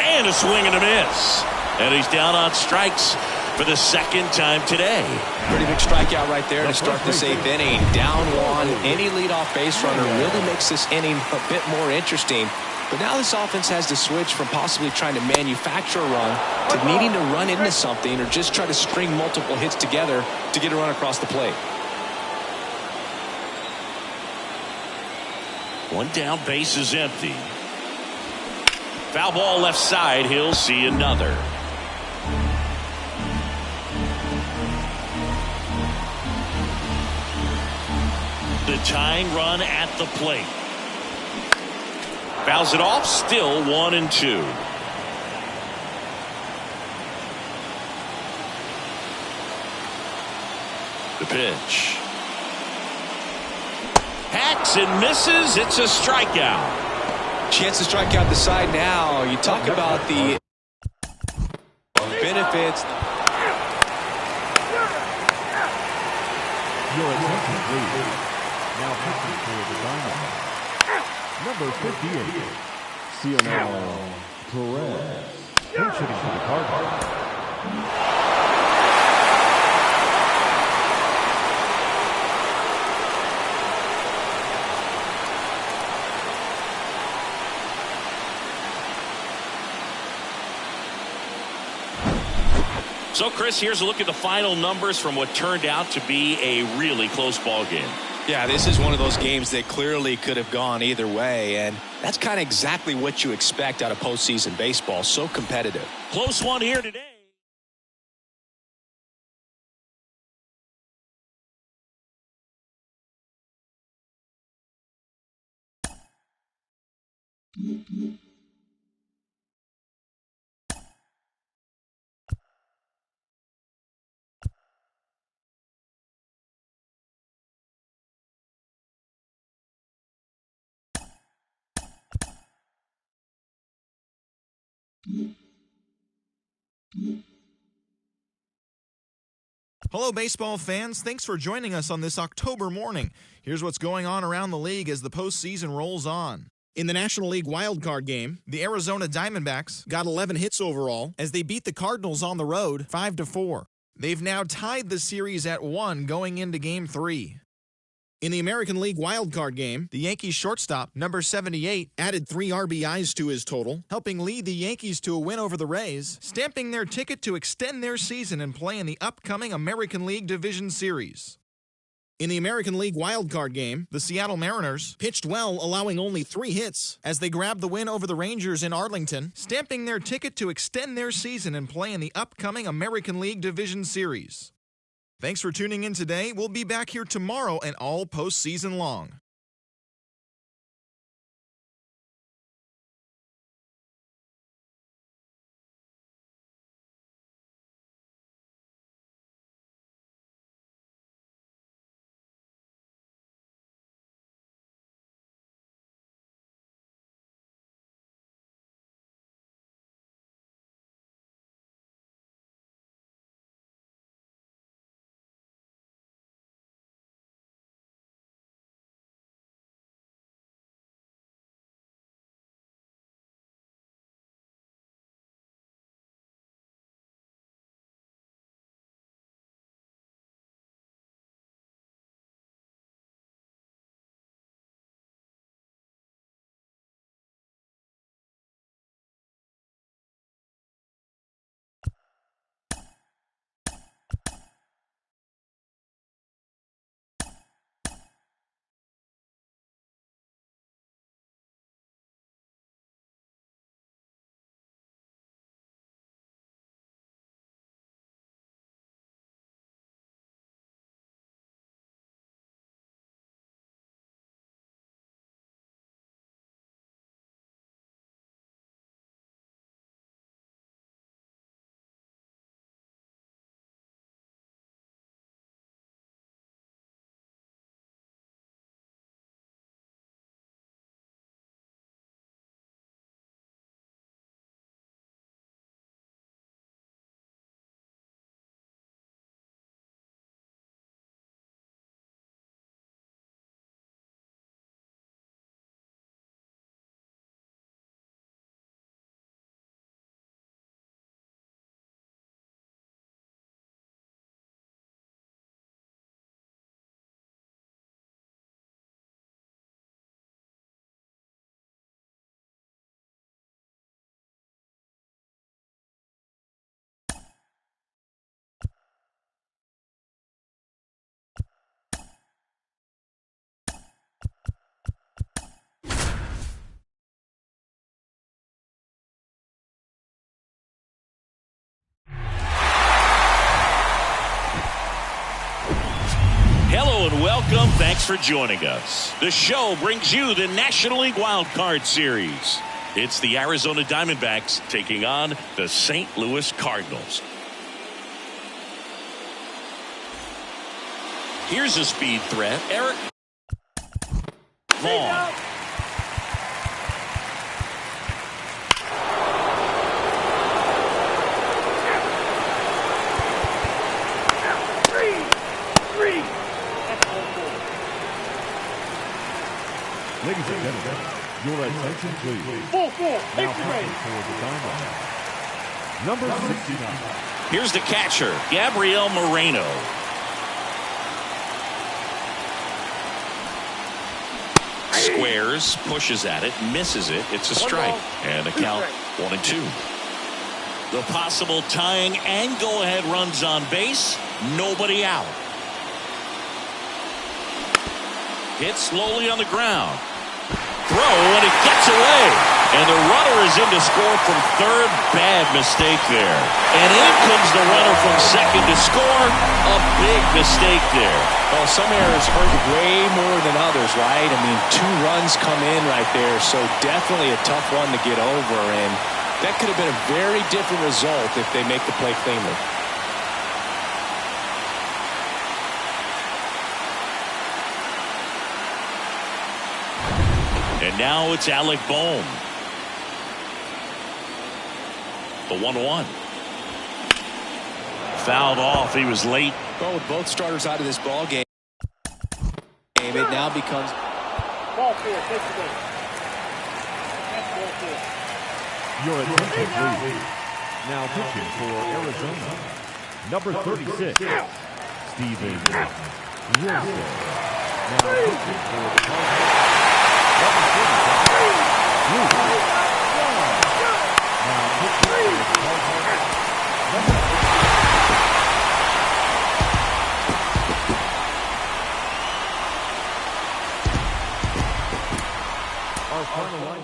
And a swing and a miss. And he's down on strikes for the second time today. Pretty big strikeout right there to start this 8th inning. Down 1. Any leadoff base runner really makes this inning a bit more interesting. But now this offense has to switch from possibly trying to manufacture a run to needing to run into something or just try to string multiple hits together to get a run across the plate. One down, base is empty. Foul ball left side. He'll see another. The tying run at the plate. Fouls it off. Still 1-2. The pitch. Hacks and misses. It's a strikeout. Chance to strike out the side now. You talk about the benefits. Your attention, please. Now pitching for the Diamondbacks. Number 58, Cionel Perez. Pinch hitting for the Cardinals. So, Chris, here's a look at the final numbers from what turned out to be a really close ball game. Yeah, this is one of those games that clearly could have gone either way, and that's kind of exactly what you expect out of postseason baseball. So competitive. Close one here today. Hello, baseball fans. Thanks for joining us on this October morning. Here's what's going on around the league as the postseason rolls on. In the National League wildcard game, the Arizona Diamondbacks got 11 hits overall as they beat the Cardinals on the road 5-4. They've now tied the series at 1 going into Game 3. In the American League wildcard game, the Yankees shortstop, number 78, added 3 RBIs to his total, helping lead the Yankees to a win over the Rays, stamping their ticket to extend their season and play in the upcoming American League Division Series. In the American League wildcard game, the Seattle Mariners pitched well, allowing only 3 hits as they grabbed the win over the Rangers in Arlington, stamping their ticket to extend their season and play in the upcoming American League Division Series. Thanks for tuning in today. We'll be back here tomorrow and all postseason long. welcome. Thanks for joining us. The show brings you the National League Wild Card Series. It's the Arizona Diamondbacks taking on the St. Louis Cardinals. Here's a speed threat. Eric Vaughn. Ladies and gentlemen, your attention please. 4-4. Now pitching for the Diamondbacks, number 69. Here's the catcher, Gabriel Moreno. Squares, pushes at it, misses it. It's a strike. And a count 1-2. The possible tying and go-ahead runs on base. Nobody out. Hit slowly on the ground. Throw, and it gets away. And the runner is in to score from third. Bad mistake there. And in comes the runner from second to score. A big mistake there. Well, some errors hurt way more than others, right? I mean, 2 runs come in right there, so definitely a tough one to get over. And that could have been a very different result if they make the play cleanly. And now it's Alec Bohm. The 1-1. Fouled off. He was late. Well, with both starters out of this ball game, it now becomes Ball four. Take the ball. That's ball four. Your attention please. Now pitching for Arizona, number 36, Steven Wilson. Now pitching for the Cardinals, number 45, Luke Young. Now pitching for the Cardinals, number 8. Our final line